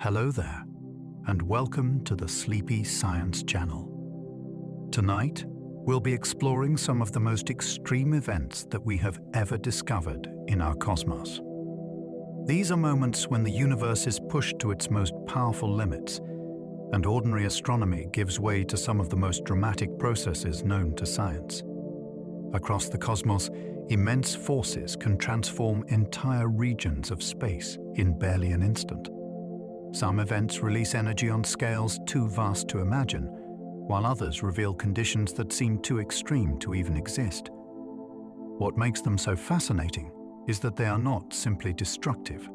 Hello there, and welcome to the Sleepy Science Channel. Tonight, we'll be exploring some of the most extreme events that we have ever discovered in our cosmos. These are moments when the universe is pushed to its most powerful limits, and ordinary astronomy gives way to some of the most dramatic processes known to science. Across the cosmos, immense forces can transform entire regions of space in barely an instant. Some events release energy on scales too vast to imagine, while others reveal conditions that seem too extreme to even exist. What makes them so fascinating is that they are not simply destructive.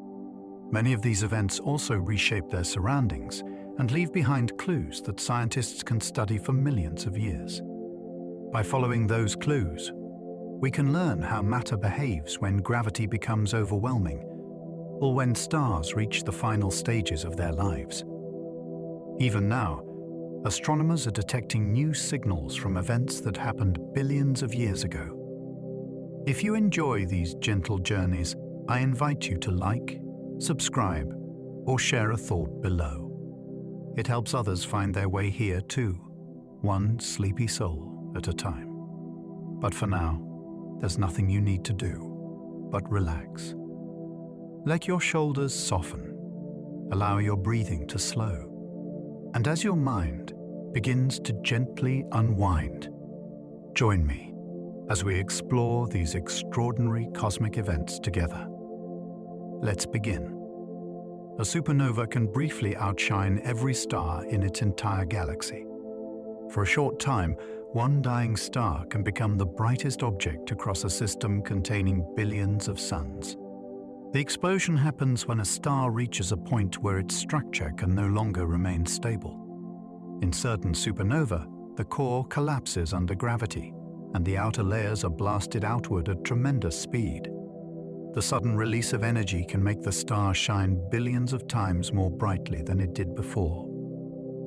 Many of these events also reshape their surroundings and leave behind clues that scientists can study for millions of years. By following those clues, we can learn how matter behaves when gravity becomes overwhelming, or when stars reach the final stages of their lives. Even now, astronomers are detecting new signals from events that happened billions of years ago. If you enjoy these gentle journeys, I invite you to like, subscribe, or share a thought below. It helps others find their way here too, one sleepy soul at a time. But for now, there's nothing you need to do but relax. Let your shoulders soften, allow your breathing to slow, and as your mind begins to gently unwind, join me as we explore these extraordinary cosmic events together. Let's begin. A supernova can briefly outshine every star in its entire galaxy. For a short time, one dying star can become the brightest object across a system containing billions of suns. The explosion happens when a star reaches a point where its structure can no longer remain stable. In certain supernovae, the core collapses under gravity, and the outer layers are blasted outward at tremendous speed. The sudden release of energy can make the star shine billions of times more brightly than it did before.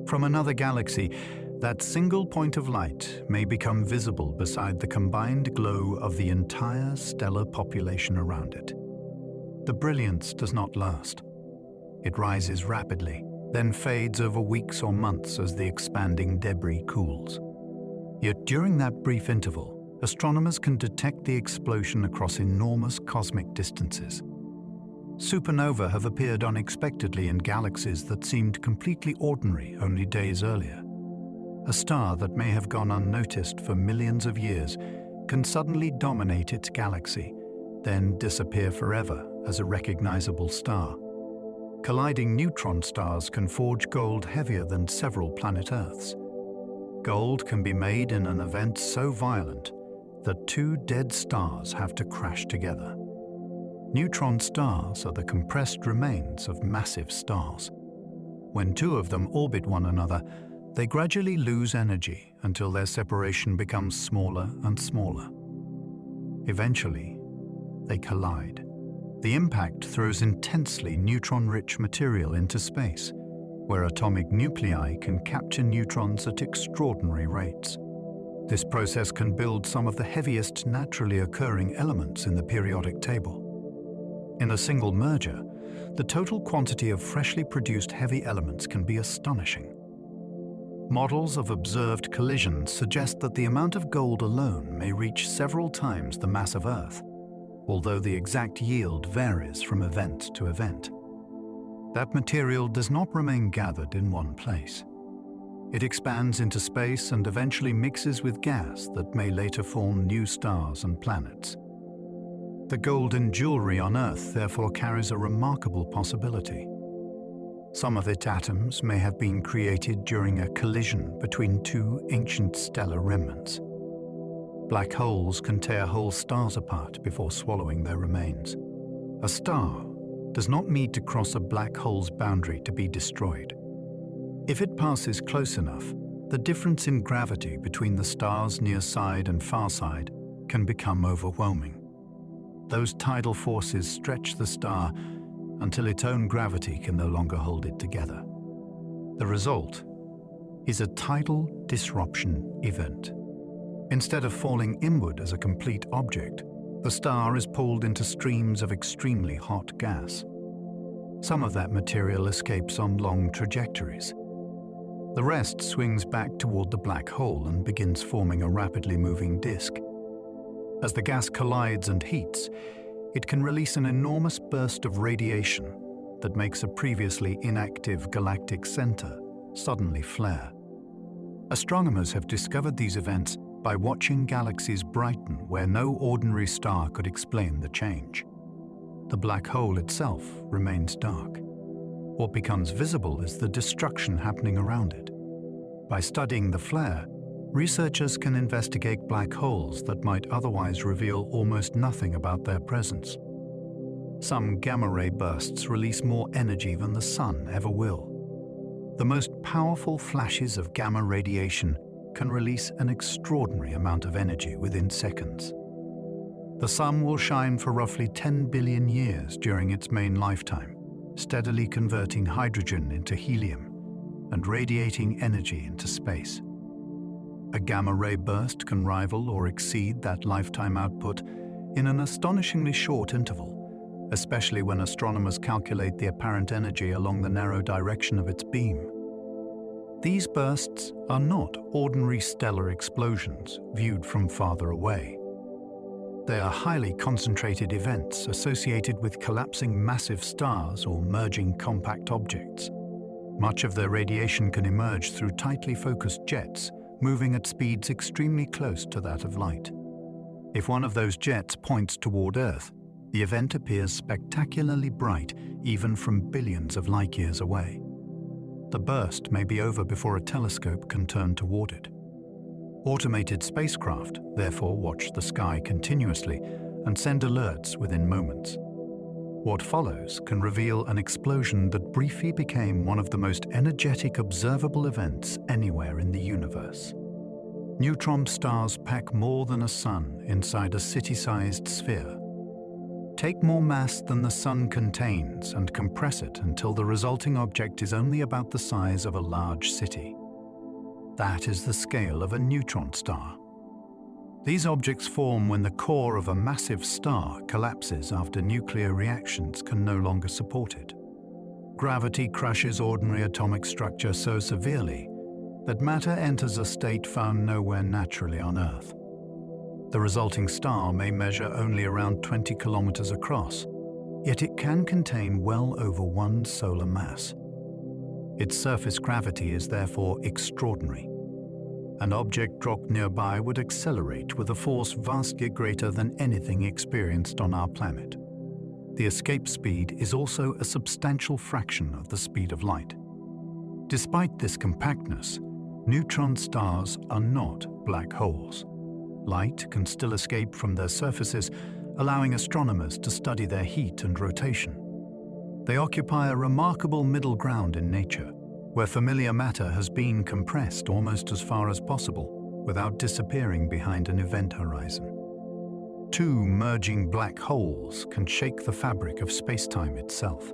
From another galaxy, that single point of light may become visible beside the combined glow of the entire stellar population around it. The brilliance does not last. It rises rapidly, then fades over weeks or months as the expanding debris cools. Yet during that brief interval, astronomers can detect the explosion across enormous cosmic distances. Supernovae have appeared unexpectedly in galaxies that seemed completely ordinary only days earlier. A star that may have gone unnoticed for millions of years can suddenly dominate its galaxy, then disappear forever as a recognizable star. Colliding neutron stars can forge gold heavier than several planet Earths. Gold can be made in an event so violent that two dead stars have to crash together. Neutron stars are the compressed remains of massive stars. When two of them orbit one another, they gradually lose energy until their separation becomes smaller and smaller. Eventually, they collide. The impact throws intensely neutron-rich material into space, where atomic nuclei can capture neutrons at extraordinary rates. This process can build some of the heaviest naturally occurring elements in the periodic table. In a single merger, the total quantity of freshly produced heavy elements can be astonishing. Models of observed collisions suggest that the amount of gold alone may reach several times the mass of Earth, although the exact yield varies from event to event. That material does not remain gathered in one place. It expands into space and eventually mixes with gas that may later form new stars and planets. The golden jewelry on Earth therefore carries a remarkable possibility. Some of its atoms may have been created during a collision between two ancient stellar remnants. Black holes can tear whole stars apart before swallowing their remains. A star does not need to cross a black hole's boundary to be destroyed. If it passes close enough, the difference in gravity between the star's near side and far side can become overwhelming. Those tidal forces stretch the star until its own gravity can no longer hold it together. The result is a tidal disruption event. Instead of falling inward as a complete object, the star is pulled into streams of extremely hot gas. Some of that material escapes on long trajectories. The rest swings back toward the black hole and begins forming a rapidly moving disk. As the gas collides and heats, it can release an enormous burst of radiation that makes a previously inactive galactic center suddenly flare. Astronomers have discovered these events by watching galaxies brighten where no ordinary star could explain the change. The black hole itself remains dark. What becomes visible is the destruction happening around it. By studying the flare, researchers can investigate black holes that might otherwise reveal almost nothing about their presence. Some gamma-ray bursts release more energy than the sun ever will. The most powerful flashes of gamma radiation can release an extraordinary amount of energy within seconds. The sun will shine for roughly 10 billion years during its main lifetime, steadily converting hydrogen into helium and radiating energy into space. A gamma-ray burst can rival or exceed that lifetime output in an astonishingly short interval, especially when astronomers calculate the apparent energy along the narrow direction of its beam. These bursts are not ordinary stellar explosions viewed from farther away. They are highly concentrated events associated with collapsing massive stars or merging compact objects. Much of their radiation can emerge through tightly focused jets, moving at speeds extremely close to that of light. If one of those jets points toward Earth, the event appears spectacularly bright even from billions of light years away. The burst may be over before a telescope can turn toward it. Automated spacecraft therefore watch the sky continuously and send alerts within moments. What follows can reveal an explosion that briefly became one of the most energetic observable events anywhere in the universe. Neutron stars pack more than a sun inside a city-sized sphere. Take more mass than the sun contains and compress it until the resulting object is only about the size of a large city. That is the scale of a neutron star. These objects form when the core of a massive star collapses after nuclear reactions can no longer support it. Gravity crushes ordinary atomic structure so severely that matter enters a state found nowhere naturally on Earth. The resulting star may measure only around 20 kilometers across, yet it can contain well over 1 solar mass. Its surface gravity is therefore extraordinary. An object dropped nearby would accelerate with a force vastly greater than anything experienced on our planet. The escape speed is also a substantial fraction of the speed of light. Despite this compactness, neutron stars are not black holes. Light can still escape from their surfaces, allowing astronomers to study their heat and rotation. They occupy a remarkable middle ground in nature, where familiar matter has been compressed almost as far as possible without disappearing behind an event horizon. Two merging black holes can shake the fabric of space-time itself.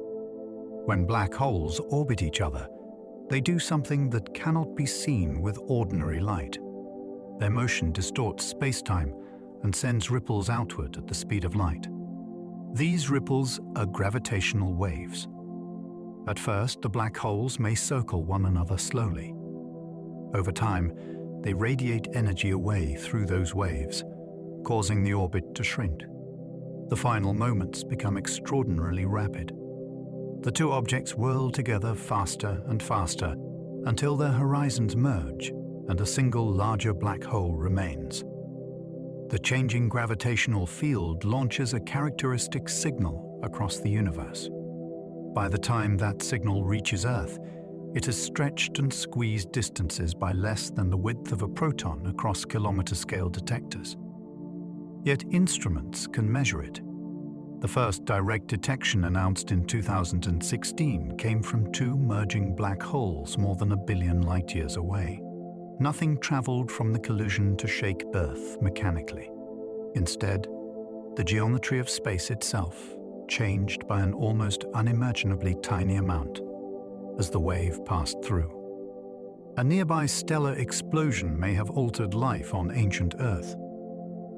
When black holes orbit each other, they do something that cannot be seen with ordinary light. Their motion distorts space-time and sends ripples outward at the speed of light. These ripples are gravitational waves. At first, the black holes may circle one another slowly. Over time, they radiate energy away through those waves, causing the orbit to shrink. The final moments become extraordinarily rapid. The two objects whirl together faster and faster until their horizons merge and a single larger black hole remains. The changing gravitational field launches a characteristic signal across the universe. By the time that signal reaches Earth, it has stretched and squeezed distances by less than the width of a proton across kilometer-scale detectors. Yet instruments can measure it. The first direct detection announced in 2016 came from two merging black holes more than 1 billion light-years away. Nothing traveled from the collision to shake Earth mechanically. Instead, the geometry of space itself changed by an almost unimaginably tiny amount as the wave passed through. A nearby stellar explosion may have altered life on ancient Earth.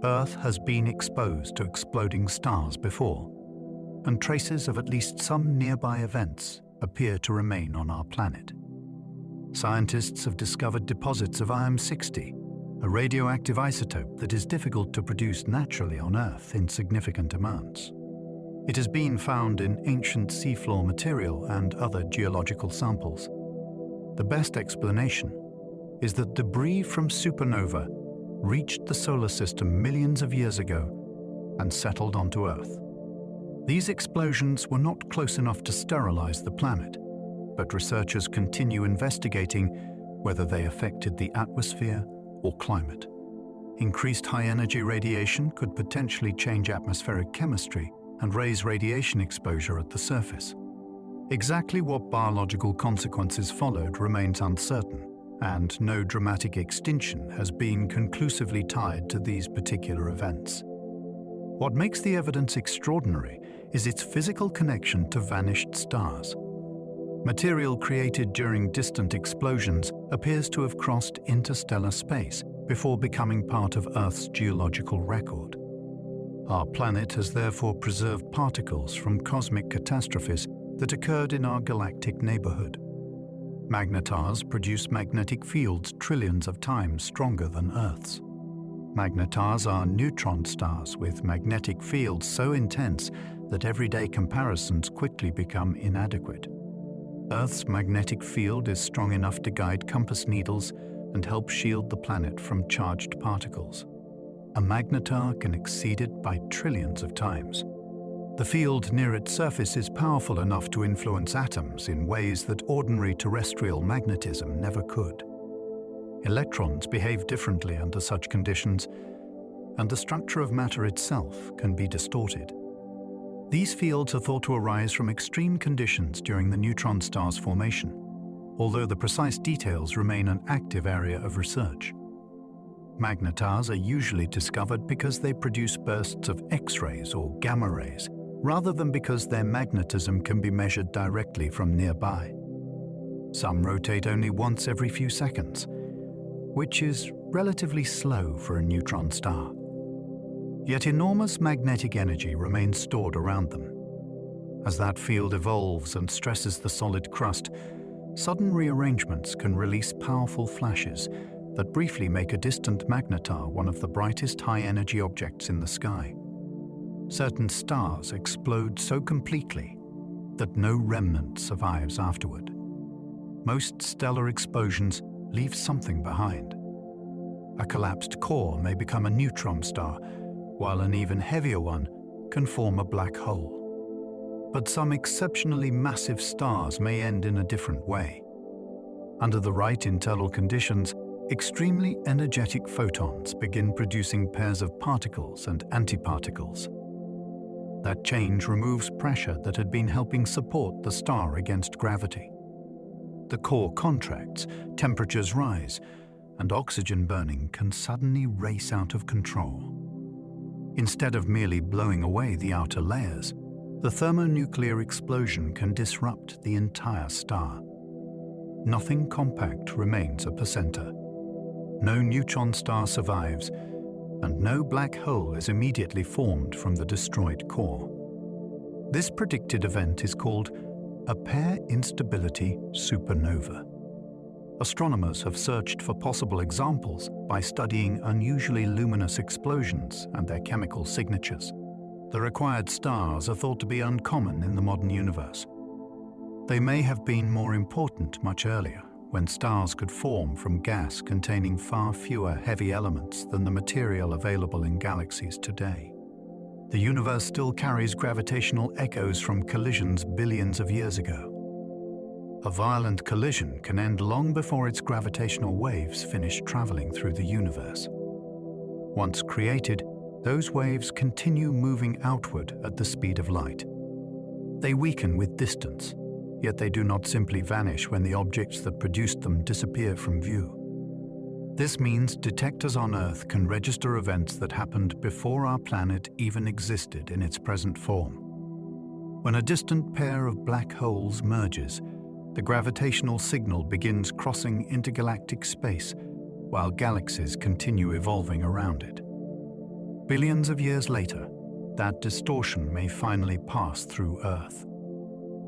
Earth has been exposed to exploding stars before, and traces of at least some nearby events appear to remain on our planet. Scientists have discovered deposits of Im-60, a radioactive isotope that is difficult to produce naturally on Earth in significant amounts. It has been found in ancient seafloor material and other geological samples. The best explanation is that debris from supernova reached the solar system millions of years ago and settled onto Earth. These explosions were not close enough to sterilize the planet, but researchers continue investigating whether they affected the atmosphere or climate. Increased high-energy radiation could potentially change atmospheric chemistry and raise radiation exposure at the surface. Exactly what biological consequences followed remains uncertain, and no dramatic extinction has been conclusively tied to these particular events. What makes the evidence extraordinary is its physical connection to vanished stars. Material created during distant explosions appears to have crossed interstellar space before becoming part of Earth's geological record. Our planet has therefore preserved particles from cosmic catastrophes that occurred in our galactic neighborhood. Magnetars produce magnetic fields trillions of times stronger than Earth's. Magnetars are neutron stars with magnetic fields so intense that everyday comparisons quickly become inadequate. Earth's magnetic field is strong enough to guide compass needles and help shield the planet from charged particles. A magnetar can exceed it by trillions of times. The field near its surface is powerful enough to influence atoms in ways that ordinary terrestrial magnetism never could. Electrons behave differently under such conditions, and the structure of matter itself can be distorted. These fields are thought to arise from extreme conditions during the neutron star's formation, although the precise details remain an active area of research. Magnetars are usually discovered because they produce bursts of X-rays or gamma rays, rather than because their magnetism can be measured directly from nearby. Some rotate only once every few seconds, which is relatively slow for a neutron star. Yet enormous magnetic energy remains stored around them. As that field evolves and stresses the solid crust, sudden rearrangements can release powerful flashes that briefly make a distant magnetar one of the brightest high-energy objects in the sky. Certain stars explode so completely that no remnant survives afterward. Most stellar explosions leave something behind. A collapsed core may become a neutron star, while an even heavier one can form a black hole. But some exceptionally massive stars may end in a different way. Under the right internal conditions, extremely energetic photons begin producing pairs of particles and antiparticles. That change removes pressure that had been helping support the star against gravity. The core contracts, temperatures rise, and oxygen burning can suddenly race out of control. Instead of merely blowing away the outer layers, the thermonuclear explosion can disrupt the entire star. Nothing compact remains at the center. No neutron star survives, and no black hole is immediately formed from the destroyed core. This predicted event is called a pair instability supernova. Astronomers have searched for possible examples by studying unusually luminous explosions and their chemical signatures. The required stars are thought to be uncommon in the modern universe. They may have been more important much earlier, when stars could form from gas containing far fewer heavy elements than the material available in galaxies today. The universe still carries gravitational echoes from collisions billions of years ago. A violent collision can end long before its gravitational waves finish traveling through the universe. Once created, those waves continue moving outward at the speed of light. They weaken with distance, yet they do not simply vanish when the objects that produced them disappear from view. This means detectors on Earth can register events that happened before our planet even existed in its present form. When a distant pair of black holes merges, the gravitational signal begins crossing intergalactic space while galaxies continue evolving around it. Billions of years later, that distortion may finally pass through Earth.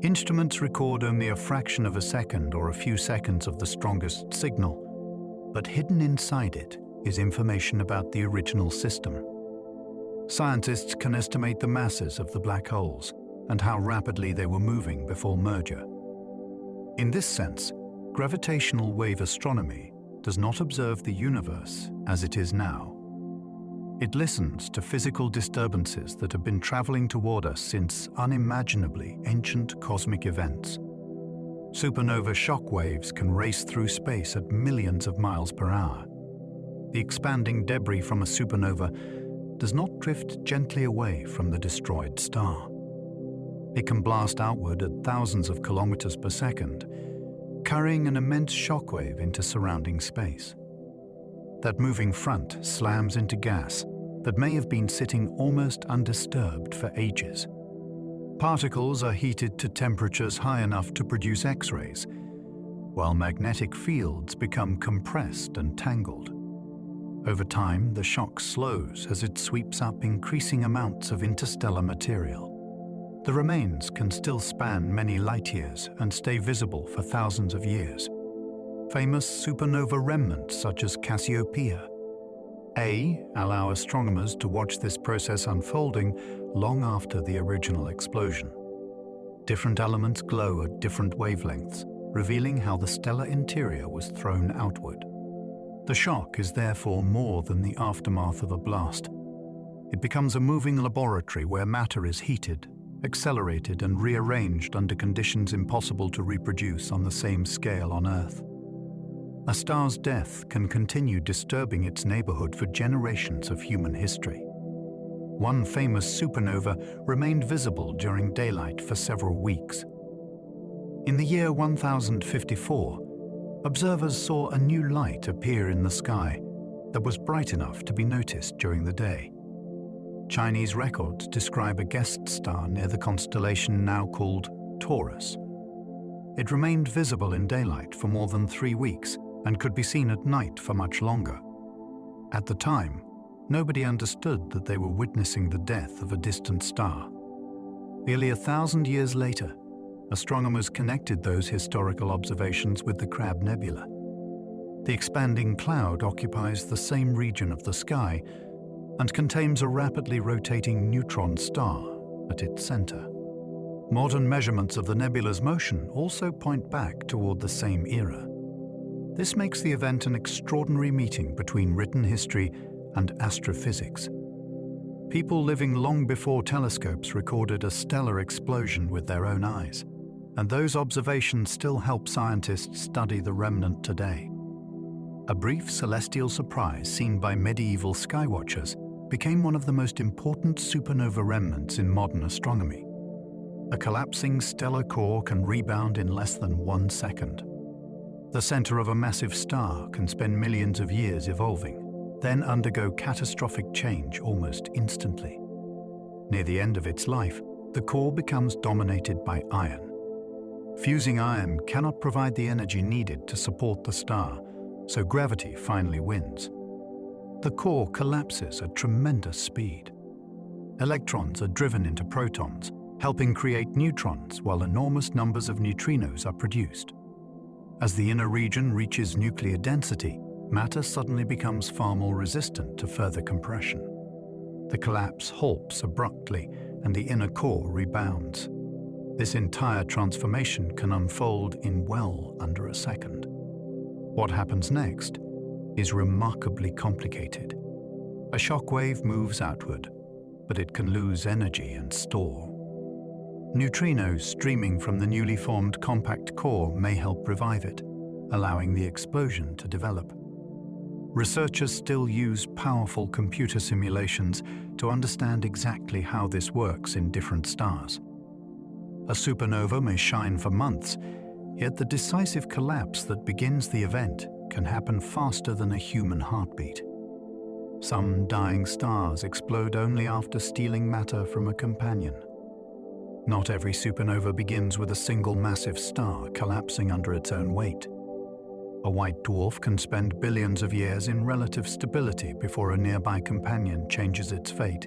Instruments record only a fraction of a second or a few seconds of the strongest signal, but hidden inside it is information about the original system. Scientists can estimate the masses of the black holes and how rapidly they were moving before merger. In this sense, gravitational wave astronomy does not observe the universe as it is now. It listens to physical disturbances that have been traveling toward us since unimaginably ancient cosmic events. Supernova shock waves can race through space at millions of miles per hour. The expanding debris from a supernova does not drift gently away from the destroyed star. It can blast outward at thousands of kilometers per second, carrying an immense shockwave into surrounding space. That moving front slams into gas that may have been sitting almost undisturbed for ages. Particles are heated to temperatures high enough to produce X-rays, while magnetic fields become compressed and tangled. Over time, the shock slows as it sweeps up increasing amounts of interstellar material. The remains can still span many light years and stay visible for thousands of years. Famous supernova remnants such as Cassiopeia allow astronomers to watch this process unfolding long after the original explosion. Different elements glow at different wavelengths, revealing how the stellar interior was thrown outward. The shock is therefore more than the aftermath of a blast. It becomes a moving laboratory where matter is heated, accelerated, and rearranged under conditions impossible to reproduce on the same scale on Earth. A star's death can continue disturbing its neighborhood for generations of human history. One famous supernova remained visible during daylight for several weeks. In the year 1054, observers saw a new light appear in the sky that was bright enough to be noticed during the day. Chinese records describe a guest star near the constellation now called Taurus. It remained visible in daylight for more than 3 weeks and could be seen at night for much longer. At the time, nobody understood that they were witnessing the death of a distant star. Nearly 1,000 years later, astronomers connected those historical observations with the Crab Nebula. The expanding cloud occupies the same region of the sky and contains a rapidly rotating neutron star at its center. Modern measurements of the nebula's motion also point back toward the same era. This makes the event an extraordinary meeting between written history and astrophysics. People living long before telescopes recorded a stellar explosion with their own eyes, and those observations still help scientists study the remnant today. A brief celestial surprise seen by medieval skywatchers became one of the most important supernova remnants in modern astronomy. A collapsing stellar core can rebound in less than 1 second. The center of a massive star can spend millions of years evolving, then undergo catastrophic change almost instantly. Near the end of its life, the core becomes dominated by iron. Fusing iron cannot provide the energy needed to support the star, so gravity finally wins. The core collapses at tremendous speed. Electrons are driven into protons, helping create neutrons while enormous numbers of neutrinos are produced. As the inner region reaches nuclear density, matter suddenly becomes far more resistant to further compression. The collapse halts abruptly and the inner core rebounds. This entire transformation can unfold in well under a second. What happens next is remarkably complicated. A shockwave moves outward, but it can lose energy and store. Neutrinos streaming from the newly formed compact core may help revive it, allowing the explosion to develop. Researchers still use powerful computer simulations to understand exactly how this works in different stars. A supernova may shine for months, yet the decisive collapse that begins the event can happen faster than a human heartbeat. Some dying stars explode only after stealing matter from a companion. Not every supernova begins with a single massive star collapsing under its own weight. A white dwarf can spend billions of years in relative stability before a nearby companion changes its fate.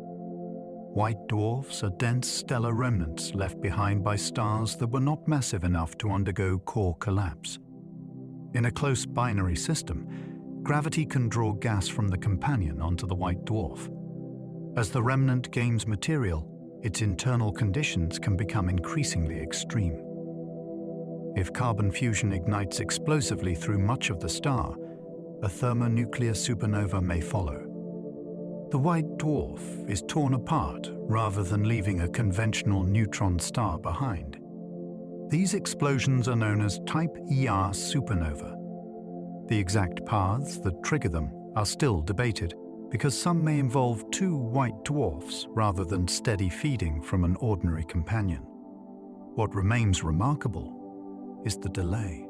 White dwarfs are dense stellar remnants left behind by stars that were not massive enough to undergo core collapse. In a close binary system, gravity can draw gas from the companion onto the white dwarf. As the remnant gains material, its internal conditions can become increasingly extreme. If carbon fusion ignites explosively through much of the star, a thermonuclear supernova may follow. The white dwarf is torn apart rather than leaving a conventional neutron star behind. These explosions are known as Type ER supernova. The exact paths that trigger them are still debated, because some may involve two white dwarfs rather than steady feeding from an ordinary companion. What remains remarkable is the delay.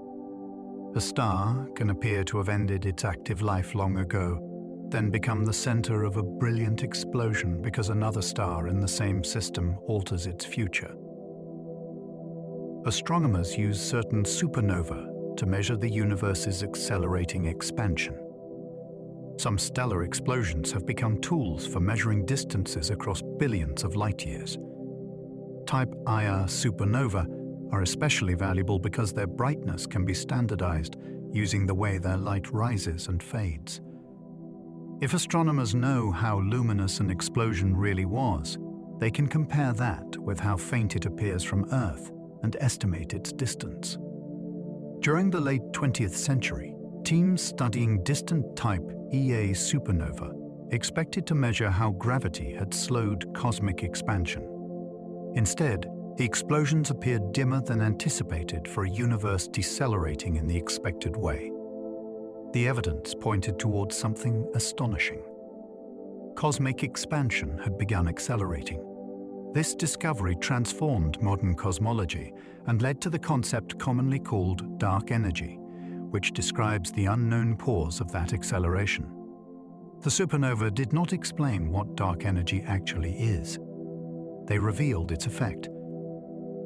A star can appear to have ended its active life long ago, then become the center of a brilliant explosion because another star in the same system alters its future. Astronomers use certain supernovae to measure the universe's accelerating expansion. Some stellar explosions have become tools for measuring distances across billions of light years. Type IR supernova are especially valuable because their brightness can be standardized using the way their light rises and fades. If astronomers know how luminous an explosion really was, they can compare that with how faint it appears from Earth and estimate its distance. During the late 20th century, teams studying distant type EA supernova expected to measure how gravity had slowed cosmic expansion. Instead, the explosions appeared dimmer than anticipated for a universe decelerating in the expected way. The evidence pointed towards something astonishing. Cosmic expansion had begun accelerating. This discovery transformed modern cosmology and led to the concept commonly called dark energy, which describes the unknown cause of that acceleration. The supernova did not explain what dark energy actually is. They revealed its effect.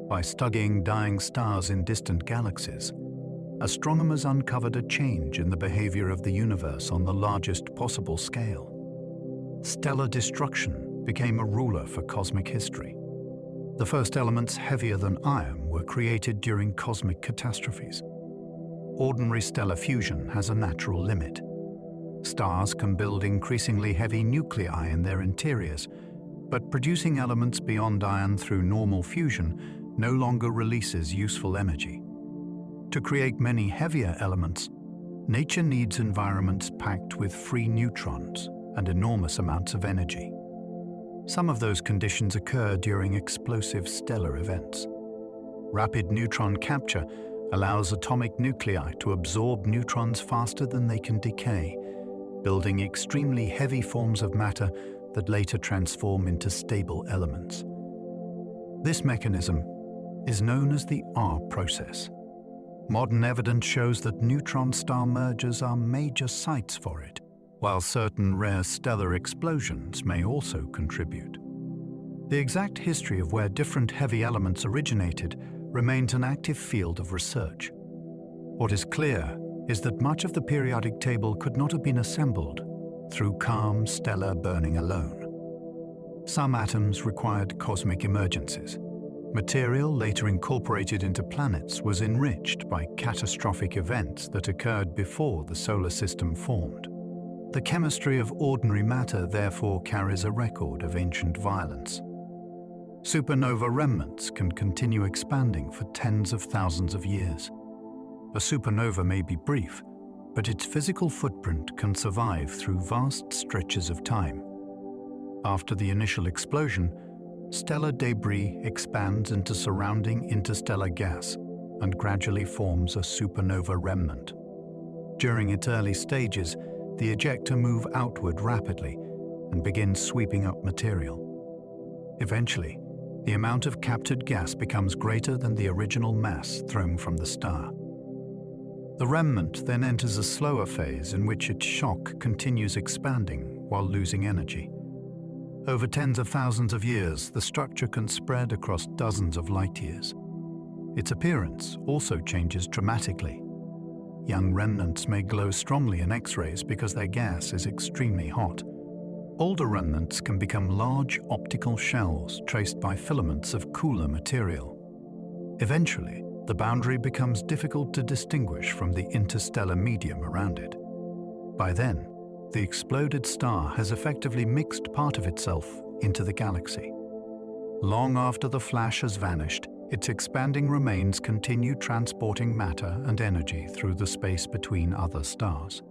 By studying dying stars in distant galaxies, astronomers uncovered a change in the behavior of the universe on the largest possible scale. Stellar destruction became a ruler for cosmic history. The first elements heavier than iron were created during cosmic catastrophes. Ordinary stellar fusion has a natural limit. Stars can build increasingly heavy nuclei in their interiors, but producing elements beyond iron through normal fusion no longer releases useful energy. To create many heavier elements, nature needs environments packed with free neutrons and enormous amounts of energy. Some of those conditions occur during explosive stellar events. Rapid neutron capture allows atomic nuclei to absorb neutrons faster than they can decay, building extremely heavy forms of matter that later transform into stable elements. This mechanism is known as the R process. Modern evidence shows that neutron star mergers are major sites for it, while certain rare stellar explosions may also contribute. The exact history of where different heavy elements originated remains an active field of research. What is clear is that much of the periodic table could not have been assembled through calm stellar burning alone. Some atoms required cosmic emergencies. Material later incorporated into planets was enriched by catastrophic events that occurred before the solar system formed. The chemistry of ordinary matter therefore carries a record of ancient violence. Supernova remnants can continue expanding for tens of thousands of years. A supernova may be brief, but its physical footprint can survive through vast stretches of time. After the initial explosion, stellar debris expands into surrounding interstellar gas and gradually forms a supernova remnant. During its early stages, the ejecta move outward rapidly and begin sweeping up material. Eventually, the amount of captured gas becomes greater than the original mass thrown from the star. The remnant then enters a slower phase in which its shock continues expanding while losing energy. Over tens of thousands of years, the structure can spread across dozens of light years. Its appearance also changes dramatically. Young remnants may glow strongly in X-rays because their gas is extremely hot. Older remnants can become large optical shells traced by filaments of cooler material. Eventually, the boundary becomes difficult to distinguish from the interstellar medium around it. By then, the exploded star has effectively mixed part of itself into the galaxy. Long after the flash has vanished, its expanding remains continue transporting matter and energy through the space between other stars.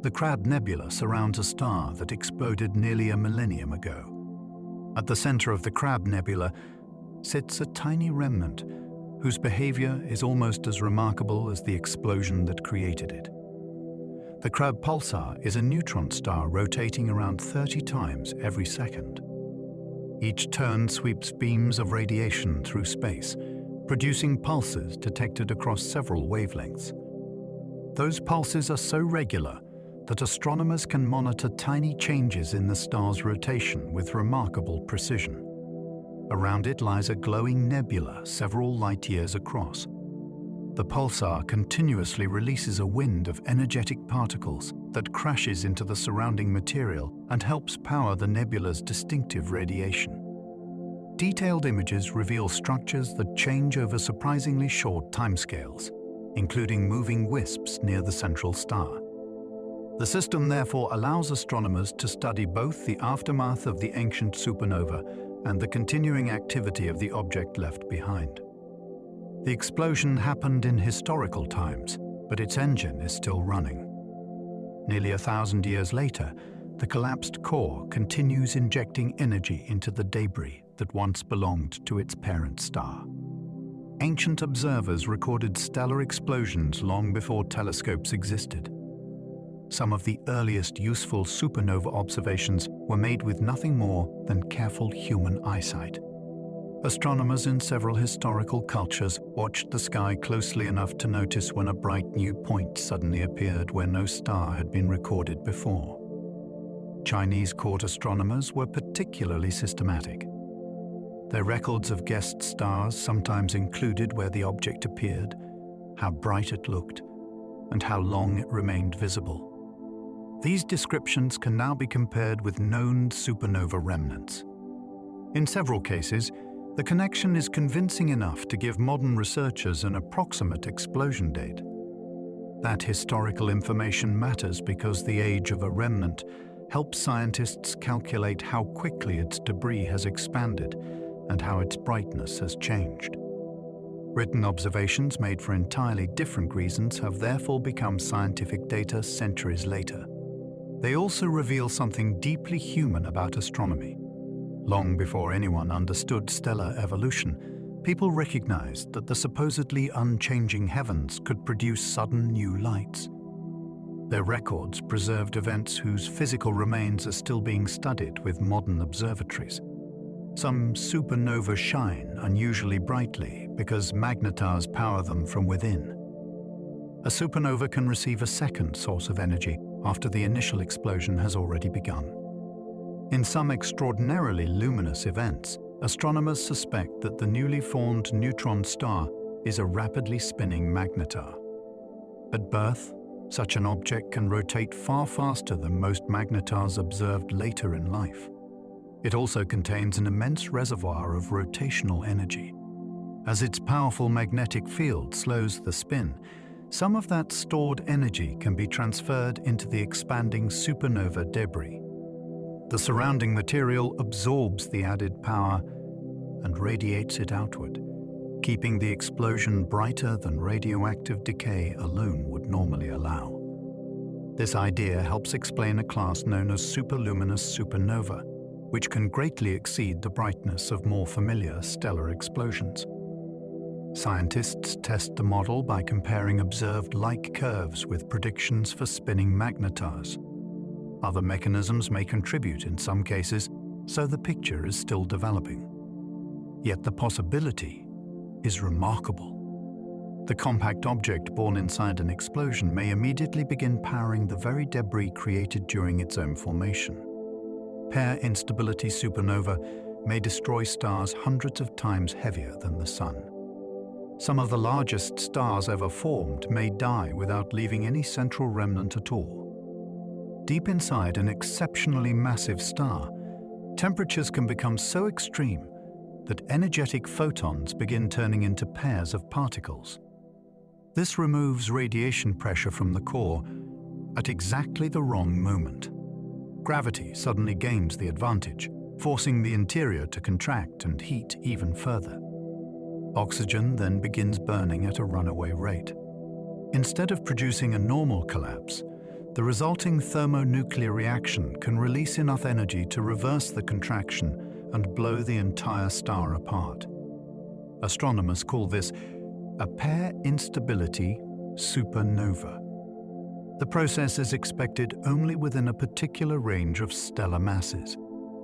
The Crab Nebula surrounds a star that exploded nearly a millennium ago. At the center of the Crab Nebula sits a tiny remnant whose behavior is almost as remarkable as the explosion that created it. The Crab Pulsar is a neutron star rotating around 30 times every second. Each turn sweeps beams of radiation through space, producing pulses detected across several wavelengths. Those pulses are so regular that astronomers can monitor tiny changes in the star's rotation with remarkable precision. Around it lies a glowing nebula several light years across. The pulsar continuously releases a wind of energetic particles that crashes into the surrounding material and helps power the nebula's distinctive radiation. Detailed images reveal structures that change over surprisingly short timescales, including moving wisps near the central star. The system therefore allows astronomers to study both the aftermath of the ancient supernova and the continuing activity of the object left behind. The explosion happened in historical times, but its engine is still running. Nearly 1,000 years later, the collapsed core continues injecting energy into the debris that once belonged to its parent star. Ancient observers recorded stellar explosions long before telescopes existed. Some of the earliest useful supernova observations were made with nothing more than careful human eyesight. Astronomers in several historical cultures watched the sky closely enough to notice when a bright new point suddenly appeared where no star had been recorded before. Chinese court astronomers were particularly systematic. Their records of guest stars sometimes included where the object appeared, how bright it looked, and how long it remained visible. These descriptions can now be compared with known supernova remnants. In several cases, the connection is convincing enough to give modern researchers an approximate explosion date. That historical information matters because the age of a remnant helps scientists calculate how quickly its debris has expanded and how its brightness has changed. Written observations made for entirely different reasons have therefore become scientific data centuries later. They also reveal something deeply human about astronomy. Long before anyone understood stellar evolution, people recognized that the supposedly unchanging heavens could produce sudden new lights. Their records preserved events whose physical remains are still being studied with modern observatories. Some supernovae shine unusually brightly because magnetars power them from within. A supernova can receive a second source of energy after the initial explosion has already begun. In some extraordinarily luminous events, astronomers suspect that the newly formed neutron star is a rapidly spinning magnetar. At birth, such an object can rotate far faster than most magnetars observed later in life. It also contains an immense reservoir of rotational energy. As its powerful magnetic field slows the spin, some of that stored energy can be transferred into the expanding supernova debris. The surrounding material absorbs the added power and radiates it outward, keeping the explosion brighter than radioactive decay alone would normally allow. This idea helps explain a class known as superluminous supernova, which can greatly exceed the brightness of more familiar stellar explosions. Scientists test the model by comparing observed light curves with predictions for spinning magnetars. Other mechanisms may contribute in some cases, so the picture is still developing. Yet the possibility is remarkable. The compact object born inside an explosion may immediately begin powering the very debris created during its own formation. Pair instability supernova may destroy stars hundreds of times heavier than the Sun. Some of the largest stars ever formed may die without leaving any central remnant at all. deep inside an exceptionally massive star, temperatures can become so extreme that energetic photons begin turning into pairs of particles. This removes radiation pressure from the core at exactly the wrong moment. Gravity suddenly gains the advantage, forcing the interior to contract and heat even further. Oxygen then begins burning at a runaway rate. Instead of producing a normal collapse, the resulting thermonuclear reaction can release enough energy to reverse the contraction and blow the entire star apart. Astronomers call this a pair instability supernova. The process is expected only within a particular range of stellar masses,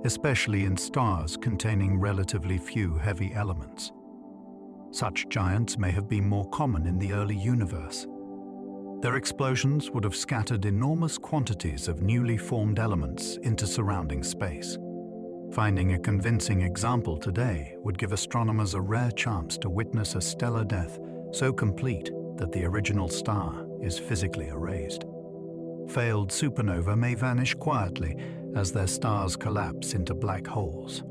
especially in stars containing relatively few heavy elements. Such giants may have been more common in the early universe. Their explosions would have scattered enormous quantities of newly formed elements into surrounding space. Finding a convincing example today would give astronomers a rare chance to witness a stellar death so complete that the original star is physically erased. Failed supernova may vanish quietly as their stars collapse into black holes.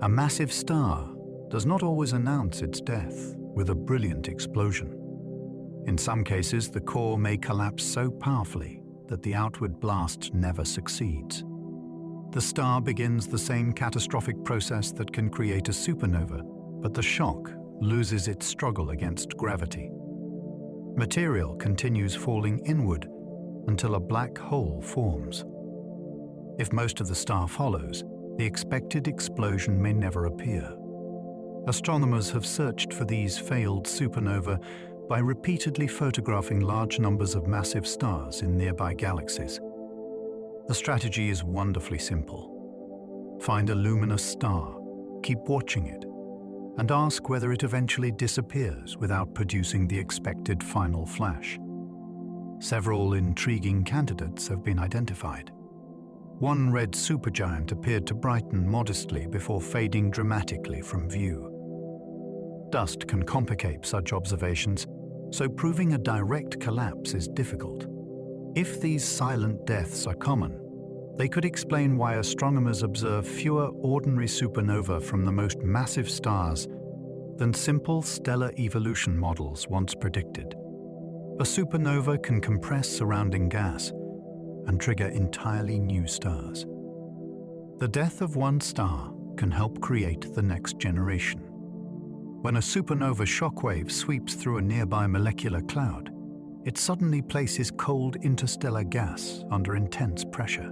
A massive star does not always announce its death with a brilliant explosion. In some cases, the core may collapse so powerfully that the outward blast never succeeds. The star begins the same catastrophic process that can create a supernova, but the shock loses its struggle against gravity. Material continues falling inward until a black hole forms. If most of the star follows, the expected explosion may never appear. Astronomers have searched for these failed supernova by repeatedly photographing large numbers of massive stars in nearby galaxies. The strategy is wonderfully simple. Find a luminous star, keep watching it, and ask whether it eventually disappears without producing the expected final flash. Several intriguing candidates have been identified. One red supergiant appeared to brighten modestly before fading dramatically from view. Dust can complicate such observations, so proving a direct collapse is difficult. If these silent deaths are common, they could explain why astronomers observe fewer ordinary supernovae from the most massive stars than simple stellar evolution models once predicted. A supernova can compress surrounding gas and trigger entirely new stars. The death of one star can help create the next generation. When a supernova shockwave sweeps through a nearby molecular cloud, it suddenly places cold interstellar gas under intense pressure.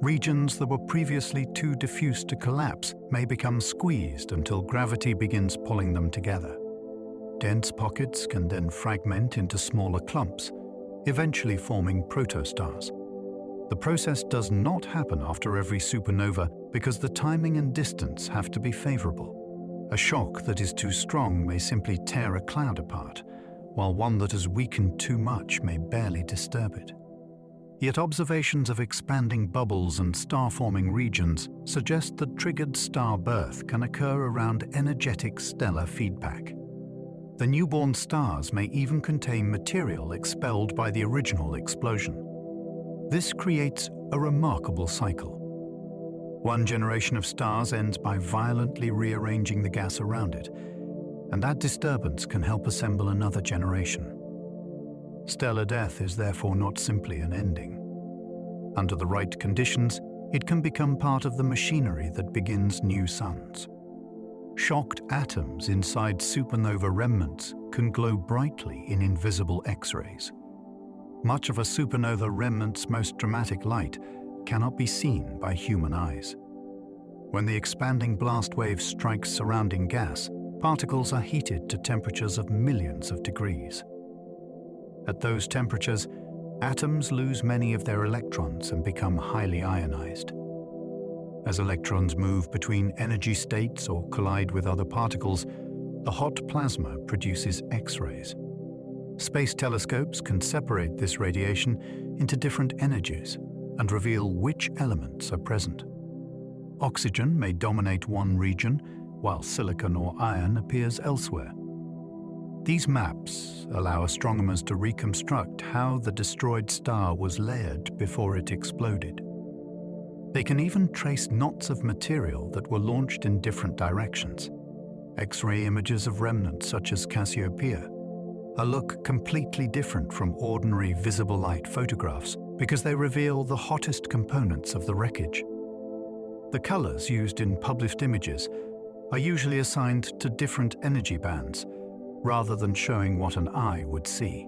Regions that were previously too diffuse to collapse may become squeezed until gravity begins pulling them together. Dense pockets can then fragment into smaller clumps, eventually forming protostars. The process does not happen after every supernova because the timing and distance have to be favorable. A shock that is too strong may simply tear a cloud apart, while one that has weakened too much may barely disturb it. Yet observations of expanding bubbles and star-forming regions suggest that triggered star birth can occur around energetic stellar feedback. The newborn stars may even contain material expelled by the original explosion. This creates a remarkable cycle. One generation of stars ends by violently rearranging the gas around it, and that disturbance can help assemble another generation. Stellar death is therefore not simply an ending. Under the right conditions, it can become part of the machinery that begins new suns. Shocked atoms inside supernova remnants can glow brightly in invisible X-rays. Much of a supernova remnant's most dramatic light cannot be seen by human eyes. When the expanding blast wave strikes surrounding gas, particles are heated to temperatures of millions of degrees. At those temperatures, atoms lose many of their electrons and become highly ionized. As electrons move between energy states or collide with other particles, the hot plasma produces X-rays. Space telescopes can separate this radiation into different energies and reveal which elements are present. Oxygen may dominate one region, while silicon or iron appears elsewhere. These maps allow astronomers to reconstruct how the destroyed star was layered before it exploded. They can even trace knots of material that were launched in different directions. X-ray images of remnants such as Cassiopeia, a look completely different from ordinary visible light photographs because they reveal the hottest components of the wreckage. The colors used in published images are usually assigned to different energy bands, rather than showing what an eye would see.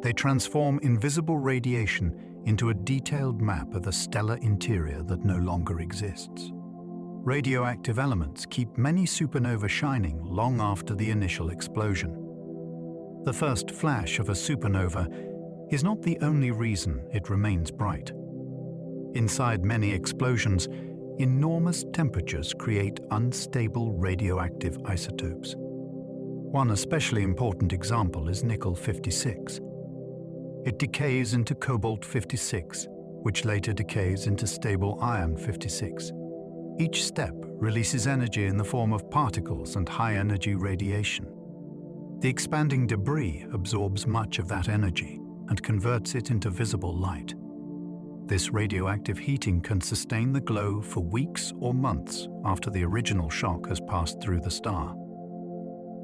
They transform invisible radiation into a detailed map of the stellar interior that no longer exists. Radioactive elements keep many supernovae shining long after the initial explosion. The first flash of a supernova is not the only reason it remains bright. Inside many explosions, enormous temperatures create unstable radioactive isotopes. One especially important example is nickel-56. It decays into cobalt-56, which later decays into stable iron-56. Each step releases energy in the form of particles and high-energy radiation. The expanding debris absorbs much of that energy and converts it into visible light. This radioactive heating can sustain the glow for weeks or months after the original shock has passed through the star.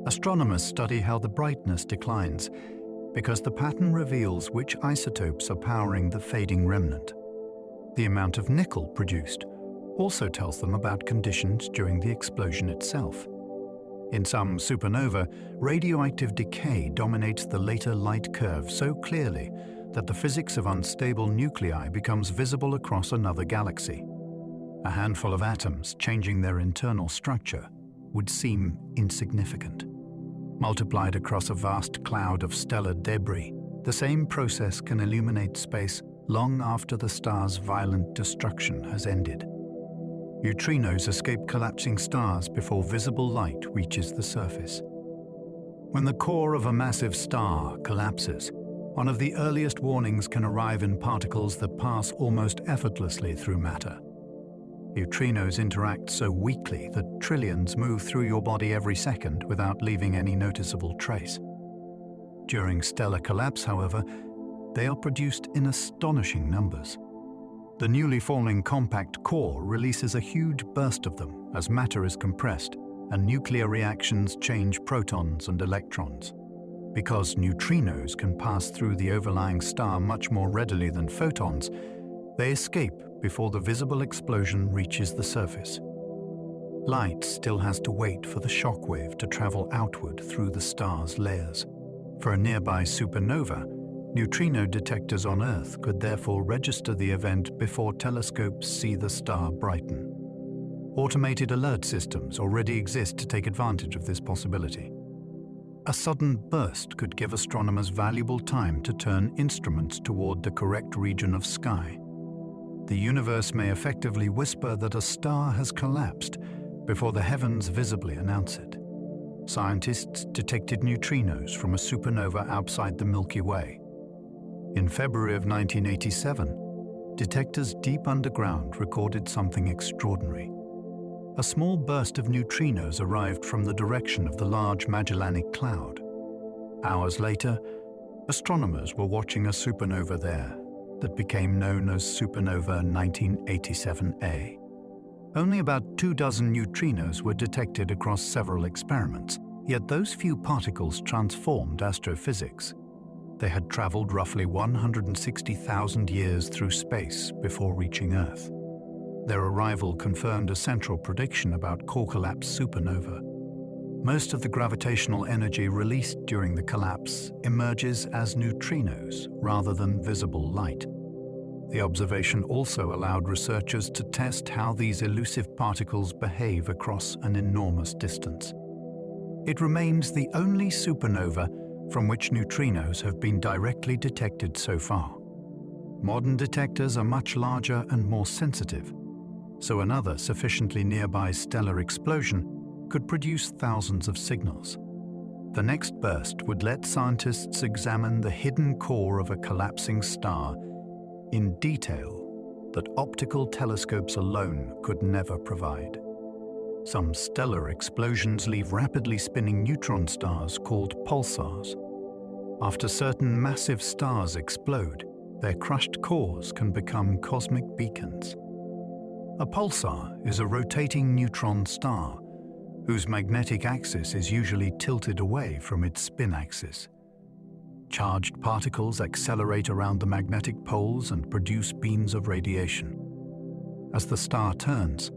Astronomers study how the brightness declines because the pattern reveals which isotopes are powering the fading remnant. The amount of nickel produced also tells them about conditions during the explosion itself. In some supernova, radioactive decay dominates the later light curve so clearly that the physics of unstable nuclei becomes visible across another galaxy. A handful of atoms changing their internal structure would seem insignificant. Multiplied across a vast cloud of stellar debris, the same process can illuminate space long after the star's violent destruction has ended. Neutrinos escape collapsing stars before visible light reaches the surface. When the core of a massive star collapses, one of the earliest warnings can arrive in particles that pass almost effortlessly through matter. Neutrinos interact so weakly that trillions move through your body every second without leaving any noticeable trace. During stellar collapse, however, they are produced in astonishing numbers. The newly forming compact core releases a huge burst of them as matter is compressed and nuclear reactions change protons and electrons. Because neutrinos can pass through the overlying star much more readily than photons, they escape before the visible explosion reaches the surface. Light still has to wait for the shock wave to travel outward through the star's layers. For a nearby supernova, neutrino detectors on Earth could therefore register the event before telescopes see the star brighten. Automated alert systems already exist to take advantage of this possibility. A sudden burst could give astronomers valuable time to turn instruments toward the correct region of sky. The universe may effectively whisper that a star has collapsed before the heavens visibly announce it. Scientists detected neutrinos from a supernova outside the Milky Way. In February of 1987, detectors deep underground recorded something extraordinary. A small burst of neutrinos arrived from the direction of the Large Magellanic Cloud. Hours later, astronomers were watching a supernova there that became known as supernova 1987A. Only about 24 neutrinos were detected across several experiments, yet those few particles transformed astrophysics. They had traveled roughly 160,000 years through space before reaching Earth. Their arrival confirmed a central prediction about core collapse supernova. Most of the gravitational energy released during the collapse emerges as neutrinos rather than visible light. The observation also allowed researchers to test how these elusive particles behave across an enormous distance. It remains the only supernova from which neutrinos have been directly detected so far. Modern detectors are much larger and more sensitive, so another sufficiently nearby stellar explosion could produce thousands of signals. The next burst would let scientists examine the hidden core of a collapsing star in detail that optical telescopes alone could never provide. Some stellar explosions leave rapidly spinning neutron stars called pulsars. After certain massive stars explode, their crushed cores can become cosmic beacons. A pulsar is a rotating neutron star whose magnetic axis is usually tilted away from its spin axis. Charged particles accelerate around the magnetic poles and produce beams of radiation. As the star turns,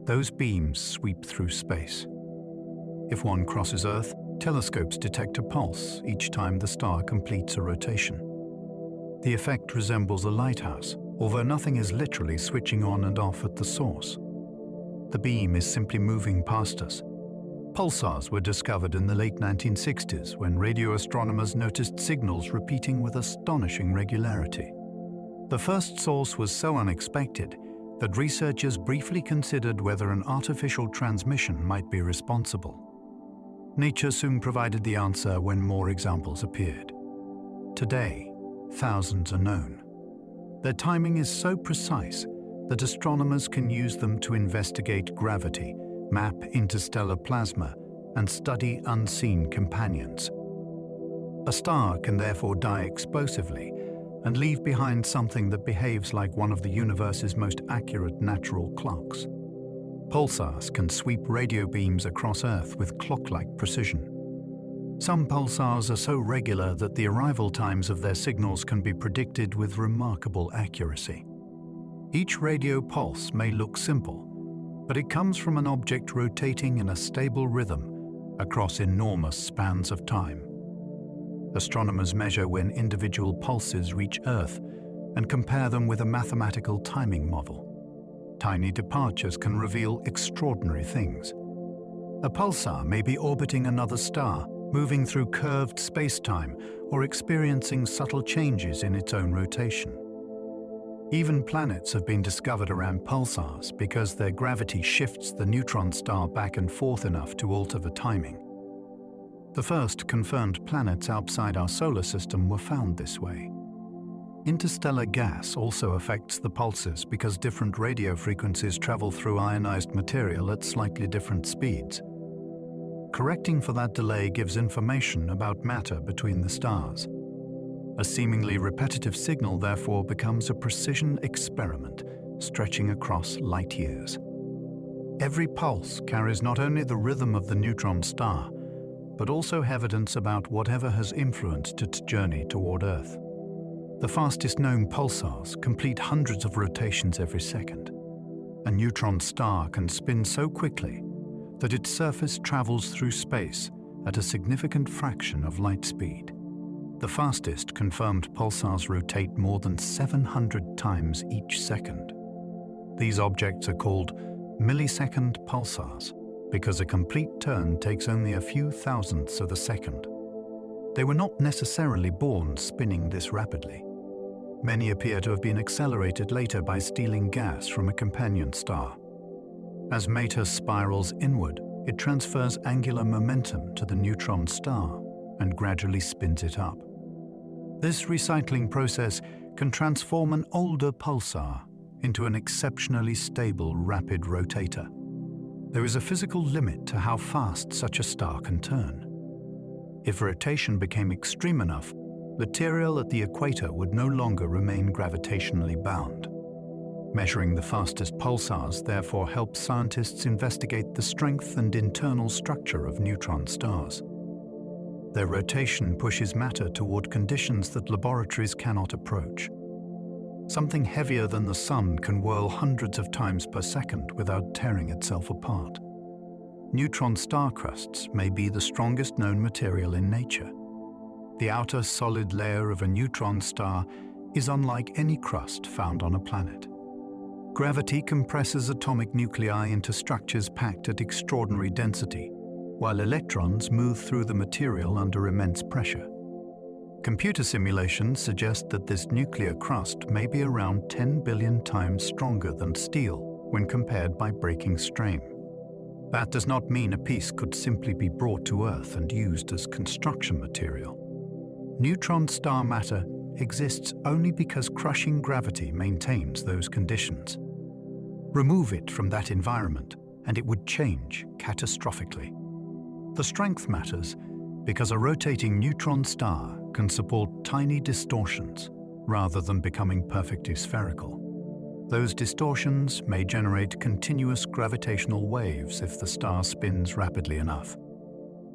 those beams sweep through space. If one crosses Earth, telescopes detect a pulse each time the star completes a rotation. The effect resembles a lighthouse, although nothing is literally switching on and off at the source. The beam is simply moving past us. Pulsars were discovered in the late 1960s when radio astronomers noticed signals repeating with astonishing regularity. The first source was so unexpected that researchers briefly considered whether an artificial transmission might be responsible. Nature soon provided the answer when more examples appeared. Today, thousands are known. Their timing is so precise that astronomers can use them to investigate gravity, map interstellar plasma, and study unseen companions. A star can therefore die explosively and leave behind something that behaves like one of the universe's most accurate natural clocks. Pulsars can sweep radio beams across Earth with clock-like precision. Some pulsars are so regular that the arrival times of their signals can be predicted with remarkable accuracy. Each radio pulse may look simple, but it comes from an object rotating in a stable rhythm across enormous spans of time. Astronomers measure when individual pulses reach Earth and compare them with a mathematical timing model. Tiny departures can reveal extraordinary things. A pulsar may be orbiting another star, moving through curved space-time, or experiencing subtle changes in its own rotation. Even planets have been discovered around pulsars because their gravity shifts the neutron star back and forth enough to alter the timing. The first confirmed planets outside our solar system were found this way. Interstellar gas also affects the pulses because different radio frequencies travel through ionized material at slightly different speeds. Correcting for that delay gives information about matter between the stars. A seemingly repetitive signal therefore becomes a precision experiment stretching across light years. Every pulse carries not only the rhythm of the neutron star, but also evidence about whatever has influenced its journey toward Earth. The fastest known pulsars complete hundreds of rotations every second. A neutron star can spin so quickly that its surface travels through space at a significant fraction of light speed. The fastest confirmed pulsars rotate more than 700 times each second. These objects are called millisecond pulsars because a complete turn takes only a few thousandths of a second. They were not necessarily born spinning this rapidly. Many appear to have been accelerated later by stealing gas from a companion star. As matter spirals inward, it transfers angular momentum to the neutron star and gradually spins it up. This recycling process can transform an older pulsar into an exceptionally stable rapid rotator. There is a physical limit to how fast such a star can turn. If rotation became extreme enough, material at the equator would no longer remain gravitationally bound. Measuring the fastest pulsars therefore helps scientists investigate the strength and internal structure of neutron stars. Their rotation pushes matter toward conditions that laboratories cannot approach. Something heavier than the Sun can whirl hundreds of times per second without tearing itself apart. Neutron star crusts may be the strongest known material in nature. The outer solid layer of a neutron star is unlike any crust found on a planet. Gravity compresses atomic nuclei into structures packed at extraordinary density, while electrons move through the material under immense pressure. Computer simulations suggest that this nuclear crust may be around 10 billion times stronger than steel when compared by breaking strain. That does not mean a piece could simply be brought to Earth and used as construction material. Neutron star matter exists only because crushing gravity maintains those conditions. Remove it from that environment, and it would change catastrophically. The strength matters because a rotating neutron star can support tiny distortions rather than becoming perfectly spherical. Those distortions may generate continuous gravitational waves if the star spins rapidly enough.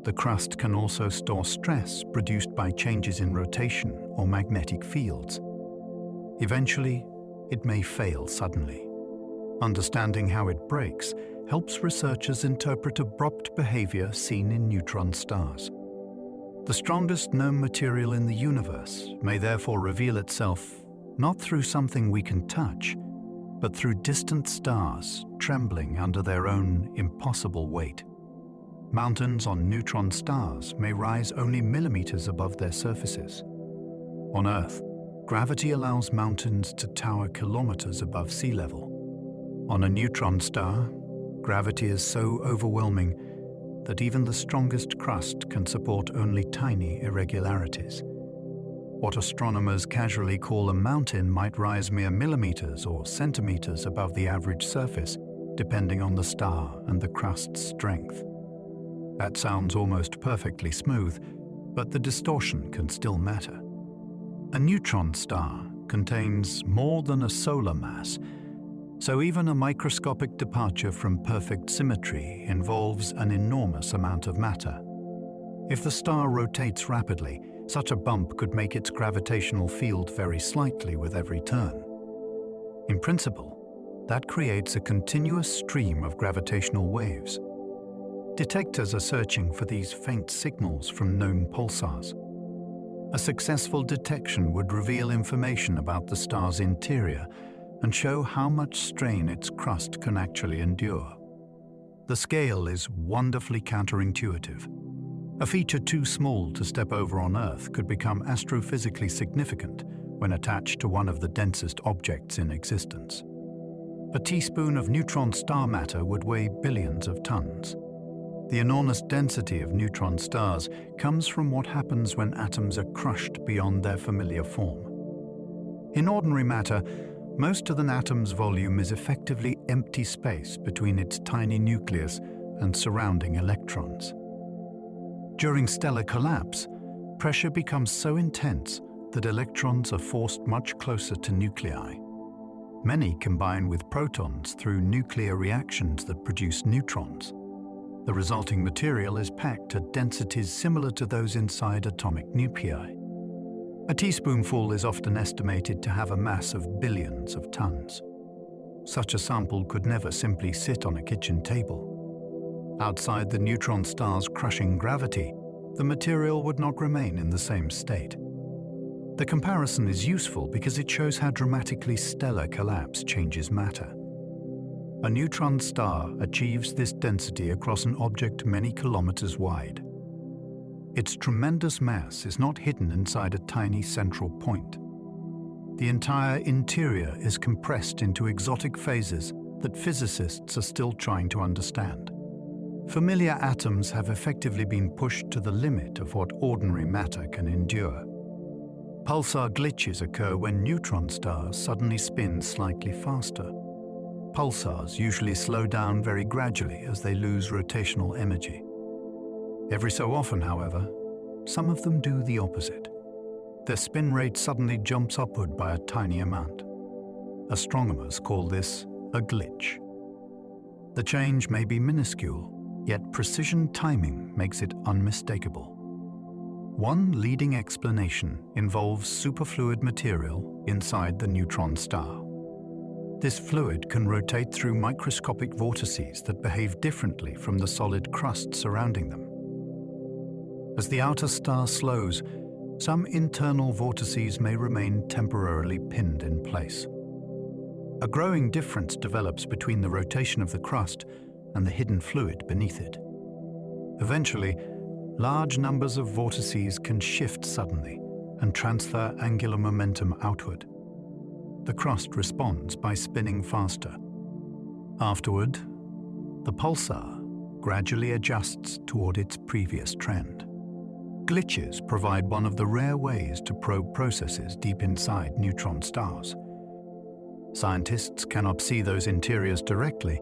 The crust can also store stress produced by changes in rotation or magnetic fields. Eventually, it may fail suddenly. Understanding how it breaks helps researchers interpret abrupt behavior seen in neutron stars. The strongest known material in the universe may therefore reveal itself not through something we can touch, but through distant stars trembling under their own impossible weight. Mountains on neutron stars may rise only millimeters above their surfaces. On Earth, gravity allows mountains to tower kilometers above sea level. On a neutron star, gravity is so overwhelming that even the strongest crust can support only tiny irregularities. What astronomers casually call a mountain might rise mere millimeters or centimeters above the average surface, depending on the star and the crust's strength. That sounds almost perfectly smooth, but the distortion can still matter. A neutron star contains more than a solar mass, so even a microscopic departure from perfect symmetry involves an enormous amount of matter. If the star rotates rapidly, such a bump could make its gravitational field vary slightly with every turn. In principle, that creates a continuous stream of gravitational waves. Detectors are searching for these faint signals from known pulsars. A successful detection would reveal information about the star's interior and show how much strain its crust can actually endure. The scale is wonderfully counterintuitive. A feature too small to step over on Earth could become astrophysically significant when attached to one of the densest objects in existence. A teaspoon of neutron star matter would weigh billions of tons. The enormous density of neutron stars comes from what happens when atoms are crushed beyond their familiar form. In ordinary matter, most of an atom's volume is effectively empty space between its tiny nucleus and surrounding electrons. During stellar collapse, pressure becomes so intense that electrons are forced much closer to nuclei. Many combine with protons through nuclear reactions that produce neutrons. The resulting material is packed at densities similar to those inside atomic nuclei. A teaspoonful is often estimated to have a mass of billions of tons. Such a sample could never simply sit on a kitchen table. Outside the neutron star's crushing gravity, the material would not remain in the same state. The comparison is useful because it shows how dramatically stellar collapse changes matter. A neutron star achieves this density across an object many kilometers wide. Its tremendous mass is not hidden inside a tiny central point. The entire interior is compressed into exotic phases that physicists are still trying to understand. Familiar atoms have effectively been pushed to the limit of what ordinary matter can endure. Pulsar glitches occur when neutron stars suddenly spin slightly faster. Pulsars usually slow down very gradually as they lose rotational energy. Every so often, however, some of them do the opposite. Their spin rate suddenly jumps upward by a tiny amount. Astronomers call this a glitch. The change may be minuscule, yet precision timing makes it unmistakable. One leading explanation involves superfluid material inside the neutron star. This fluid can rotate through microscopic vortices that behave differently from the solid crust surrounding them. As the outer star slows, some internal vortices may remain temporarily pinned in place. A growing difference develops between the rotation of the crust and the hidden fluid beneath it. Eventually, large numbers of vortices can shift suddenly and transfer angular momentum outward. The crust responds by spinning faster. Afterward, the pulsar gradually adjusts toward its previous trend. Glitches provide one of the rare ways to probe processes deep inside neutron stars. Scientists cannot see those interiors directly,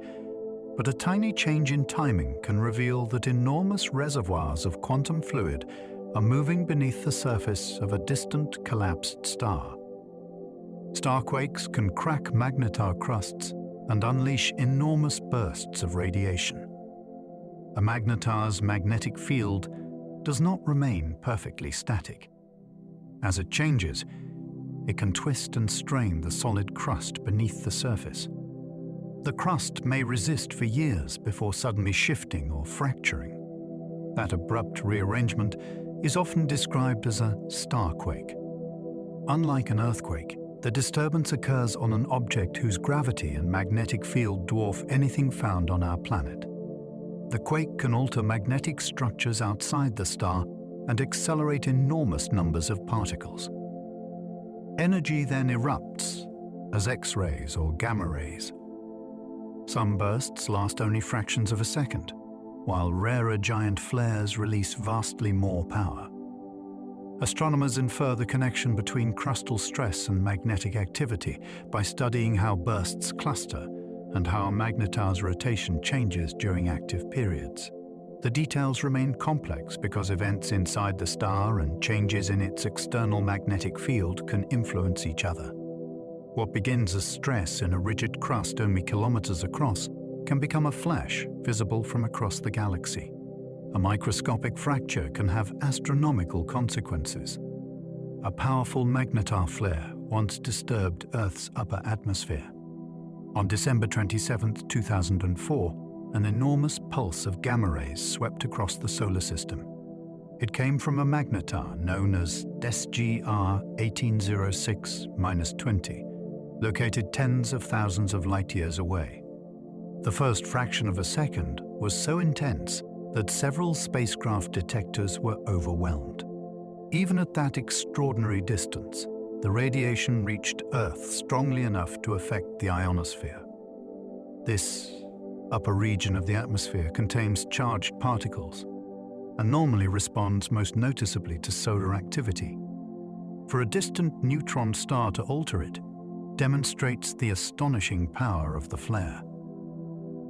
But a tiny change in timing can reveal that enormous reservoirs of quantum fluid are moving beneath the surface of a distant collapsed star. Starquakes can crack magnetar crusts and unleash enormous bursts of radiation. A magnetar's magnetic field does not remain perfectly static. As it changes, it can twist and strain the solid crust beneath the surface. The crust may resist for years before suddenly shifting or fracturing. That abrupt rearrangement is often described as a starquake. Unlike an earthquake, the disturbance occurs on an object whose gravity and magnetic field dwarf anything found on our planet. The quake can alter magnetic structures outside the star and accelerate enormous numbers of particles. Energy then erupts as X-rays or gamma rays. Some bursts last only fractions of a second, while rarer giant flares release vastly more power. Astronomers infer the connection between crustal stress and magnetic activity by studying how bursts cluster and how a magnetar's rotation changes during active periods. The details remain complex because events inside the star and changes in its external magnetic field can influence each other. What begins as stress in a rigid crust only kilometers across can become a flash visible from across the galaxy. A microscopic fracture can have astronomical consequences. A powerful magnetar flare once disturbed Earth's upper atmosphere. On December 27, 2004, an enormous pulse of gamma rays swept across the solar system. It came from a magnetar known as SGR 1806-20, located tens of thousands of light-years away. The first fraction of a second was so intense that several spacecraft detectors were overwhelmed. Even at that extraordinary distance, the radiation reached Earth strongly enough to affect the ionosphere. This upper region of the atmosphere contains charged particles and normally responds most noticeably to solar activity. For a distant neutron star to alter it demonstrates the astonishing power of the flare.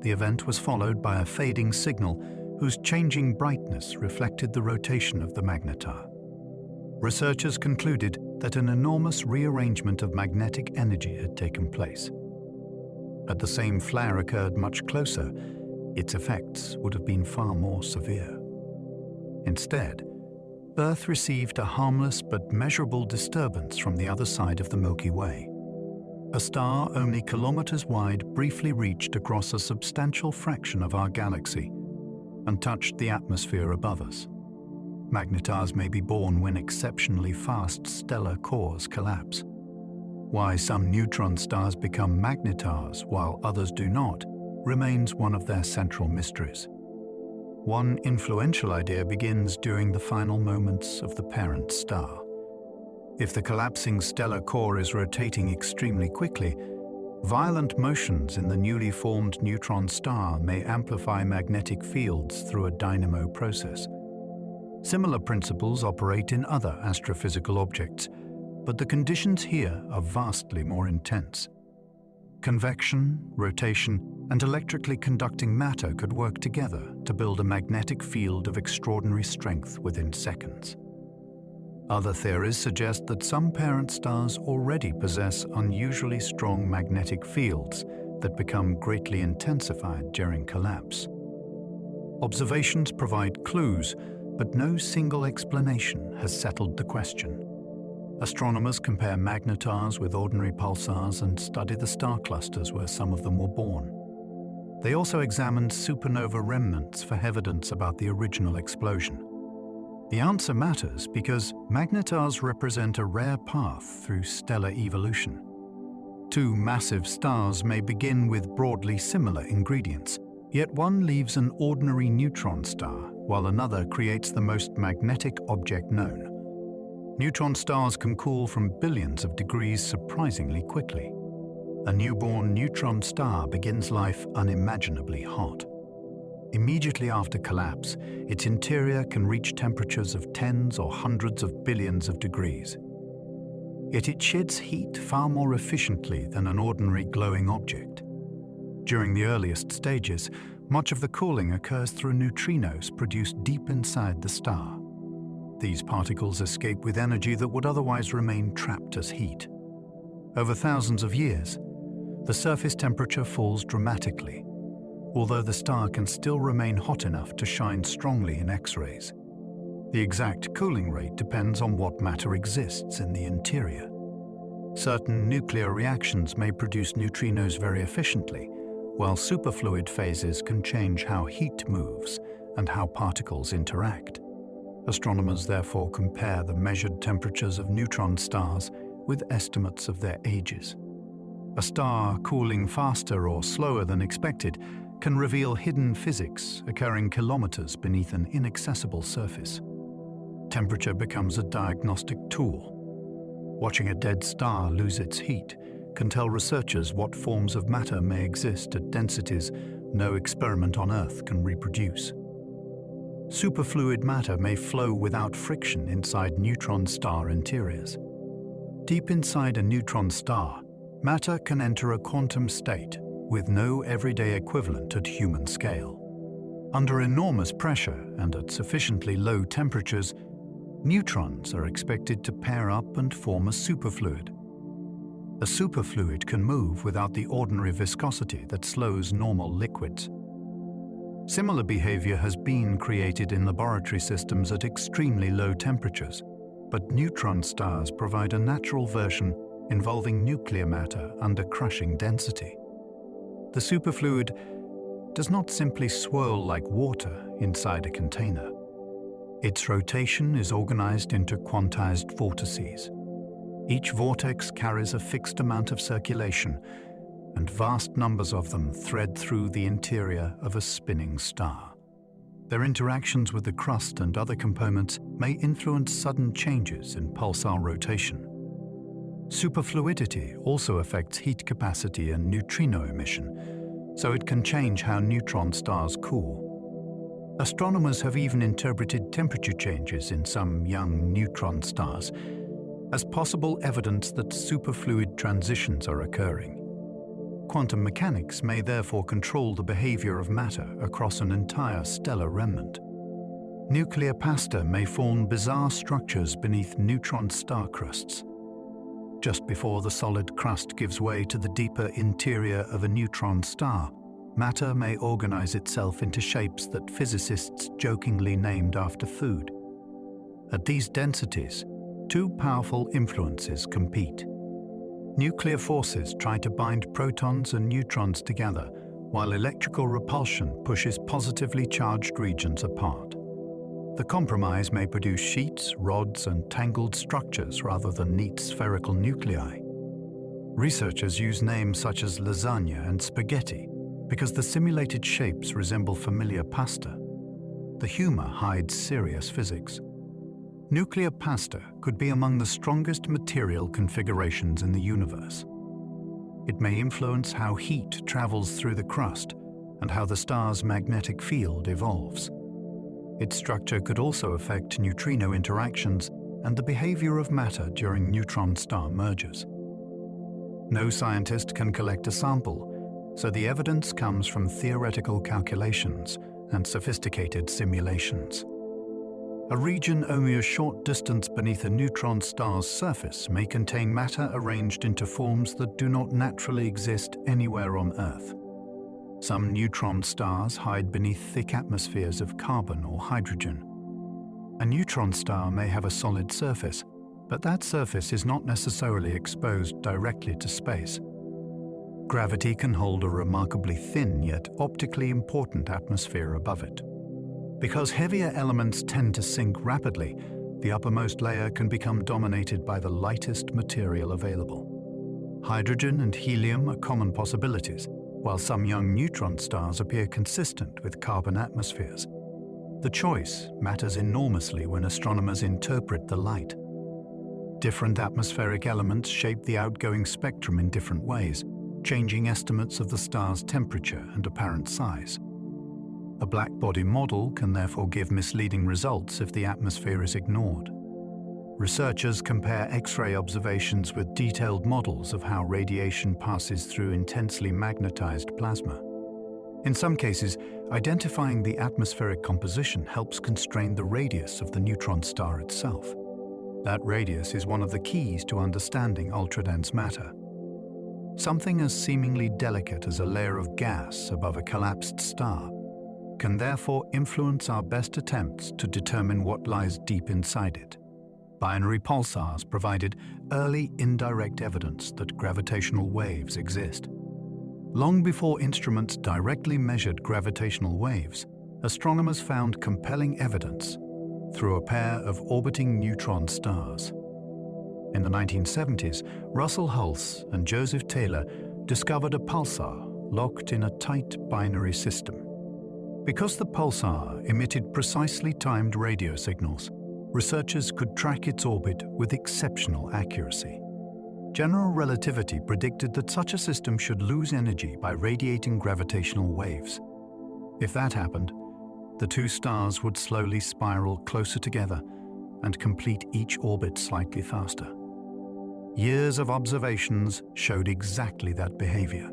The event was followed by a fading signal whose changing brightness reflected the rotation of the magnetar. Researchers concluded that an enormous rearrangement of magnetic energy had taken place. Had the same flare occurred much closer, its effects would have been far more severe. Instead, Earth received a harmless but measurable disturbance from the other side of the Milky Way. A star only kilometers wide briefly reached across a substantial fraction of our galaxy and touched the atmosphere above us. Magnetars may be born when exceptionally fast stellar cores collapse. Why some neutron stars become magnetars while others do not remains one of their central mysteries. One influential idea begins during the final moments of the parent star. If the collapsing stellar core is rotating extremely quickly, violent motions in the newly formed neutron star may amplify magnetic fields through a dynamo process. Similar principles operate in other astrophysical objects, but the conditions here are vastly more intense. Convection, rotation, and electrically conducting matter could work together to build a magnetic field of extraordinary strength within seconds. Other theories suggest that some parent stars already possess unusually strong magnetic fields that become greatly intensified during collapse. Observations provide clues, but no single explanation has settled the question. Astronomers compare magnetars with ordinary pulsars and study the star clusters where some of them were born. They also examined supernova remnants for evidence about the original explosion. The answer matters because magnetars represent a rare path through stellar evolution. Two massive stars may begin with broadly similar ingredients, yet one leaves an ordinary neutron star, while another creates the most magnetic object known. Neutron stars can cool from billions of degrees surprisingly quickly. A newborn neutron star begins life unimaginably hot. Immediately after collapse, its interior can reach temperatures of tens or hundreds of billions of degrees. Yet it sheds heat far more efficiently than an ordinary glowing object. During the earliest stages, much of the cooling occurs through neutrinos produced deep inside the star. These particles escape with energy that would otherwise remain trapped as heat. Over thousands of years, the surface temperature falls dramatically, although the star can still remain hot enough to shine strongly in X-rays. The exact cooling rate depends on what matter exists in the interior. Certain nuclear reactions may produce neutrinos very efficiently, while superfluid phases can change how heat moves and how particles interact. Astronomers therefore compare the measured temperatures of neutron stars with estimates of their ages. A star cooling faster or slower than expected can reveal hidden physics occurring kilometers beneath an inaccessible surface. Temperature becomes a diagnostic tool. Watching a dead star lose its heat can tell researchers what forms of matter may exist at densities no experiment on Earth can reproduce. Superfluid matter may flow without friction inside neutron star interiors. Deep inside a neutron star, matter can enter a quantum state with no everyday equivalent at human scale. Under enormous pressure and at sufficiently low temperatures, neutrons are expected to pair up and form a superfluid. A superfluid can move without the ordinary viscosity that slows normal liquids. Similar behavior has been created in laboratory systems at extremely low temperatures, but neutron stars provide a natural version involving nuclear matter under crushing density. The superfluid does not simply swirl like water inside a container. Its rotation is organized into quantized vortices. Each vortex carries a fixed amount of circulation, and vast numbers of them thread through the interior of a spinning star. Their interactions with the crust and other components may influence sudden changes in pulsar rotation. Superfluidity also affects heat capacity and neutrino emission, so it can change how neutron stars cool. Astronomers have even interpreted temperature changes in some young neutron stars as possible evidence that superfluid transitions are occurring. Quantum mechanics may therefore control the behavior of matter across an entire stellar remnant. Nuclear pasta may form bizarre structures beneath neutron star crusts. Just before the solid crust gives way to the deeper interior of a neutron star, matter may organize itself into shapes that physicists jokingly named after food. At these densities, two powerful influences compete. Nuclear forces try to bind protons and neutrons together, while electrical repulsion pushes positively charged regions apart. The compromise may produce sheets, rods, and tangled structures rather than neat spherical nuclei. Researchers use names such as lasagna and spaghetti because the simulated shapes resemble familiar pasta. The humor hides serious physics. Nuclear pasta could be among the strongest material configurations in the universe. It may influence how heat travels through the crust and how the star's magnetic field evolves. Its structure could also affect neutrino interactions and the behavior of matter during neutron-star mergers. No scientist can collect a sample, so the evidence comes from theoretical calculations and sophisticated simulations. A region only a short distance beneath a neutron star's surface may contain matter arranged into forms that do not naturally exist anywhere on Earth. Some neutron stars hide beneath thick atmospheres of carbon or hydrogen. A neutron star may have a solid surface, but that surface is not necessarily exposed directly to space. Gravity can hold a remarkably thin yet optically important atmosphere above it. Because heavier elements tend to sink rapidly, the uppermost layer can become dominated by the lightest material available. Hydrogen and helium are common possibilities, while some young neutron stars appear consistent with carbon atmospheres. The choice matters enormously when astronomers interpret the light. Different atmospheric elements shape the outgoing spectrum in different ways, changing estimates of the star's temperature and apparent size. A black body model can therefore give misleading results if the atmosphere is ignored. Researchers compare X-ray observations with detailed models of how radiation passes through intensely magnetized plasma. In some cases, identifying the atmospheric composition helps constrain the radius of the neutron star itself. That radius is one of the keys to understanding ultradense matter. Something as seemingly delicate as a layer of gas above a collapsed star can therefore influence our best attempts to determine what lies deep inside it. Binary pulsars provided early indirect evidence that gravitational waves exist. Long before instruments directly measured gravitational waves, astronomers found compelling evidence through a pair of orbiting neutron stars. In the 1970s, Russell Hulse and Joseph Taylor discovered a pulsar locked in a tight binary system. Because the pulsar emitted precisely timed radio signals, researchers could track its orbit with exceptional accuracy. General relativity predicted that such a system should lose energy by radiating gravitational waves. If that happened, the two stars would slowly spiral closer together and complete each orbit slightly faster. Years of observations showed exactly that behavior.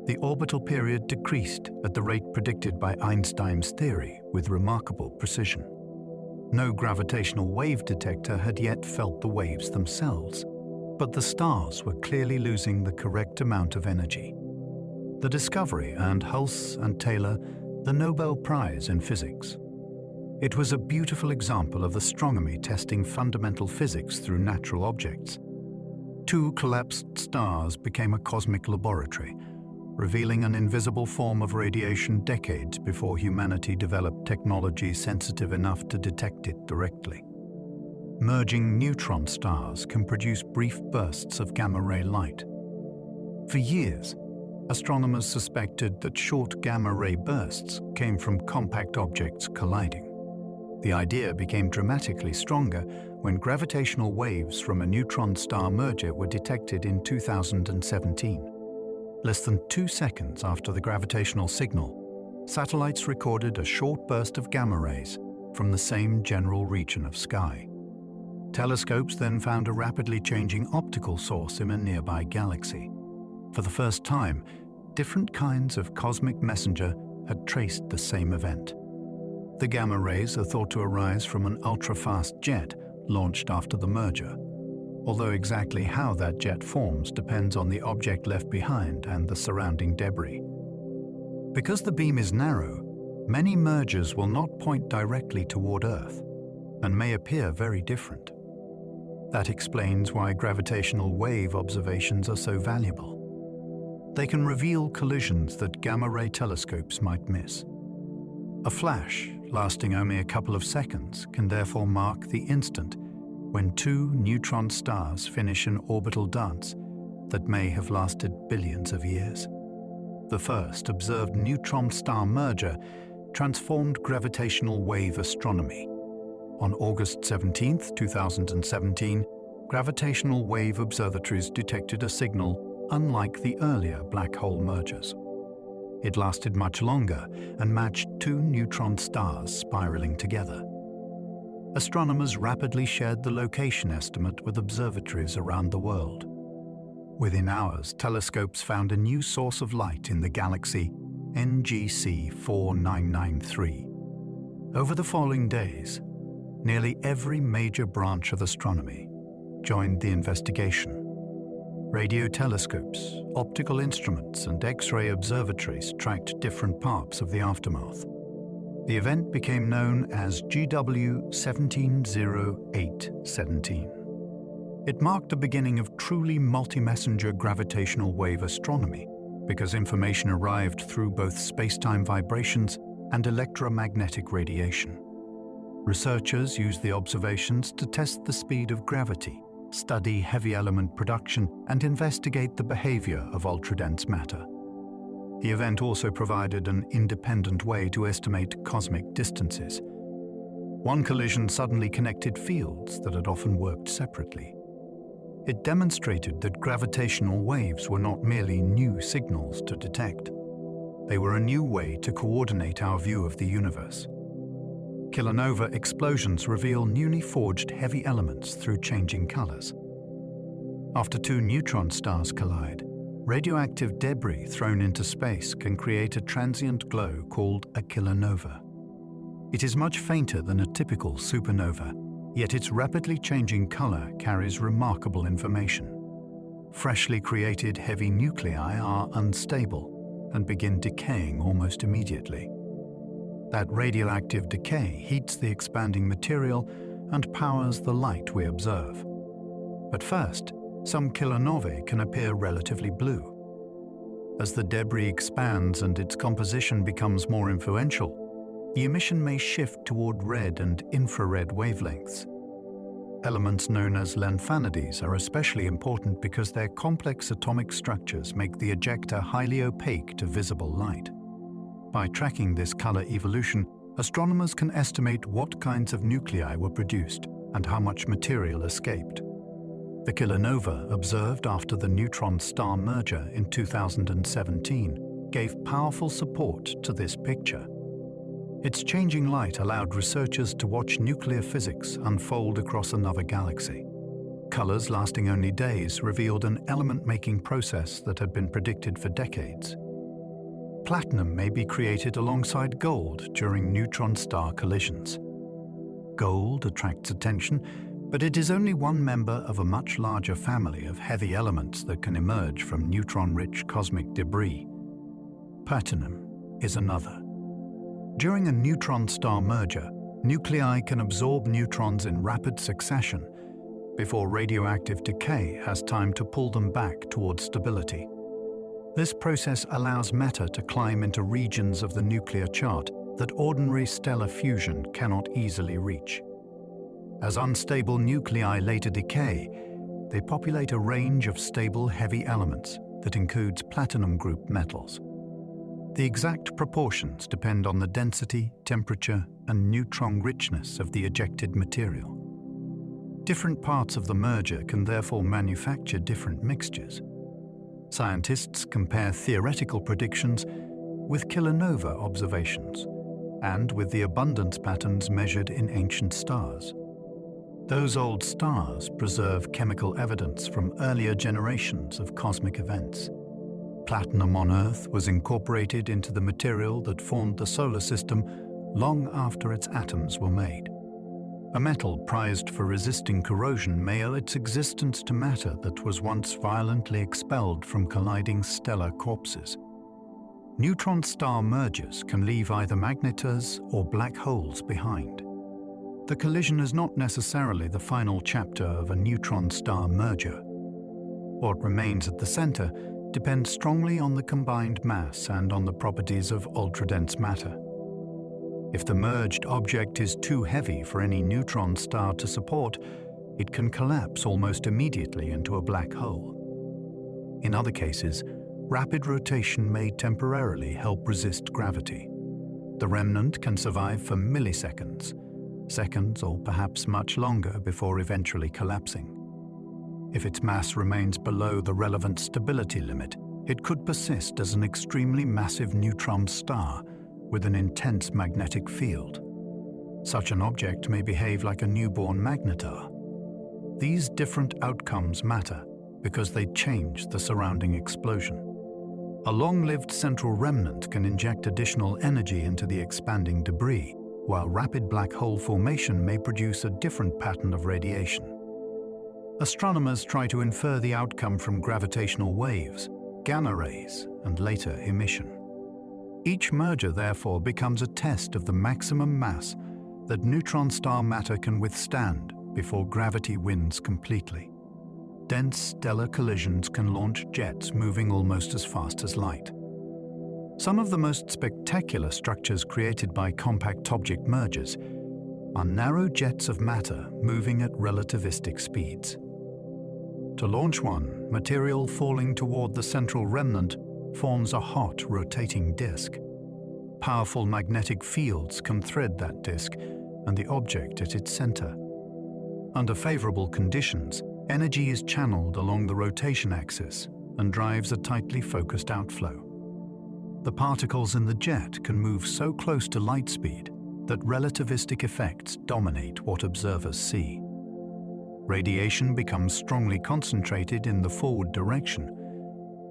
The orbital period decreased at the rate predicted by Einstein's theory with remarkable precision. No gravitational wave detector had yet felt the waves themselves, but the stars were clearly losing the correct amount of energy. The discovery earned Hulse and Taylor the Nobel Prize in Physics. It was a beautiful example of astronomy testing fundamental physics through natural objects. Two collapsed stars became a cosmic laboratory, revealing an invisible form of radiation decades before humanity developed technology sensitive enough to detect it directly. Merging neutron stars can produce brief bursts of gamma-ray light. For years, astronomers suspected that short gamma-ray bursts came from compact objects colliding. The idea became dramatically stronger when gravitational waves from a neutron star merger were detected in 2017. Less than 2 seconds after the gravitational signal, satellites recorded a short burst of gamma rays from the same general region of sky. Telescopes then found a rapidly changing optical source in a nearby galaxy. For the first time, different kinds of cosmic messenger had traced the same event. The gamma rays are thought to arise from an ultra-fast jet launched after the merger, although exactly how that jet forms depends on the object left behind and the surrounding debris. Because the beam is narrow, many mergers will not point directly toward Earth and may appear very different. That explains why gravitational wave observations are so valuable. They can reveal collisions that gamma-ray telescopes might miss. A flash, lasting only a couple of seconds, can therefore mark the instant when two neutron stars finish an orbital dance that may have lasted billions of years. The first observed neutron star merger transformed gravitational wave astronomy. On August 17, 2017, gravitational wave observatories detected a signal unlike the earlier black hole mergers. It lasted much longer and matched two neutron stars spiraling together. Astronomers rapidly shared the location estimate with observatories around the world. Within hours, telescopes found a new source of light in the galaxy NGC 4993. Over the following days, nearly every major branch of astronomy joined the investigation. Radio telescopes, optical instruments, and X-ray observatories tracked different parts of the aftermath. The event became known as GW 170817. It marked the beginning of truly multi-messenger gravitational wave astronomy because information arrived through both space-time vibrations and electromagnetic radiation. Researchers used the observations to test the speed of gravity, study heavy element production, and investigate the behavior of ultradense matter. The event also provided an independent way to estimate cosmic distances. One collision suddenly connected fields that had often worked separately. It demonstrated that gravitational waves were not merely new signals to detect. They were a new way to coordinate our view of the universe. Kilonova explosions reveal newly forged heavy elements through changing colors. After two neutron stars collide, radioactive debris thrown into space can create a transient glow called a kilonova. It is much fainter than a typical supernova, yet its rapidly changing color carries remarkable information. Freshly created heavy nuclei are unstable and begin decaying almost immediately. That radioactive decay heats the expanding material and powers the light we observe. But first, some kilonovae can appear relatively blue. As the debris expands and its composition becomes more influential, the emission may shift toward red and infrared wavelengths. Elements known as lymphanides are especially important because their complex atomic structures make the ejecta highly opaque to visible light. By tracking this color evolution, astronomers can estimate what kinds of nuclei were produced and how much material escaped. The kilonova observed after the neutron-star merger in 2017 gave powerful support to this picture. Its changing light allowed researchers to watch nuclear physics unfold across another galaxy. Colors lasting only days revealed an element-making process that had been predicted for decades. Platinum may be created alongside gold during neutron-star collisions. Gold attracts attention, but it is only one member of a much larger family of heavy elements that can emerge from neutron-rich cosmic debris. Platinum is another. During a neutron-star merger, nuclei can absorb neutrons in rapid succession before radioactive decay has time to pull them back towards stability. This process allows matter to climb into regions of the nuclear chart that ordinary stellar fusion cannot easily reach. As unstable nuclei later decay, they populate a range of stable heavy elements that includes platinum group metals. The exact proportions depend on the density, temperature, and neutron richness of the ejected material. Different parts of the merger can therefore manufacture different mixtures. Scientists compare theoretical predictions with kilonova observations and with the abundance patterns measured in ancient stars. Those old stars preserve chemical evidence from earlier generations of cosmic events. Platinum on Earth was incorporated into the material that formed the solar system long after its atoms were made. A metal prized for resisting corrosion may owe its existence to matter that was once violently expelled from colliding stellar corpses. Neutron star mergers can leave either magnetars or black holes behind. The collision is not necessarily the final chapter of a neutron star merger. What remains at the center depends strongly on the combined mass and on the properties of ultradense matter. If the merged object is too heavy for any neutron star to support, it can collapse almost immediately into a black hole. In other cases, rapid rotation may temporarily help resist gravity. The remnant can survive for milliseconds, seconds or perhaps much longer before eventually collapsing. If its mass remains below the relevant stability limit, it could persist as an extremely massive neutron star with an intense magnetic field. Such an object may behave like a newborn magnetar. These different outcomes matter because they change the surrounding explosion. A long-lived central remnant can inject additional energy into the expanding debris, while rapid black hole formation may produce a different pattern of radiation. Astronomers try to infer the outcome from gravitational waves, gamma rays, and later emission. Each merger, therefore, becomes a test of the maximum mass that neutron star matter can withstand before gravity wins completely. Dense stellar collisions can launch jets moving almost as fast as light. Some of the most spectacular structures created by compact object mergers are narrow jets of matter moving at relativistic speeds. To launch one, material falling toward the central remnant forms a hot, rotating disk. Powerful magnetic fields can thread that disk and the object at its center. Under favorable conditions, energy is channeled along the rotation axis and drives a tightly focused outflow. The particles in the jet can move so close to light speed that relativistic effects dominate what observers see. Radiation becomes strongly concentrated in the forward direction,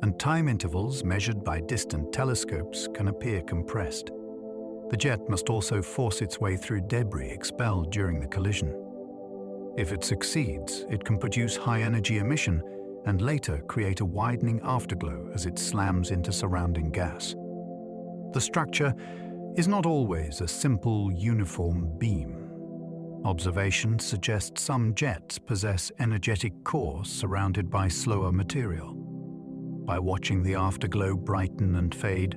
and time intervals measured by distant telescopes can appear compressed. The jet must also force its way through debris expelled during the collision. If it succeeds, it can produce high-energy emission and later create a widening afterglow as it slams into surrounding gas. The structure is not always a simple, uniform beam. Observations suggest some jets possess energetic cores surrounded by slower material. By watching the afterglow brighten and fade,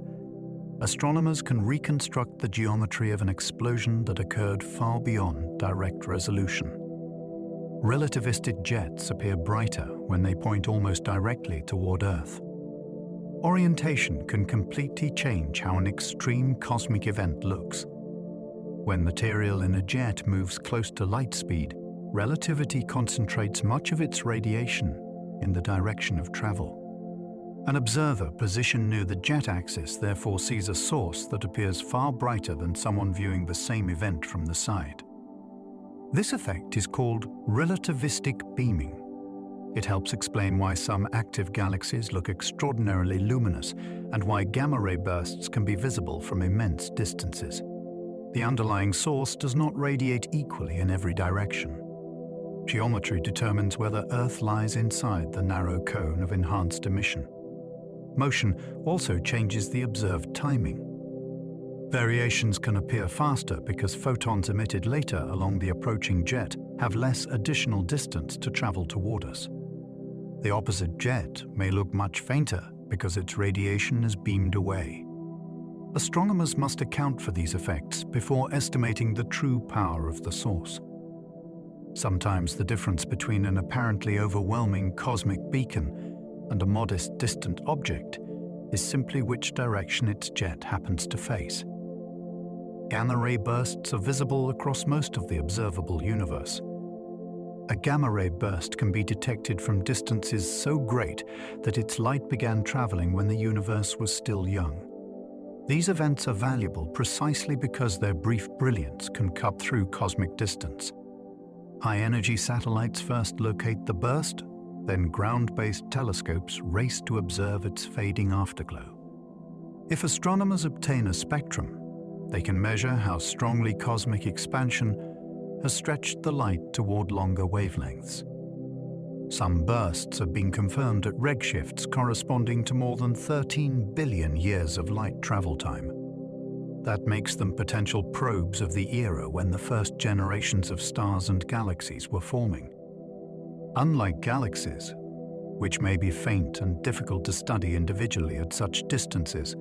astronomers can reconstruct the geometry of an explosion that occurred far beyond direct resolution. Relativistic jets appear brighter when they point almost directly toward Earth. Orientation can completely change how an extreme cosmic event looks. When material in a jet moves close to light speed, relativity concentrates much of its radiation in the direction of travel. An observer positioned near the jet axis therefore sees a source that appears far brighter than someone viewing the same event from the side. This effect is called relativistic beaming. It helps explain why some active galaxies look extraordinarily luminous and why gamma-ray bursts can be visible from immense distances. The underlying source does not radiate equally in every direction. Geometry determines whether Earth lies inside the narrow cone of enhanced emission. Motion also changes the observed timing. Variations can appear faster because photons emitted later along the approaching jet have less additional distance to travel toward us. The opposite jet may look much fainter because its radiation is beamed away. Astronomers must account for these effects before estimating the true power of the source. Sometimes the difference between an apparently overwhelming cosmic beacon and a modest distant object is simply which direction its jet happens to face. Gamma-ray bursts are visible across most of the observable universe. A gamma-ray burst can be detected from distances so great that its light began traveling when the universe was still young. These events are valuable precisely because their brief brilliance can cut through cosmic distance. High-energy satellites first locate the burst, then ground-based telescopes race to observe its fading afterglow. If astronomers obtain a spectrum, they can measure how strongly cosmic expansion has stretched the light toward longer wavelengths. Some bursts have been confirmed at redshifts corresponding to more than 13 billion years of light travel time. That makes them potential probes of the era when the first generations of stars and galaxies were forming. Unlike galaxies, which may be faint and difficult to study individually at such distances,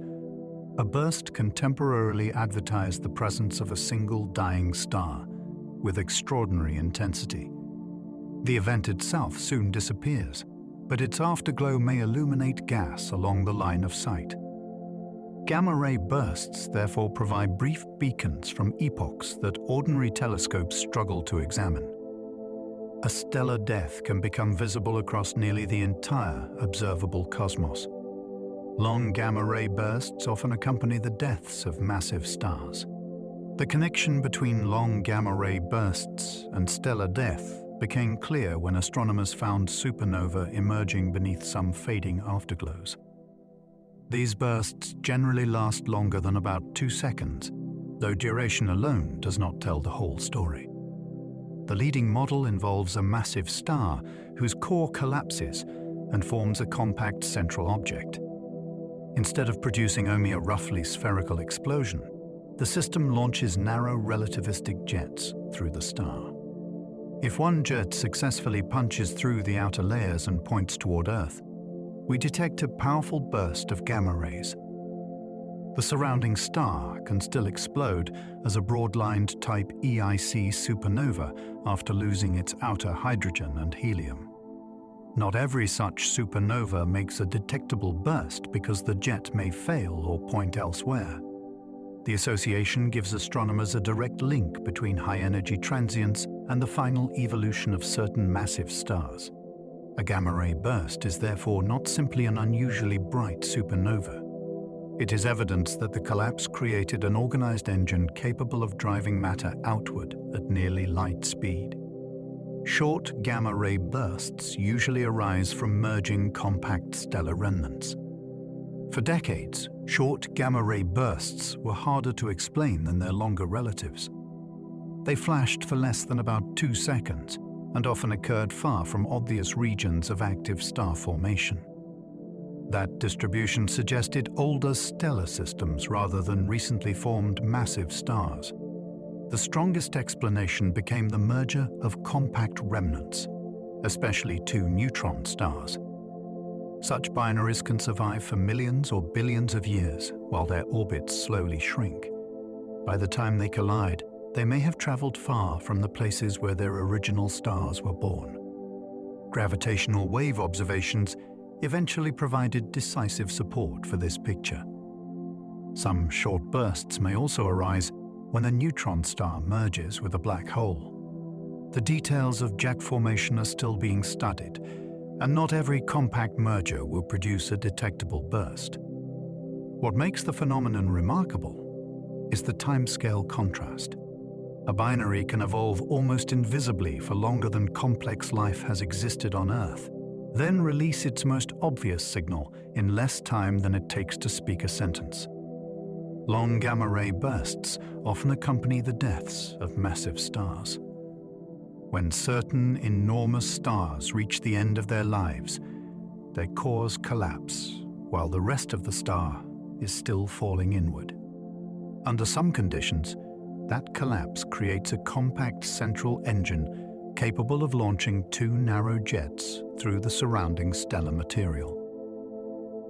a burst can temporarily advertise the presence of a single dying star with extraordinary intensity. The event itself soon disappears, but its afterglow may illuminate gas along the line of sight. Gamma-ray bursts therefore provide brief beacons from epochs that ordinary telescopes struggle to examine. A stellar death can become visible across nearly the entire observable cosmos. Long gamma-ray bursts often accompany the deaths of massive stars. The connection between long gamma-ray bursts and stellar death became clear when astronomers found supernova emerging beneath some fading afterglows. These bursts generally last longer than about 2 seconds, though duration alone does not tell the whole story. The leading model involves a massive star whose core collapses and forms a compact central object. Instead of producing only a roughly spherical explosion, the system launches narrow relativistic jets through the star. If one jet successfully punches through the outer layers and points toward Earth, we detect a powerful burst of gamma rays. The surrounding star can still explode as a broad-lined type EIC supernova after losing its outer hydrogen and helium. Not every such supernova makes a detectable burst because the jet may fail or point elsewhere. The association gives astronomers a direct link between high-energy transients and the final evolution of certain massive stars. A gamma-ray burst is therefore not simply an unusually bright supernova. It is evidence that the collapse created an organized engine capable of driving matter outward at nearly light speed. Short gamma-ray bursts usually arise from merging compact stellar remnants. For decades, short gamma-ray bursts were harder to explain than their longer relatives. They flashed for less than about 2 seconds and often occurred far from obvious regions of active star formation. That distribution suggested older stellar systems rather than recently formed massive stars. The strongest explanation became the merger of compact remnants, especially 2 neutron stars. Such binaries can survive for millions or billions of years while their orbits slowly shrink. By the time they collide, they may have traveled far from the places where their original stars were born. Gravitational wave observations eventually provided decisive support for this picture. Some short bursts may also arise when a neutron star merges with a black hole. The details of jet formation are still being studied, and not every compact merger will produce a detectable burst. What makes the phenomenon remarkable is the timescale contrast. A binary can evolve almost invisibly for longer than complex life has existed on Earth, then release its most obvious signal in less time than it takes to speak a sentence. Long gamma-ray bursts often accompany the deaths of massive stars. When certain enormous stars reach the end of their lives, their cores collapse while the rest of the star is still falling inward. Under some conditions, that collapse creates a compact central engine capable of launching 2 narrow jets through the surrounding stellar material.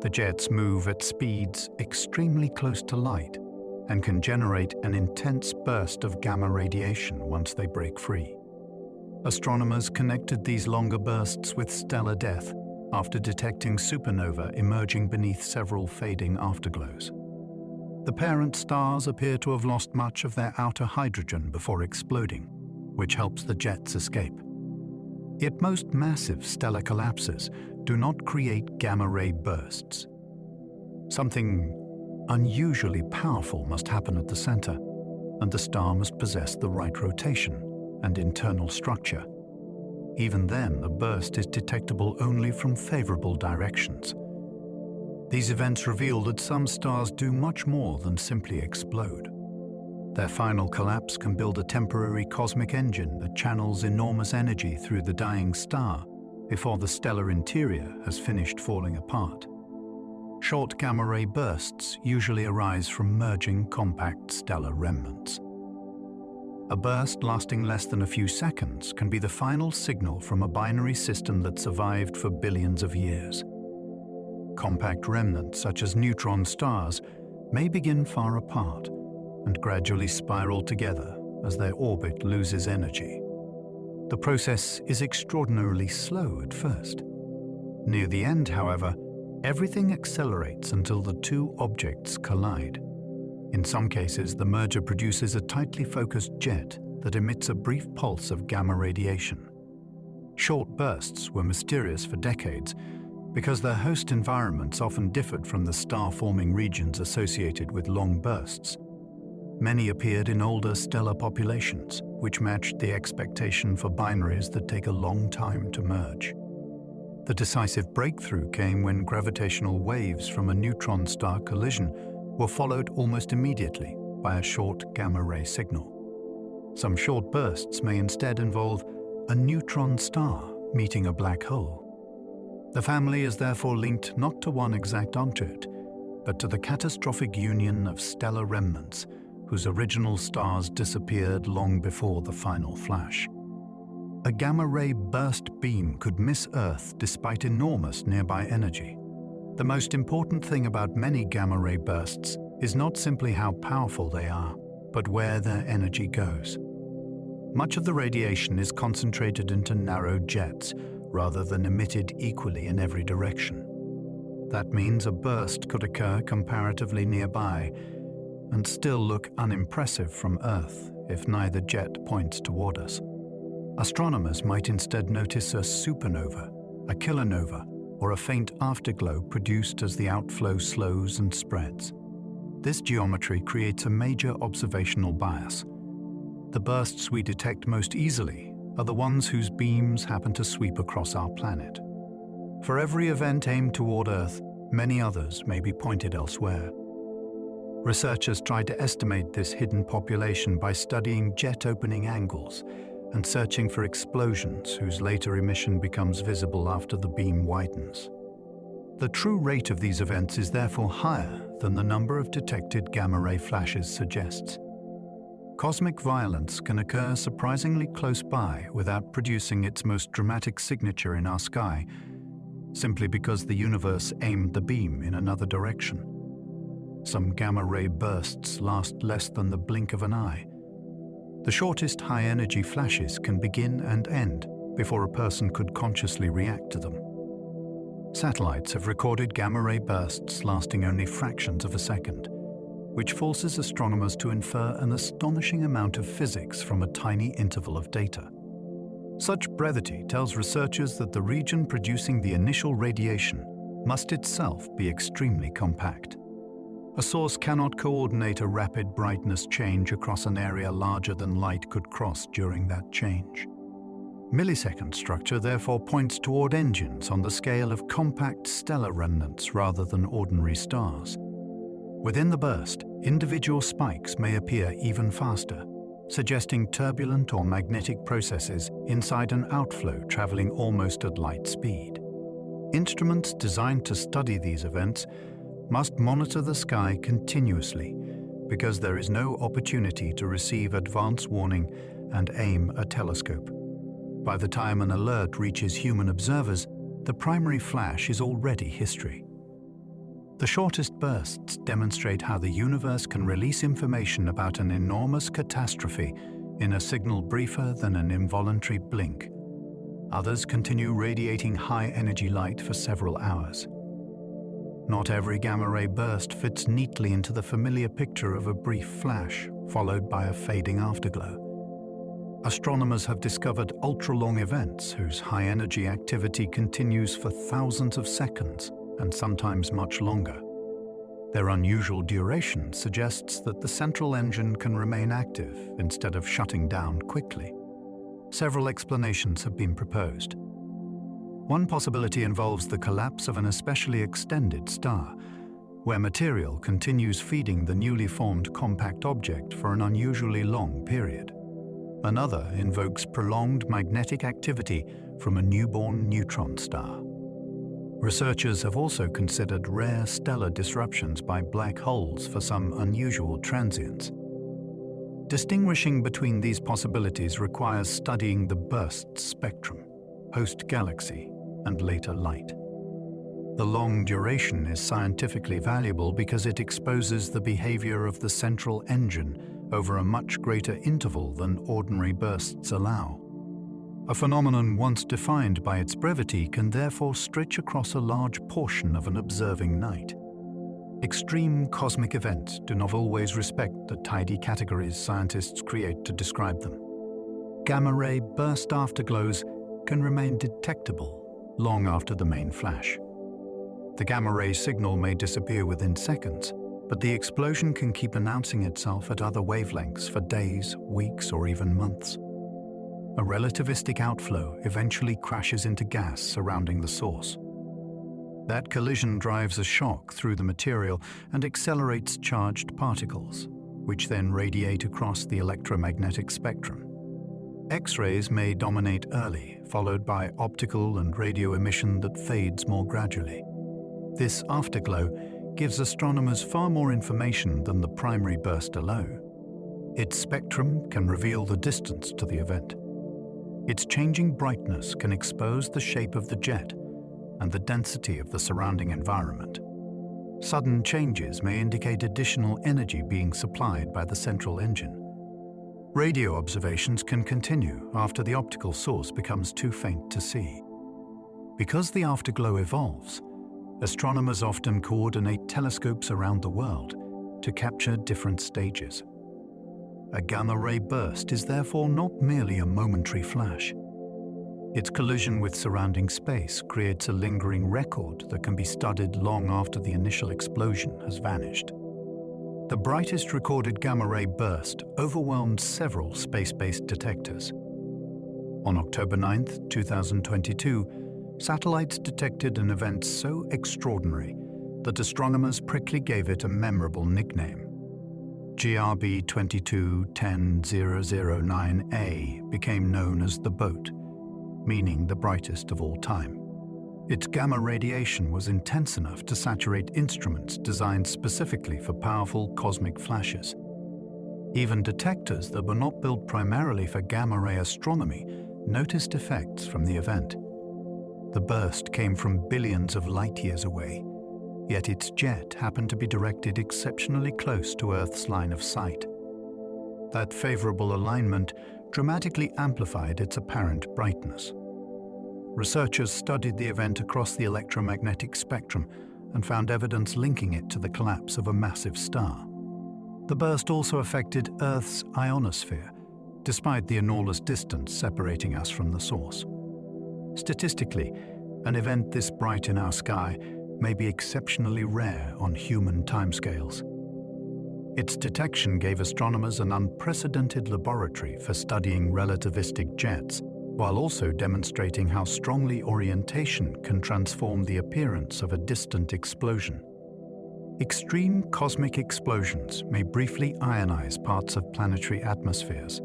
The jets move at speeds extremely close to light and can generate an intense burst of gamma radiation once they break free. Astronomers connected these longer bursts with stellar death after detecting supernova emerging beneath several fading afterglows. The parent stars appear to have lost much of their outer hydrogen before exploding, which helps the jets escape. Yet most massive stellar collapses do not create gamma-ray bursts. Something unusually powerful must happen at the center, and the star must possess the right rotation and internal structure. Even then, a burst is detectable only from favorable directions. These events reveal that some stars do much more than simply explode. Their final collapse can build a temporary cosmic engine that channels enormous energy through the dying star before the stellar interior has finished falling apart. Short gamma-ray bursts usually arise from merging compact stellar remnants. A burst lasting less than a few seconds can be the final signal from a binary system that survived for billions of years. Compact remnants, such as neutron stars, may begin far apart and gradually spiral together as their orbit loses energy. The process is extraordinarily slow at first. Near the end, however, everything accelerates until the 2 objects collide. In some cases, the merger produces a tightly focused jet that emits a brief pulse of gamma radiation. Short bursts were mysterious for decades because their host environments often differed from the star-forming regions associated with long bursts. Many appeared in older stellar populations, which matched the expectation for binaries that take a long time to merge. The decisive breakthrough came when gravitational waves from a neutron star collision were followed almost immediately by a short gamma-ray signal. Some short bursts may instead involve a neutron star meeting a black hole. The family is therefore linked not to one exact object, but to the catastrophic union of stellar remnants whose original stars disappeared long before the final flash. A gamma-ray burst beam could miss Earth despite enormous nearby energy. The most important thing about many gamma-ray bursts is not simply how powerful they are, but where their energy goes. Much of the radiation is concentrated into narrow jets, rather than emitted equally in every direction. That means a burst could occur comparatively nearby and still look unimpressive from Earth if neither jet points toward us. Astronomers might instead notice a supernova, a kilonova, or a faint afterglow produced as the outflow slows and spreads. This geometry creates a major observational bias. The bursts we detect most easily are the ones whose beams happen to sweep across our planet. For every event aimed toward Earth, many others may be pointed elsewhere. Researchers tried to estimate this hidden population by studying jet opening angles and searching for explosions whose later emission becomes visible after the beam widens. The true rate of these events is therefore higher than the number of detected gamma-ray flashes suggests. Cosmic violence can occur surprisingly close by without producing its most dramatic signature in our sky, simply because the universe aimed the beam in another direction. Some gamma-ray bursts last less than the blink of an eye. The shortest high-energy flashes can begin and end before a person could consciously react to them. Satellites have recorded gamma-ray bursts lasting only fractions of a second, which forces astronomers to infer an astonishing amount of physics from a tiny interval of data. Such brevity tells researchers that the region producing the initial radiation must itself be extremely compact. A source cannot coordinate a rapid brightness change across an area larger than light could cross during that change. Millisecond structure therefore points toward engines on the scale of compact stellar remnants rather than ordinary stars. Within the burst, individual spikes may appear even faster, suggesting turbulent or magnetic processes inside an outflow traveling almost at light speed. Instruments designed to study these events must monitor the sky continuously because there is no opportunity to receive advance warning and aim a telescope. By the time an alert reaches human observers, the primary flash is already history. The shortest bursts demonstrate how the universe can release information about an enormous catastrophe in a signal briefer than an involuntary blink. Others continue radiating high-energy light for several hours. Not every gamma-ray burst fits neatly into the familiar picture of a brief flash, followed by a fading afterglow. Astronomers have discovered ultra-long events whose high-energy activity continues for thousands of seconds, and sometimes much longer. Their unusual duration suggests that the central engine can remain active instead of shutting down quickly. Several explanations have been proposed. One possibility involves the collapse of an especially extended star, where material continues feeding the newly formed compact object for an unusually long period. Another invokes prolonged magnetic activity from a newborn neutron star. Researchers have also considered rare stellar disruptions by black holes for some unusual transients. Distinguishing between these possibilities requires studying the burst spectrum, host galaxy, and later light. The long duration is scientifically valuable because it exposes the behavior of the central engine over a much greater interval than ordinary bursts allow. A phenomenon once defined by its brevity can therefore stretch across a large portion of an observing night. Extreme cosmic events do not always respect the tidy categories scientists create to describe them. Gamma-ray burst afterglows can remain detectable long after the main flash. The gamma-ray signal may disappear within seconds, but the explosion can keep announcing itself at other wavelengths for days, weeks, or even months. A relativistic outflow eventually crashes into gas surrounding the source. That collision drives a shock through the material and accelerates charged particles, which then radiate across the electromagnetic spectrum. X-rays may dominate early, followed by optical and radio emission that fades more gradually. This afterglow gives astronomers far more information than the primary burst alone. Its spectrum can reveal the distance to the event. Its changing brightness can expose the shape of the jet and the density of the surrounding environment. Sudden changes may indicate additional energy being supplied by the central engine. Radio observations can continue after the optical source becomes too faint to see. Because the afterglow evolves, astronomers often coordinate telescopes around the world to capture different stages. A gamma-ray burst is therefore not merely a momentary flash. Its collision with surrounding space creates a lingering record that can be studied long after the initial explosion has vanished. The brightest recorded gamma-ray burst overwhelmed several space-based detectors. On October 9, 2022, satellites detected an event so extraordinary that astronomers quickly gave it a memorable nickname. GRB 2210009A became known as the boat, meaning the brightest of all time. Its gamma radiation was intense enough to saturate instruments designed specifically for powerful cosmic flashes. Even detectors that were not built primarily for gamma-ray astronomy noticed effects from the event. The burst came from billions of light-years away, yet its jet happened to be directed exceptionally close to Earth's line of sight. That favorable alignment dramatically amplified its apparent brightness. Researchers studied the event across the electromagnetic spectrum and found evidence linking it to the collapse of a massive star. The burst also affected Earth's ionosphere, despite the enormous distance separating us from the source. Statistically, an event this bright in our sky may be exceptionally rare on human timescales. Its detection gave astronomers an unprecedented laboratory for studying relativistic jets, while also demonstrating how strongly orientation can transform the appearance of a distant explosion. Extreme cosmic explosions may briefly ionize parts of planetary atmospheres.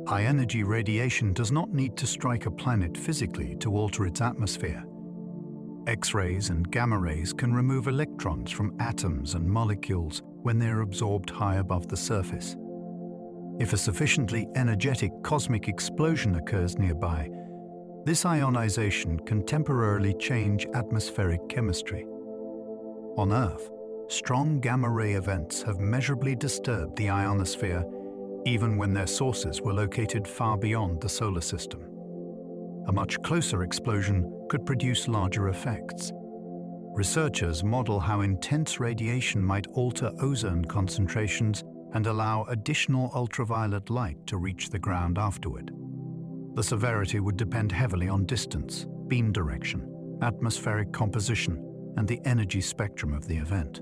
High-energy radiation does not need to strike a planet physically to alter its atmosphere. X-rays and gamma rays can remove electrons from atoms and molecules when they are absorbed high above the surface. If a sufficiently energetic cosmic explosion occurs nearby, this ionization can temporarily change atmospheric chemistry. On Earth, strong gamma-ray events have measurably disturbed the ionosphere even when their sources were located far beyond the solar system. A much closer explosion could produce larger effects. Researchers model how intense radiation might alter ozone concentrations and allow additional ultraviolet light to reach the ground afterward. The severity would depend heavily on distance, beam direction, atmospheric composition, and the energy spectrum of the event.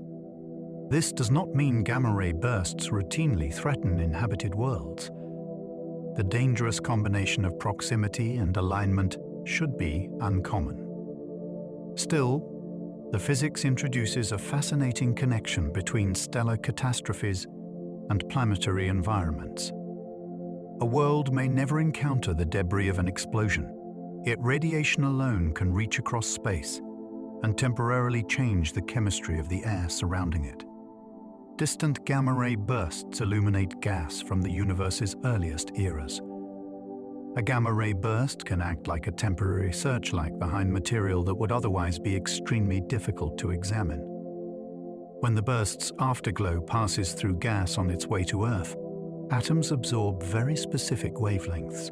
This does not mean gamma-ray bursts routinely threaten inhabited worlds. The dangerous combination of proximity and alignment should be uncommon. Still, the physics introduces a fascinating connection between stellar catastrophes and planetary environments. A world may never encounter the debris of an explosion, yet radiation alone can reach across space and temporarily change the chemistry of the air surrounding it. Distant gamma-ray bursts illuminate gas from the universe's earliest eras. A gamma-ray burst can act like a temporary searchlight behind material that would otherwise be extremely difficult to examine. When the burst's afterglow passes through gas on its way to Earth, atoms absorb very specific wavelengths.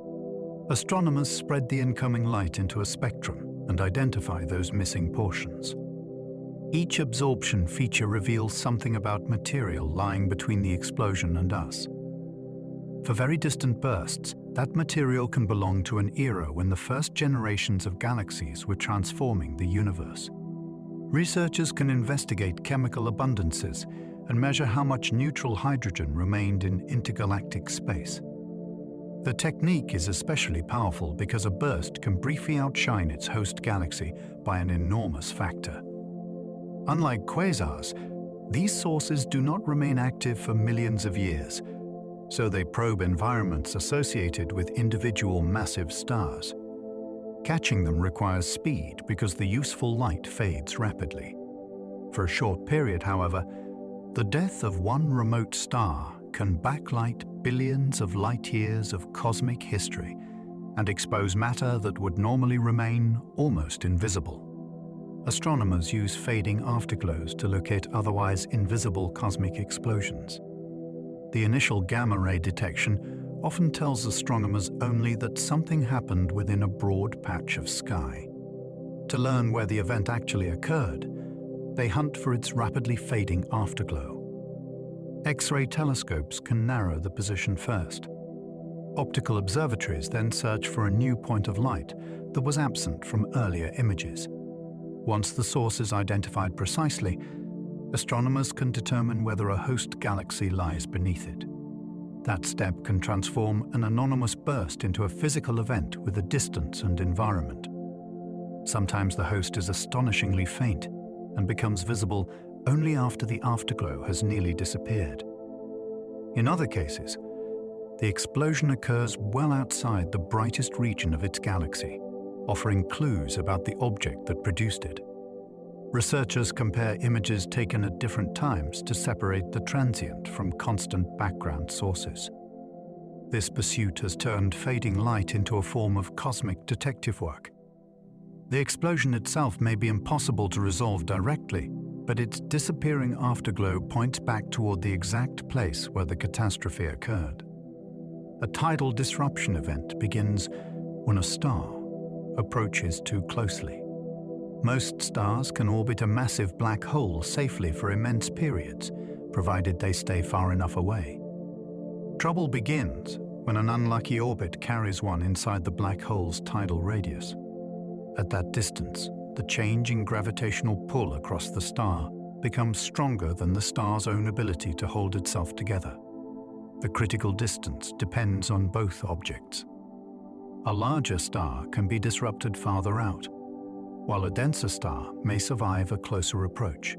Astronomers spread the incoming light into a spectrum and identify those missing portions. Each absorption feature reveals something about material lying between the explosion and us. For very distant bursts, that material can belong to an era when the first generations of galaxies were transforming the universe. Researchers can investigate chemical abundances and measure how much neutral hydrogen remained in intergalactic space. The technique is especially powerful because a burst can briefly outshine its host galaxy by an enormous factor. Unlike quasars, these sources do not remain active for millions of years, so they probe environments associated with individual massive stars. Catching them requires speed because the useful light fades rapidly. For a short period, however, the death of one remote star can backlight billions of light-years of cosmic history and expose matter that would normally remain almost invisible. Astronomers use fading afterglows to locate otherwise invisible cosmic explosions. The initial gamma-ray detection often tells astronomers only that something happened within a broad patch of sky. To learn where the event actually occurred, they hunt for its rapidly fading afterglow. X-ray telescopes can narrow the position first. Optical observatories then search for a new point of light that was absent from earlier images. Once the source is identified precisely, astronomers can determine whether a host galaxy lies beneath it. That step can transform an anonymous burst into a physical event with a distance and environment. Sometimes the host is astonishingly faint and becomes visible only after the afterglow has nearly disappeared. In other cases, the explosion occurs well outside the brightest region of its galaxy, offering clues about the object that produced it. Researchers compare images taken at different times to separate the transient from constant background sources. This pursuit has turned fading light into a form of cosmic detective work. The explosion itself may be impossible to resolve directly, but its disappearing afterglow points back toward the exact place where the catastrophe occurred. A tidal disruption event begins when a star approaches too closely. Most stars can orbit a massive black hole safely for immense periods, provided they stay far enough away. Trouble begins when an unlucky orbit carries one inside the black hole's tidal radius. At that distance, the change in gravitational pull across the star becomes stronger than the star's own ability to hold itself together. The critical distance depends on both objects. A larger star can be disrupted farther out, while a denser star may survive a closer approach.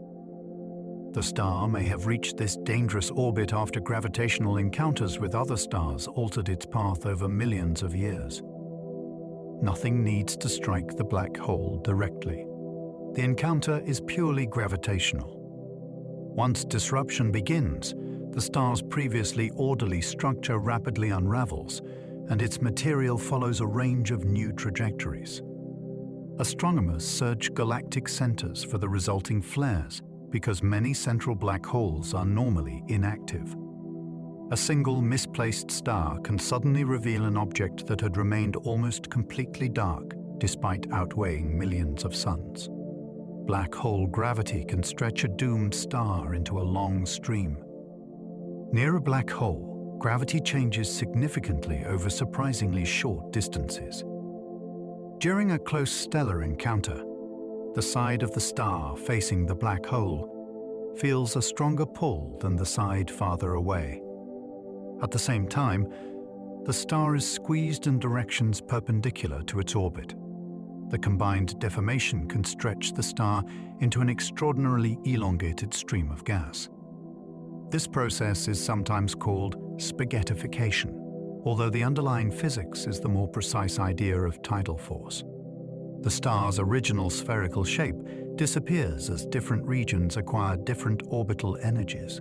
The star may have reached this dangerous orbit after gravitational encounters with other stars altered its path over millions of years. Nothing needs to strike the black hole directly. The encounter is purely gravitational. Once disruption begins, the star's previously orderly structure rapidly unravels, and its material follows a range of new trajectories. Astronomers search galactic centers for the resulting flares because many central black holes are normally inactive. A single misplaced star can suddenly reveal an object that had remained almost completely dark despite outweighing millions of suns. Black hole gravity can stretch a doomed star into a long stream. Near a black hole, gravity changes significantly over surprisingly short distances. During a close stellar encounter, the side of the star facing the black hole feels a stronger pull than the side farther away. At the same time, the star is squeezed in directions perpendicular to its orbit. The combined deformation can stretch the star into an extraordinarily elongated stream of gas. This process is sometimes called spaghettification, although the underlying physics is the more precise idea of tidal force. The star's original spherical shape disappears as different regions acquire different orbital energies.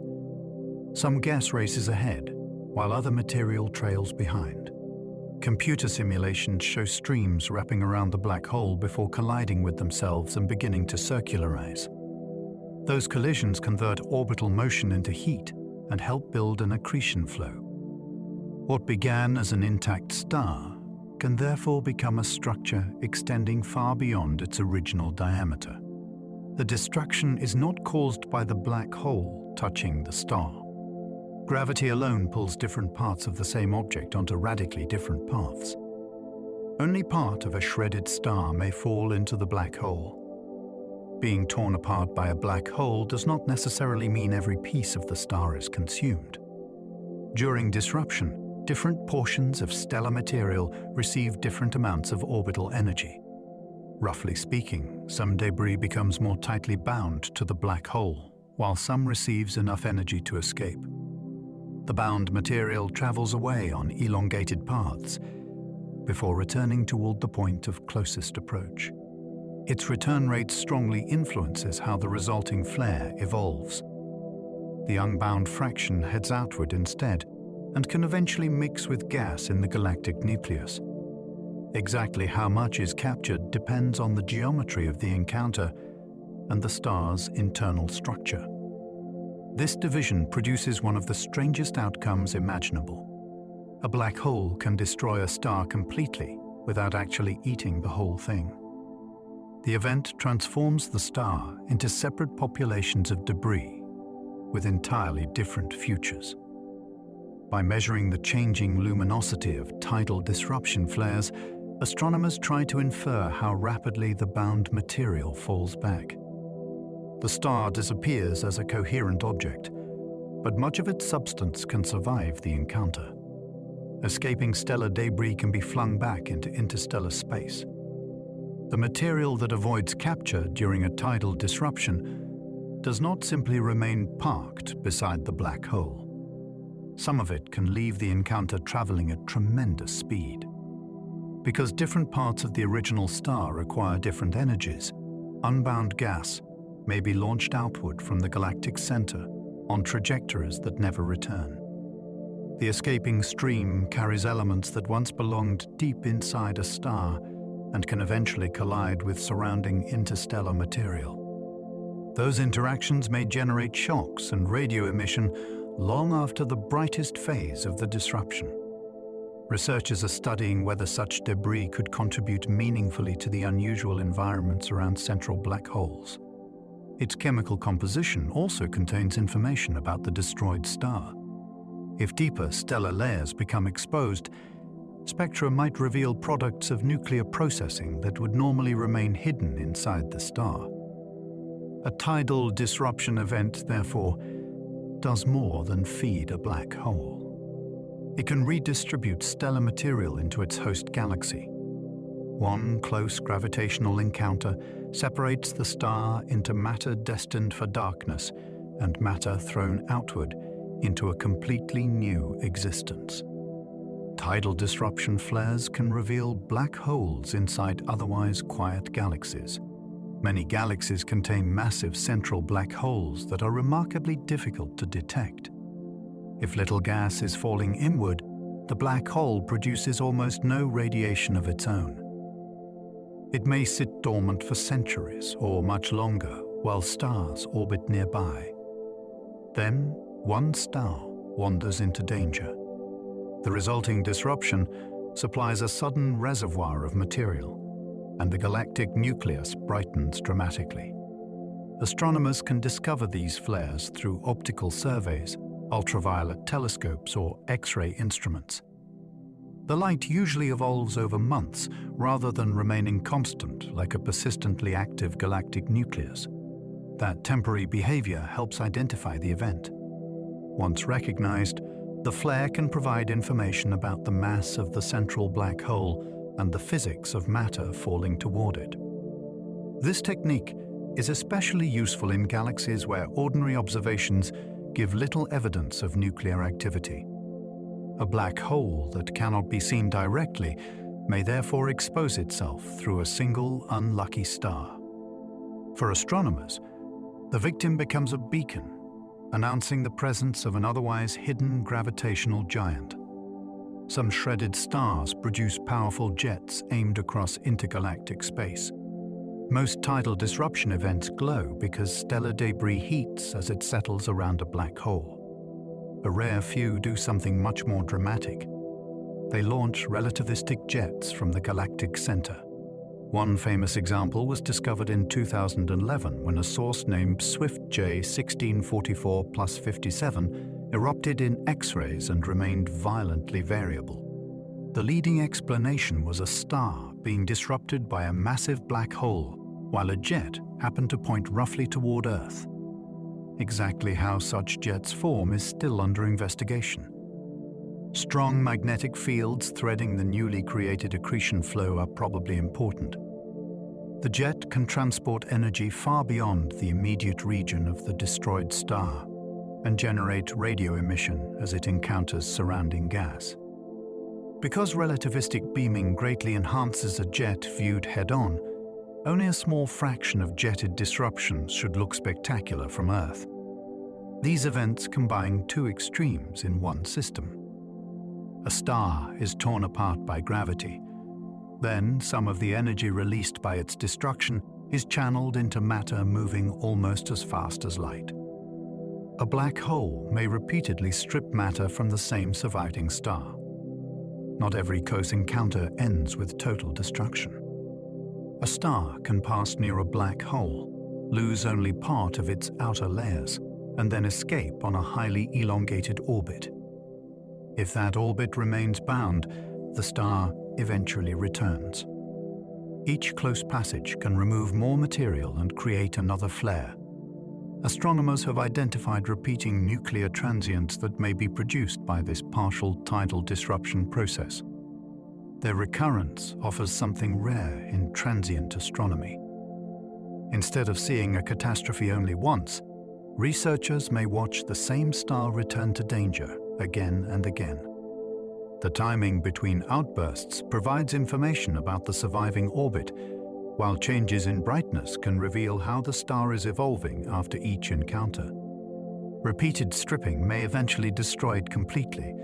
Some gas races ahead, while other material trails behind. Computer simulations show streams wrapping around the black hole before colliding with themselves and beginning to circularize. Those collisions convert orbital motion into heat and help build an accretion flow. What began as an intact star can therefore become a structure extending far beyond its original diameter. The destruction is not caused by the black hole touching the star. Gravity alone pulls different parts of the same object onto radically different paths. Only part of a shredded star may fall into the black hole. Being torn apart by a black hole does not necessarily mean every piece of the star is consumed. During disruption, different portions of stellar material receive different amounts of orbital energy. Roughly speaking, some debris becomes more tightly bound to the black hole, while some receives enough energy to escape. The bound material travels away on elongated paths before returning toward the point of closest approach. Its return rate strongly influences how the resulting flare evolves. The unbound fraction heads outward instead and can eventually mix with gas in the galactic nucleus. Exactly how much is captured depends on the geometry of the encounter and the star's internal structure. This division produces one of the strangest outcomes imaginable. A black hole can destroy a star completely without actually eating the whole thing. The event transforms the star into separate populations of debris with entirely different futures. By measuring the changing luminosity of tidal disruption flares, astronomers try to infer how rapidly the bound material falls back. The star disappears as a coherent object, but much of its substance can survive the encounter. Escaping stellar debris can be flung back into interstellar space. The material that avoids capture during a tidal disruption does not simply remain parked beside the black hole. Some of it can leave the encounter traveling at tremendous speed. Because different parts of the original star require different energies, unbound gas may be launched outward from the galactic center on trajectories that never return. The escaping stream carries elements that once belonged deep inside a star and can eventually collide with surrounding interstellar material. Those interactions may generate shocks and radio emission long after the brightest phase of the disruption. Researchers are studying whether such debris could contribute meaningfully to the unusual environments around central black holes. Its chemical composition also contains information about the destroyed star. If deeper stellar layers become exposed, spectra might reveal products of nuclear processing that would normally remain hidden inside the star. A tidal disruption event, therefore, does more than feed a black hole. It can redistribute stellar material into its host galaxy. One close gravitational encounter separates the star into matter destined for darkness and matter thrown outward into a completely new existence. Tidal disruption flares can reveal black holes inside otherwise quiet galaxies. Many galaxies contain massive central black holes that are remarkably difficult to detect. If little gas is falling inward, the black hole produces almost no radiation of its own. It may sit dormant for centuries or much longer while stars orbit nearby. Then, one star wanders into danger. The resulting disruption supplies a sudden reservoir of material, and the galactic nucleus brightens dramatically. Astronomers can discover these flares through optical surveys, ultraviolet telescopes, or X-ray instruments. The light usually evolves over months rather than remaining constant like a persistently active galactic nucleus. That temporary behavior helps identify the event. Once recognized, the flare can provide information about the mass of the central black hole and the physics of matter falling toward it. This technique is especially useful in galaxies where ordinary observations give little evidence of nuclear activity. A black hole that cannot be seen directly may therefore expose itself through a single unlucky star. For astronomers, the victim becomes a beacon, announcing the presence of an otherwise hidden gravitational giant. Some shredded stars produce powerful jets aimed across intergalactic space. Most tidal disruption events glow because stellar debris heats as it settles around a black hole. A rare few do something much more dramatic. They launch relativistic jets from the galactic center. One famous example was discovered in 2011 when a source named Swift-J 1644+57 erupted in X-rays and remained violently variable. The leading explanation was a star being disrupted by a massive black hole, while a jet happened to point roughly toward Earth. Exactly how such jets form is still under investigation. Strong magnetic fields threading the newly created accretion flow are probably important. The jet can transport energy far beyond the immediate region of the destroyed star and generate radio emission as it encounters surrounding gas. Because relativistic beaming greatly enhances a jet viewed head-on, only a small fraction of jetted disruptions should look spectacular from Earth. These events combine two extremes in one system. A star is torn apart by gravity. Then, some of the energy released by its destruction is channeled into matter moving almost as fast as light. A black hole may repeatedly strip matter from the same surviving star. Not every close encounter ends with total destruction. A star can pass near a black hole, lose only part of its outer layers, and then escape on a highly elongated orbit. If that orbit remains bound, the star eventually returns. Each close passage can remove more material and create another flare, Astronomers have identified repeating nuclear transients that may be produced by this partial tidal disruption process. Their recurrence offers something rare in transient astronomy. Instead of seeing a catastrophe only once, researchers may watch the same star return to danger again and again. The timing between outbursts provides information about the surviving orbit, while changes in brightness can reveal how the star is evolving after each encounter. Repeated stripping may eventually destroy it completely,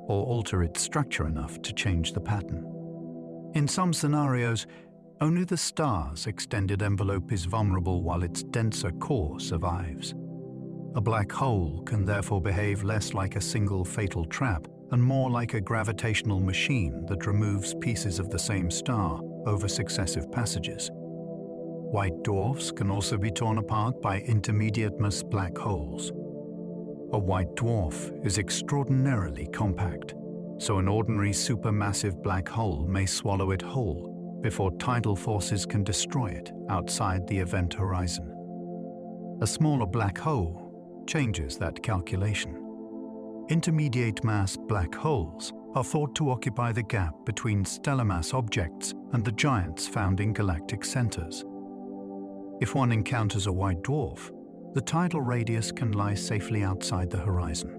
or alter its structure enough to change the pattern. In some scenarios, only the star's extended envelope is vulnerable while its denser core survives. A black hole can therefore behave less like a single fatal trap and more like a gravitational machine that removes pieces of the same star over successive passages. White dwarfs can also be torn apart by intermediate-mass black holes. A white dwarf is extraordinarily compact, so an ordinary supermassive black hole may swallow it whole before tidal forces can destroy it outside the event horizon. A smaller black hole changes that calculation. Intermediate-mass black holes are thought to occupy the gap between stellar mass objects and the giants found in galactic centers. If one encounters a white dwarf, the tidal radius can lie safely outside the horizon.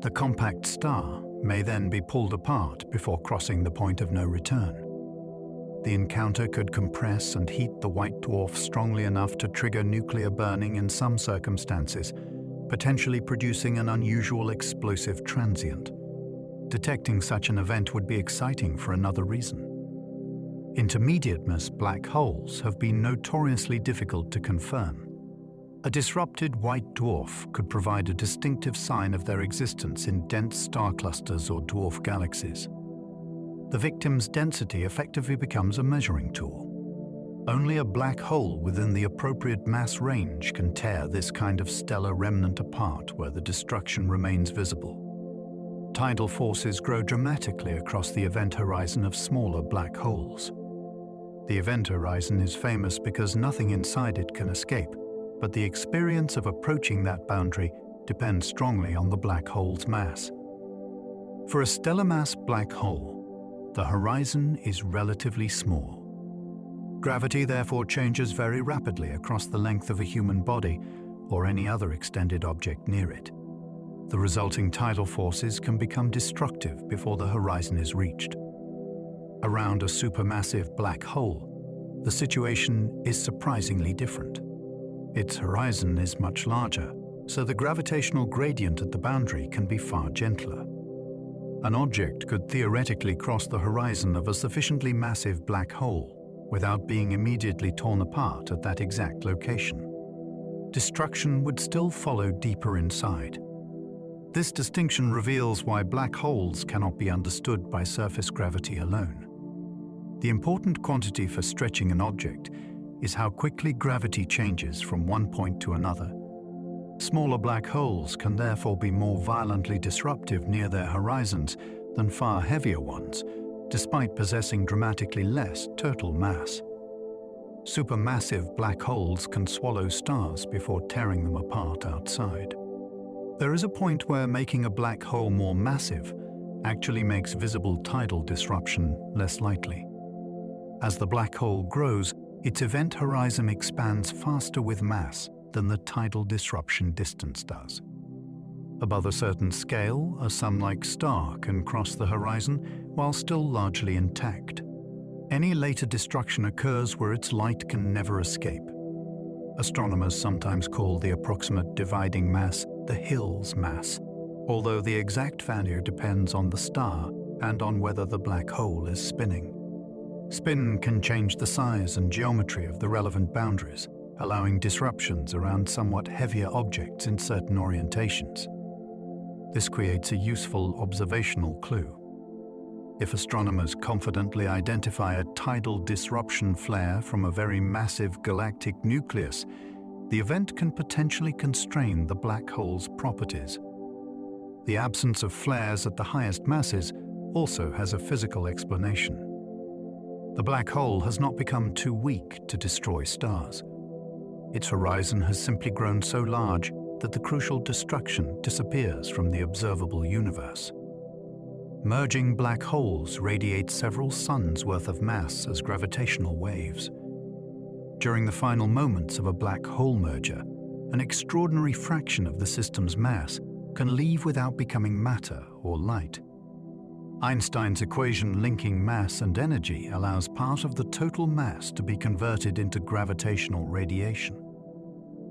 The compact star may then be pulled apart before crossing the point of no return. The encounter could compress and heat the white dwarf strongly enough to trigger nuclear burning in some circumstances, potentially producing an unusual explosive transient. Detecting such an event would be exciting for another reason. Intermediate-mass black holes have been notoriously difficult to confirm. A disrupted white dwarf could provide a distinctive sign of their existence in dense star clusters or dwarf galaxies. The victim's density effectively becomes a measuring tool. Only a black hole within the appropriate mass range can tear this kind of stellar remnant apart where the destruction remains visible. Tidal forces grow dramatically across the event horizon of smaller black holes. The event horizon is famous because nothing inside it can escape, but the experience of approaching that boundary depends strongly on the black hole's mass. For a stellar mass black hole, the horizon is relatively small. Gravity therefore changes very rapidly across the length of a human body or any other extended object near it. The resulting tidal forces can become destructive before the horizon is reached. Around a supermassive black hole, the situation is surprisingly different. Its horizon is much larger, so the gravitational gradient at the boundary can be far gentler. An object could theoretically cross the horizon of a sufficiently massive black hole without being immediately torn apart at that exact location. Destruction would still follow deeper inside. This distinction reveals why black holes cannot be understood by surface gravity alone. The important quantity for stretching an object is how quickly gravity changes from one point to another. Smaller black holes can therefore be more violently disruptive near their horizons than far heavier ones, despite possessing dramatically less total mass. Supermassive black holes can swallow stars before tearing them apart outside. There is a point where making a black hole more massive actually makes visible tidal disruption less likely. As the black hole grows, its event horizon expands faster with mass than the tidal disruption distance does. Above a certain scale, a sun-like star can cross the horizon while still largely intact. Any later destruction occurs where its light can never escape. Astronomers sometimes call the approximate dividing mass the Hill's mass, although the exact value depends on the star and on whether the black hole is spinning. Spin can change the size and geometry of the relevant boundaries, allowing disruptions around somewhat heavier objects in certain orientations. This creates a useful observational clue. If astronomers confidently identify a tidal disruption flare from a very massive galactic nucleus, the event can potentially constrain the black hole's properties. The absence of flares at the highest masses also has a physical explanation. The black hole has not become too weak to destroy stars. its horizon has simply grown so large that the crucial destruction disappears from the observable universe. Merging black holes radiate several suns' worth of mass as gravitational waves. During the final moments of a black hole merger, an extraordinary fraction of the system's mass can leave without becoming matter or light. Einstein's equation linking mass and energy allows part of the total mass to be converted into gravitational radiation.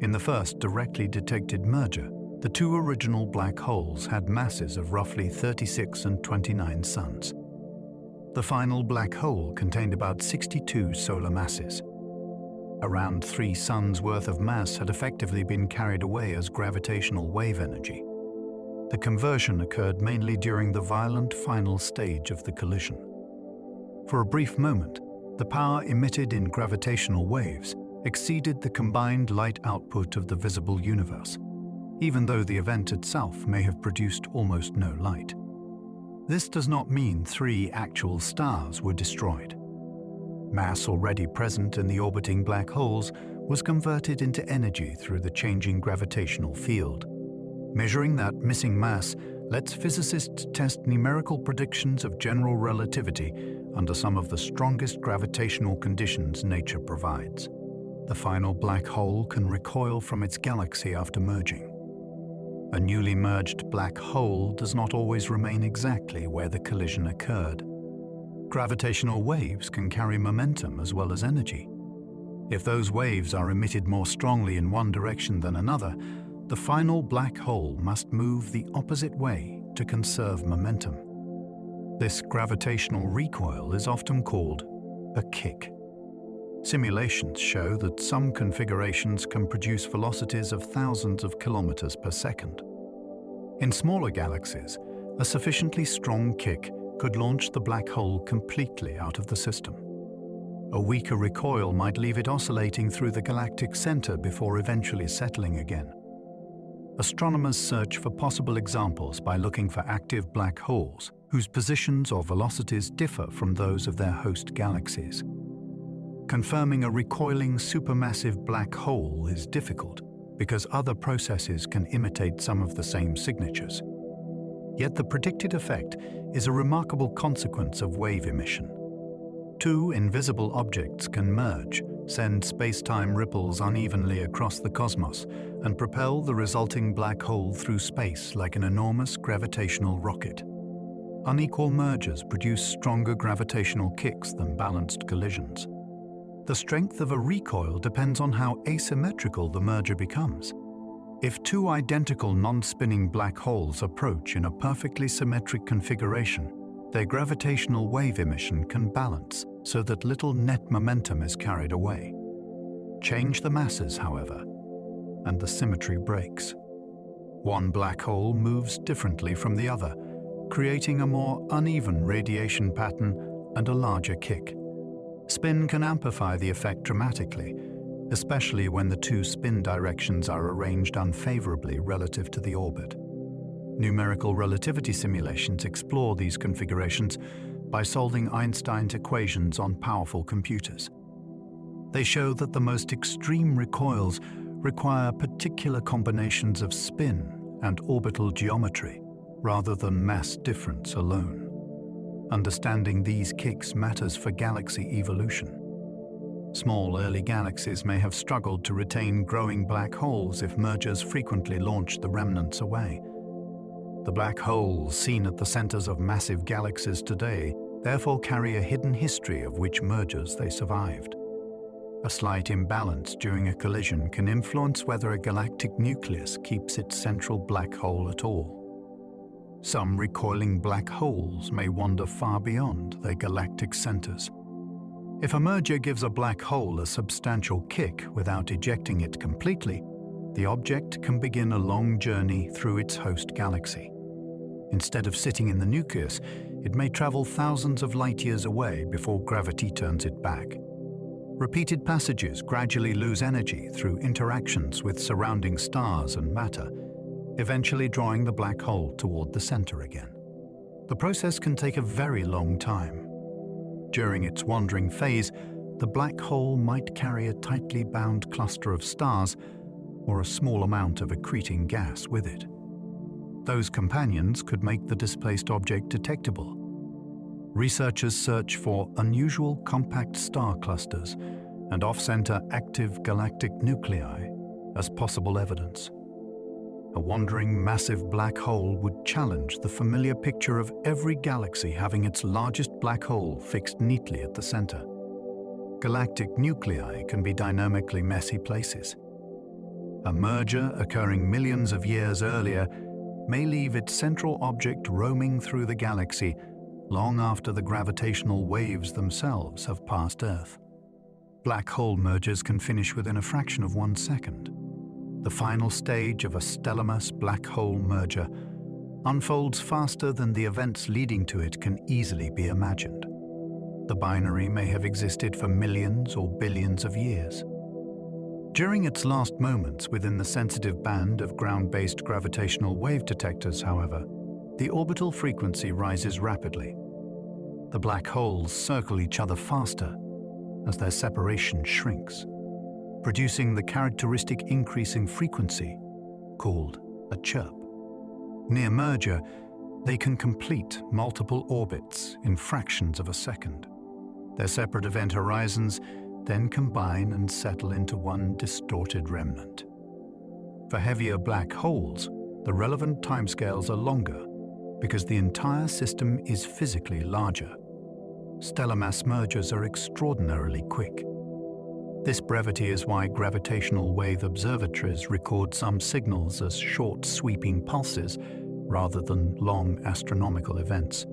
In the first directly detected merger, the two original black holes had masses of roughly 36 and 29 suns. The final black hole contained about 62 solar masses. Around 3 suns' worth of mass had effectively been carried away as gravitational wave energy. The conversion occurred mainly during the violent final stage of the collision. For a brief moment, the power emitted in gravitational waves exceeded the combined light output of the visible universe, even though the event itself may have produced almost no light. This does not mean 3 actual stars were destroyed. Mass already present in the orbiting black holes was converted into energy through the changing gravitational field. Measuring that missing mass lets physicists test numerical predictions of general relativity under some of the strongest gravitational conditions nature provides. The final black hole can recoil from its galaxy after merging. A newly merged black hole does not always remain exactly where the collision occurred. Gravitational waves can carry momentum as well as energy. If those waves are emitted more strongly in one direction than another, the final black hole must move the opposite way to conserve momentum. This gravitational recoil is often called a kick. Simulations show that some configurations can produce velocities of thousands of kilometers per second. In smaller galaxies, a sufficiently strong kick could launch the black hole completely out of the system. A weaker recoil might leave it oscillating through the galactic center before eventually settling again. Astronomers search for possible examples by looking for active black holes whose positions or velocities differ from those of their host galaxies. Confirming a recoiling supermassive black hole is difficult because other processes can imitate some of the same signatures. Yet the predicted effect is a remarkable consequence of wave emission. 2 invisible objects can merge, send space-time ripples unevenly across the cosmos, and propel the resulting black hole through space like an enormous gravitational rocket. Unequal mergers produce stronger gravitational kicks than balanced collisions. The strength of a recoil depends on how asymmetrical the merger becomes. If 2 identical non-spinning black holes approach in a perfectly symmetric configuration, their gravitational wave emission can balance so that little net momentum is carried away. Change the masses, however, and the symmetry breaks. One black hole moves differently from the other, creating a more uneven radiation pattern and a larger kick. Spin can amplify the effect dramatically, especially when the 2 spin directions are arranged unfavorably relative to the orbit. Numerical relativity simulations explore these configurations by solving Einstein's equations on powerful computers. They show that the most extreme recoils require particular combinations of spin and orbital geometry, rather than mass difference alone. Understanding these kicks matters for galaxy evolution. Small early galaxies may have struggled to retain growing black holes if mergers frequently launched the remnants away. The black holes seen at the centers of massive galaxies today therefore carry a hidden history of which mergers they survived. A slight imbalance during a collision can influence whether a galactic nucleus keeps its central black hole at all. Some recoiling black holes may wander far beyond their galactic centers. If a merger gives a black hole a substantial kick without ejecting it completely, the object can begin a long journey through its host galaxy. Instead of sitting in the nucleus, it may travel thousands of light years away before gravity turns it back. Repeated passages gradually lose energy through interactions with surrounding stars and matter, eventually drawing the black hole toward the center again. The process can take a very long time. During its wandering phase, the black hole might carry a tightly bound cluster of stars or a small amount of accreting gas with it. Those companions could make the displaced object detectable. Researchers search for unusual compact star clusters and off-center active galactic nuclei as possible evidence. A wandering massive black hole would challenge the familiar picture of every galaxy having its largest black hole fixed neatly at the center. Galactic nuclei can be dynamically messy places. A merger occurring millions of years earlier may leave its central object roaming through the galaxy long after the gravitational waves themselves have passed Earth. Black hole mergers can finish within a fraction of 1 second. The final stage of a stellar mass black hole merger unfolds faster than the events leading to it can easily be imagined. The binary may have existed for millions or billions of years. During its last moments within the sensitive band of ground-based gravitational wave detectors, however, the orbital frequency rises rapidly. The black holes circle each other faster as their separation shrinks, producing the characteristic increasing frequency called a chirp. Near merger, they can complete multiple orbits in fractions of a second. Their separate event horizons then combine and settle into one distorted remnant. For heavier black holes, the relevant timescales are longer because the entire system is physically larger. Stellar mass mergers are extraordinarily quick. This brevity is why gravitational wave observatories record some signals as short, sweeping pulses rather than long astronomical events.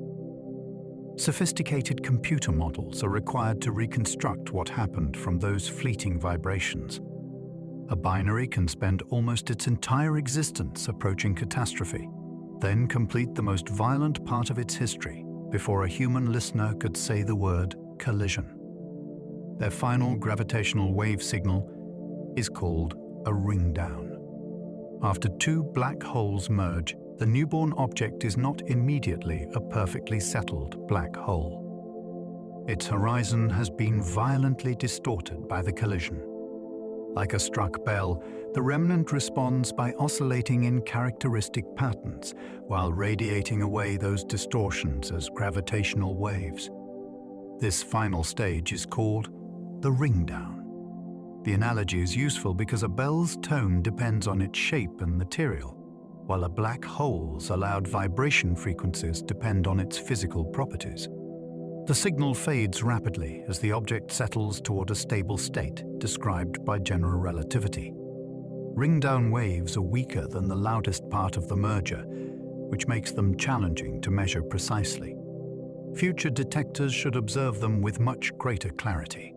Sophisticated computer models are required to reconstruct what happened from those fleeting vibrations. A binary can spend almost its entire existence approaching catastrophe, then complete the most violent part of its history before a human listener could say the word collision. Their final gravitational wave signal is called a ringdown. After two black holes merge, the newborn object is not immediately a perfectly settled black hole. Its horizon has been violently distorted by the collision. Like a struck bell, the remnant responds by oscillating in characteristic patterns while radiating away those distortions as gravitational waves. This final stage is called the ringdown. The analogy is useful because a bell's tone depends on its shape and material, while a black hole's allowed vibration frequencies depend on its physical properties. The signal fades rapidly as the object settles toward a stable state, described by general relativity. Ringdown waves are weaker than the loudest part of the merger, which makes them challenging to measure precisely. Future detectors should observe them with much greater clarity.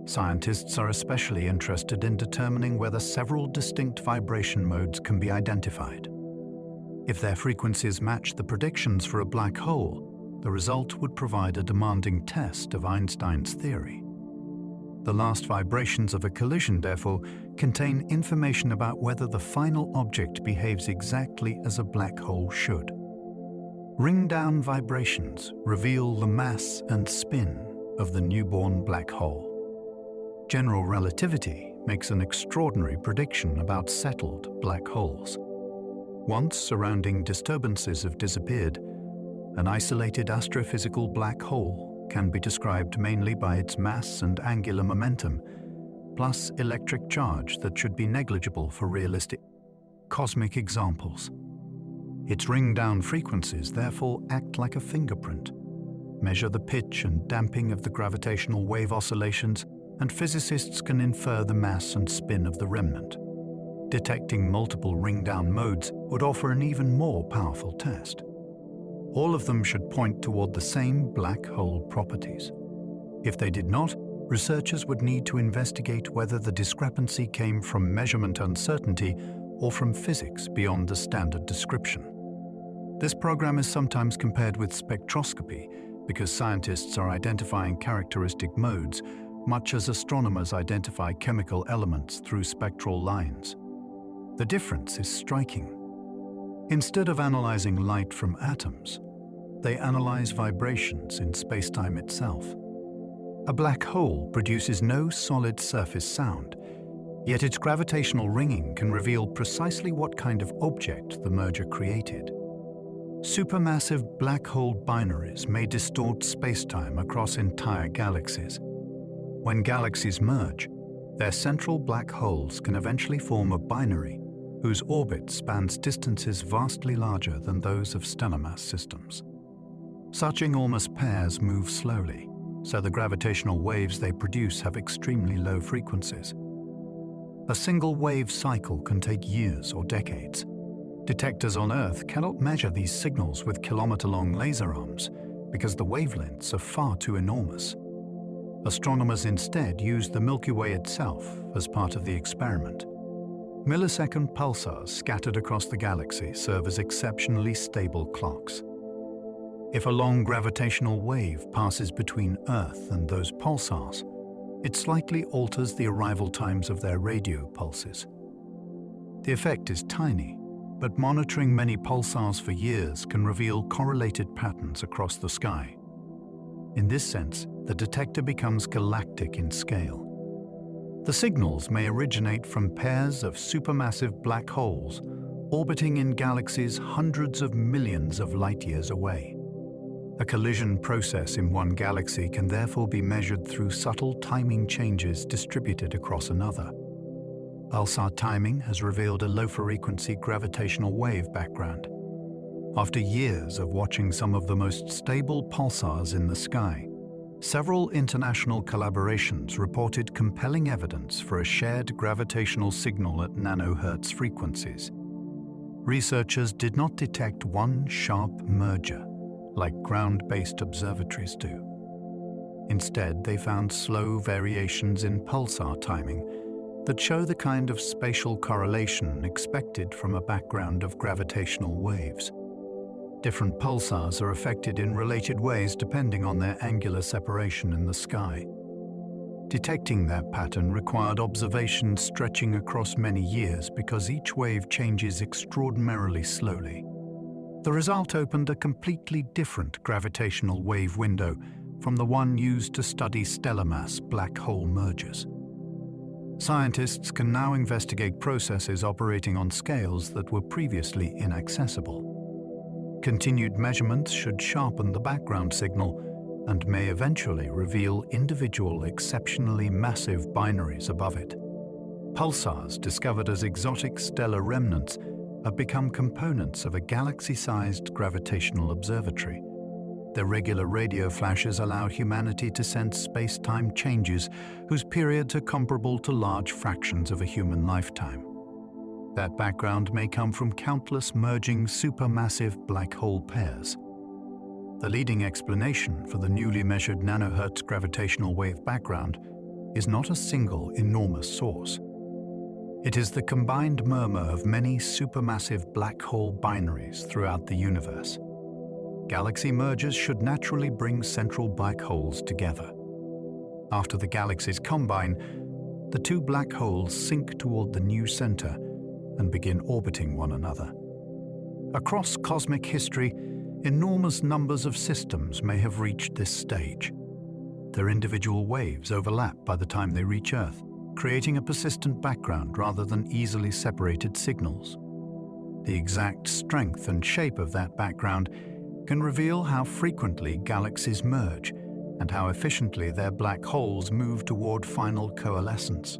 Scientists are especially interested in determining whether several distinct vibration modes can be identified. If their frequencies match the predictions for a black hole, the result would provide a demanding test of Einstein's theory. The last vibrations of a collision, therefore, contain information about whether the final object behaves exactly as a black hole should. Ringdown vibrations reveal the mass and spin of the newborn black hole. General relativity makes an extraordinary prediction about settled black holes. Once surrounding disturbances have disappeared, an isolated astrophysical black hole can be described mainly by its mass and angular momentum, plus electric charge that should be negligible for realistic cosmic examples. Its ring-down frequencies therefore act like a fingerprint, measure the pitch and damping of the gravitational wave oscillations, and physicists can infer the mass and spin of the remnant. Detecting multiple ring-down modes would offer an even more powerful test. All of them should point toward the same black hole properties. If they did not, researchers would need to investigate whether the discrepancy came from measurement uncertainty or from physics beyond the standard description. This program is sometimes compared with spectroscopy because scientists are identifying characteristic modes, much as astronomers identify chemical elements through spectral lines. The difference is striking. Instead of analyzing light from atoms, they analyze vibrations in spacetime itself. A black hole produces no solid surface sound, yet its gravitational ringing can reveal precisely what kind of object the merger created. Supermassive black hole binaries may distort spacetime across entire galaxies. When galaxies merge, their central black holes can eventually form a binary whose orbit spans distances vastly larger than those of stellar mass systems. Such enormous pairs move slowly, so the gravitational waves they produce have extremely low frequencies. A single wave cycle can take years or decades. Detectors on Earth cannot measure these signals with kilometer-long laser arms because the wavelengths are far too enormous. Astronomers instead use the Milky Way itself as part of the experiment. Millisecond pulsars scattered across the galaxy serve as exceptionally stable clocks. If a long gravitational wave passes between Earth and those pulsars, it slightly alters the arrival times of their radio pulses. The effect is tiny, but monitoring many pulsars for years can reveal correlated patterns across the sky. In this sense, the detector becomes galactic in scale. The signals may originate from pairs of supermassive black holes orbiting in galaxies hundreds of millions of light-years away. A collision process in one galaxy can therefore be measured through subtle timing changes distributed across another. Pulsar timing has revealed a low-frequency gravitational wave background. After years of watching some of the most stable pulsars in the sky, several international collaborations reported compelling evidence for a shared gravitational signal at nanohertz frequencies. Researchers did not detect one sharp merger, like ground-based observatories do. Instead, they found slow variations in pulsar timing that show the kind of spatial correlation expected from a background of gravitational waves. Different pulsars are affected in related ways depending on their angular separation in the sky. Detecting that pattern required observations stretching across many years because each wave changes extraordinarily slowly. The result opened a completely different gravitational wave window from the one used to study stellar mass black hole mergers. Scientists can now investigate processes operating on scales that were previously inaccessible. Continued measurements should sharpen the background signal and may eventually reveal individual exceptionally massive binaries above it. Pulsars discovered as exotic stellar remnants have become components of a galaxy-sized gravitational observatory. Their regular radio flashes allow humanity to sense space-time changes whose periods are comparable to large fractions of a human lifetime. That background may come from countless merging supermassive black hole pairs. The leading explanation for the newly measured nanohertz gravitational wave background is not a single enormous source. It is the combined murmur of many supermassive black hole binaries throughout the universe. Galaxy mergers should naturally bring central black holes together. After the galaxies combine, the two black holes sink toward the new center and begin orbiting one another. Across cosmic history, enormous numbers of systems may have reached this stage. Their individual waves overlap by the time they reach Earth, creating a persistent background rather than easily separated signals. The exact strength and shape of that background can reveal how frequently galaxies merge and how efficiently their black holes move toward final coalescence.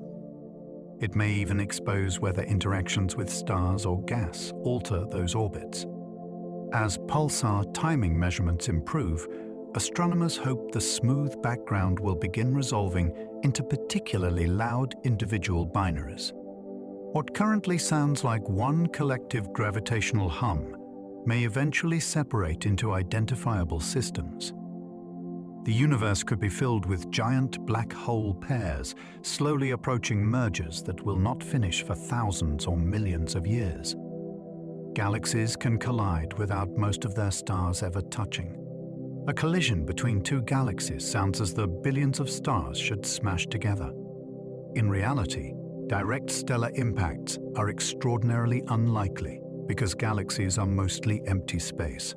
It may even expose whether interactions with stars or gas alter those orbits. As pulsar timing measurements improve, astronomers hope the smooth background will begin resolving into particularly loud individual binaries. What currently sounds like one collective gravitational hum may eventually separate into identifiable systems. The universe could be filled with giant black hole pairs, slowly approaching mergers that will not finish for thousands or millions of years. Galaxies can collide without most of their stars ever touching. A collision between two galaxies sounds as though billions of stars should smash together. In reality, direct stellar impacts are extraordinarily unlikely because galaxies are mostly empty space.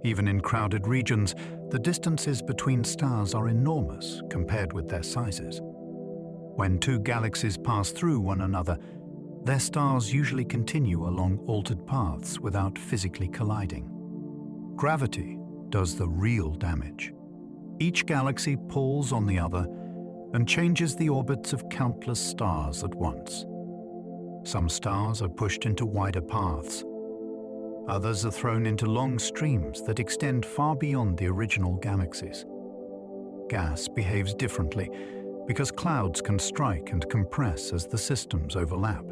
Even in crowded regions, the distances between stars are enormous compared with their sizes. When two galaxies pass through one another, their stars usually continue along altered paths without physically colliding. Gravity does the real damage. Each galaxy pulls on the other and changes the orbits of countless stars at once. Some stars are pushed into wider paths. Others are thrown into long streams that extend far beyond the original galaxies. Gas behaves differently because clouds can strike and compress as the systems overlap.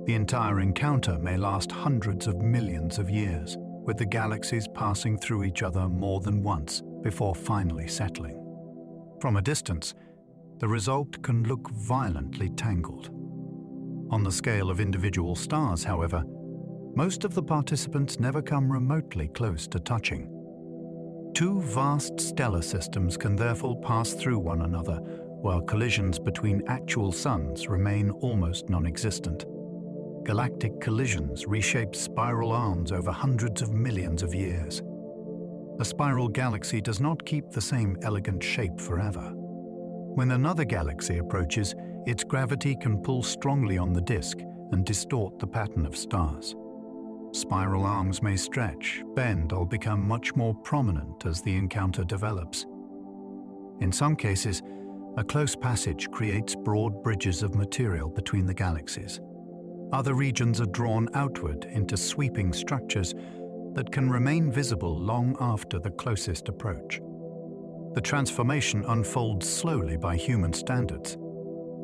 The entire encounter may last hundreds of millions of years, with the galaxies passing through each other more than once before finally settling. From a distance, the result can look violently tangled. On the scale of individual stars, however, most of the participants never come remotely close to touching. Two vast stellar systems can therefore pass through one another, while collisions between actual suns remain almost non-existent. Galactic collisions reshape spiral arms over hundreds of millions of years. A spiral galaxy does not keep the same elegant shape forever. When another galaxy approaches, its gravity can pull strongly on the disk and distort the pattern of stars. Spiral arms may stretch, bend, or become much more prominent as the encounter develops. In some cases, a close passage creates broad bridges of material between the galaxies. Other regions are drawn outward into sweeping structures that can remain visible long after the closest approach. The transformation unfolds slowly by human standards,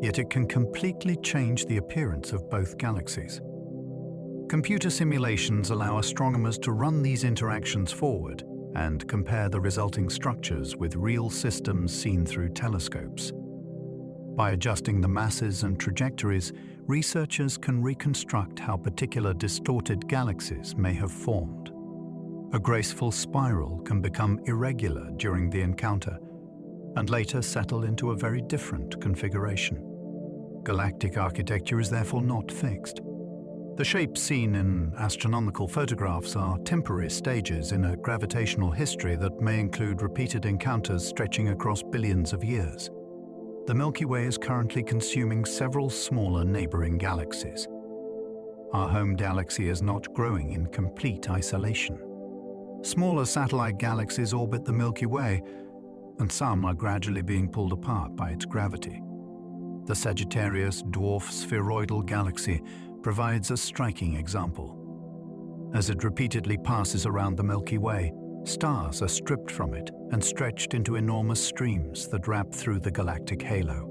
yet it can completely change the appearance of both galaxies. Computer simulations allow astronomers to run these interactions forward and compare the resulting structures with real systems seen through telescopes. By adjusting the masses and trajectories, researchers can reconstruct how particular distorted galaxies may have formed. A graceful spiral can become irregular during the encounter and later settle into a very different configuration. Galactic architecture is therefore not fixed. The shapes seen in astronomical photographs are temporary stages in a gravitational history that may include repeated encounters stretching across billions of years. The Milky Way is currently consuming several smaller neighboring galaxies. Our home galaxy is not growing in complete isolation. Smaller satellite galaxies orbit the Milky Way, and some are gradually being pulled apart by its gravity. The Sagittarius dwarf spheroidal galaxy provides a striking example. As it repeatedly passes around the Milky Way, stars are stripped from it and stretched into enormous streams that wrap through the galactic halo.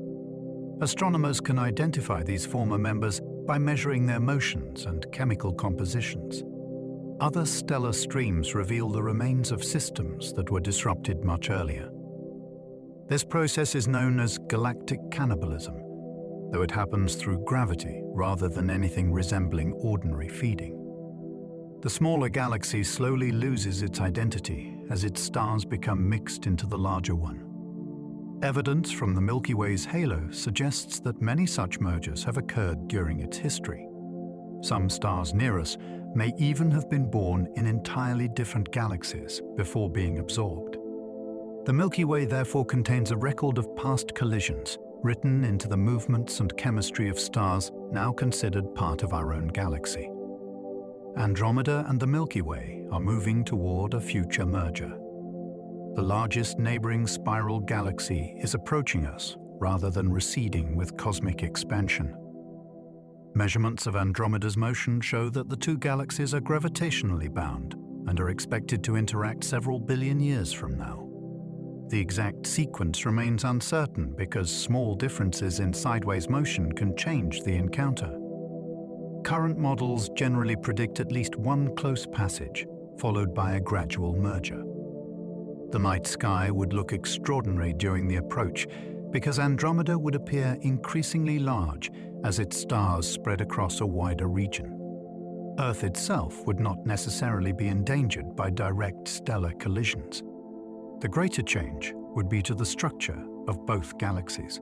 Astronomers can identify these former members by measuring their motions and chemical compositions. Other stellar streams reveal the remains of systems that were disrupted much earlier. This process is known as galactic cannibalism, though it happens through gravity rather than anything resembling ordinary feeding. The smaller galaxy slowly loses its identity as its stars become mixed into the larger one. Evidence from the Milky Way's halo suggests that many such mergers have occurred during its history. Some stars near us may even have been born in entirely different galaxies before being absorbed. The Milky Way therefore contains a record of past collisions, written into the movements and chemistry of stars now considered part of our own galaxy. Andromeda and the Milky Way are moving toward a future merger. The largest neighboring spiral galaxy is approaching us rather than receding with cosmic expansion. Measurements of Andromeda's motion show that the two galaxies are gravitationally bound and are expected to interact several billion years from now. The exact sequence remains uncertain because small differences in sideways motion can change the encounter. Current models generally predict at least one close passage, followed by a gradual merger. The night sky would look extraordinary during the approach because Andromeda would appear increasingly large as its stars spread across a wider region. Earth itself would not necessarily be endangered by direct stellar collisions. The greater change would be to the structure of both galaxies.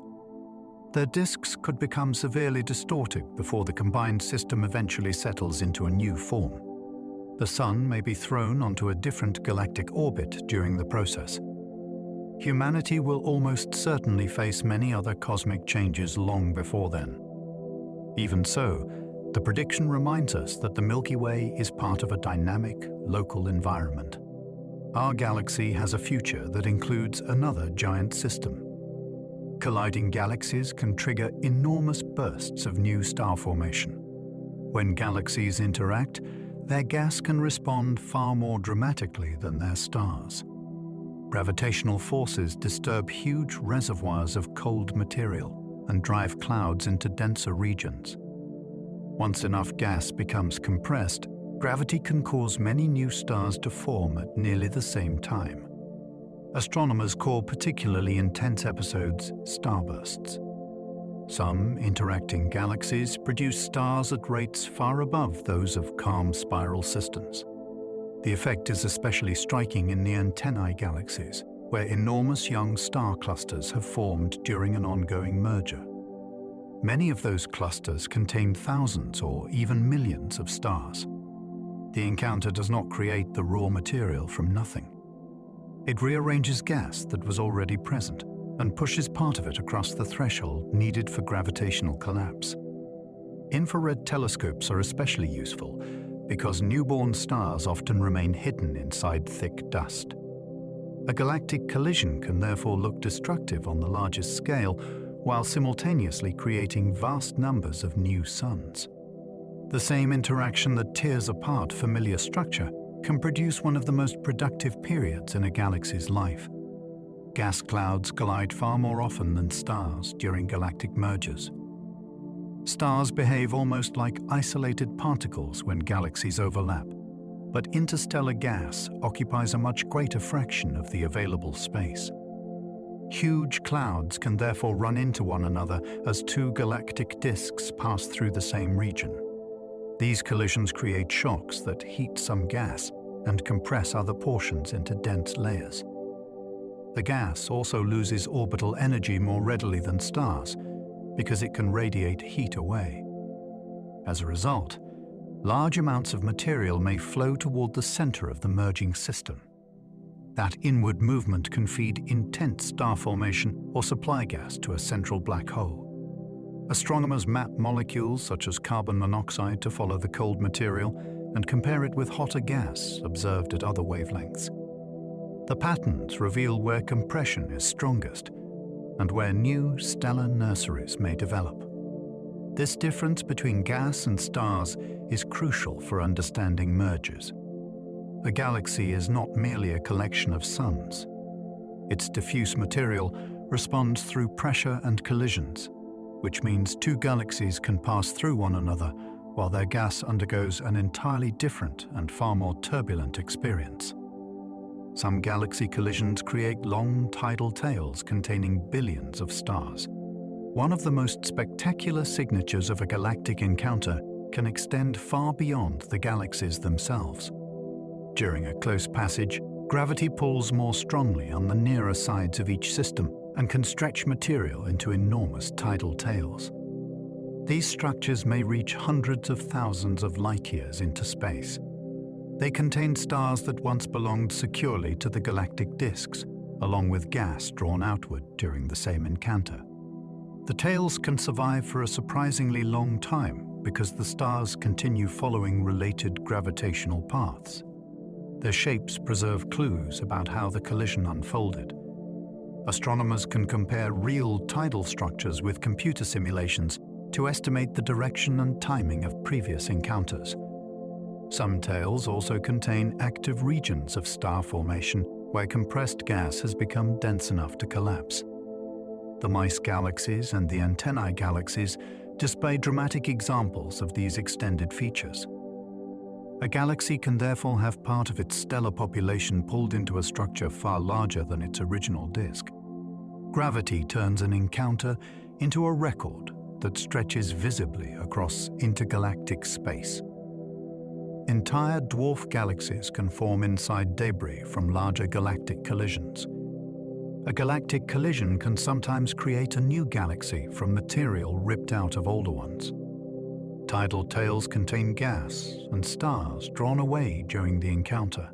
Their disks could become severely distorted before the combined system eventually settles into a new form. The Sun may be thrown onto a different galactic orbit during the process. Humanity will almost certainly face many other cosmic changes long before then. Even so, the prediction reminds us that the Milky Way is part of a dynamic, local environment. Our galaxy has a future that includes another giant system. Colliding galaxies can trigger enormous bursts of new star formation. When galaxies interact, their gas can respond far more dramatically than their stars. Gravitational forces disturb huge reservoirs of cold material and drive clouds into denser regions. Once enough gas becomes compressed, gravity can cause many new stars to form at nearly the same time. Astronomers call particularly intense episodes starbursts. Some interacting galaxies produce stars at rates far above those of calm spiral systems. The effect is especially striking in the antennae galaxies, where enormous young star clusters have formed during an ongoing merger. Many of those clusters contain thousands or even millions of stars. The encounter does not create the raw material from nothing. It rearranges gas that was already present and pushes part of it across the threshold needed for gravitational collapse. Infrared telescopes are especially useful because newborn stars often remain hidden inside thick dust. A galactic collision can therefore look destructive on the largest scale, while simultaneously creating vast numbers of new suns. The same interaction that tears apart familiar structure can produce one of the most productive periods in a galaxy's life. Gas clouds collide far more often than stars during galactic mergers. Stars behave almost like isolated particles when galaxies overlap, but interstellar gas occupies a much greater fraction of the available space. Huge clouds can therefore run into one another as two galactic disks pass through the same region. These collisions create shocks that heat some gas and compress other portions into dense layers. The gas also loses orbital energy more readily than stars because it can radiate heat away. As a result, large amounts of material may flow toward the center of the merging system. That inward movement can feed intense star formation or supply gas to a central black hole. Astronomers map molecules such as carbon monoxide to follow the cold material and compare it with hotter gas observed at other wavelengths. The patterns reveal where compression is strongest and where new stellar nurseries may develop. This difference between gas and stars is crucial for understanding mergers. A galaxy is not merely a collection of suns. Its diffuse material responds through pressure and collisions, which means two galaxies can pass through one another while their gas undergoes an entirely different and far more turbulent experience. Some galaxy collisions create long tidal tails containing billions of stars. One of the most spectacular signatures of a galactic encounter can extend far beyond the galaxies themselves. During a close passage, gravity pulls more strongly on the nearer sides of each system and can stretch material into enormous tidal tails. These structures may reach hundreds of thousands of light-years into space. They contain stars that once belonged securely to the galactic disks, along with gas drawn outward during the same encounter. The tails can survive for a surprisingly long time because the stars continue following related gravitational paths. Their shapes preserve clues about how the collision unfolded. Astronomers can compare real tidal structures with computer simulations to estimate the direction and timing of previous encounters. Some tails also contain active regions of star formation where compressed gas has become dense enough to collapse. The mice galaxies and the antennae galaxies display dramatic examples of these extended features. A galaxy can therefore have part of its stellar population pulled into a structure far larger than its original disk. Gravity turns an encounter into a record that stretches visibly across intergalactic space. Entire dwarf galaxies can form inside debris from larger galactic collisions. A galactic collision can sometimes create a new galaxy from material ripped out of older ones. Tidal tails contain gas and stars drawn away during the encounter.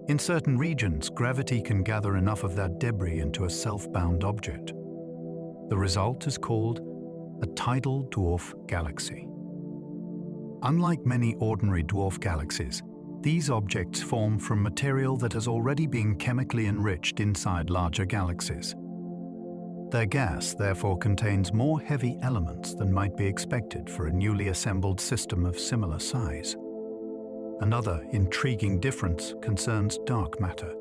In certain regions, gravity can gather enough of that debris into a self-bound object. The result is called a tidal dwarf galaxy. Unlike many ordinary dwarf galaxies, these objects form from material that has already been chemically enriched inside larger galaxies. Their gas therefore contains more heavy elements than might be expected for a newly assembled system of similar size. Another intriguing difference concerns dark matter.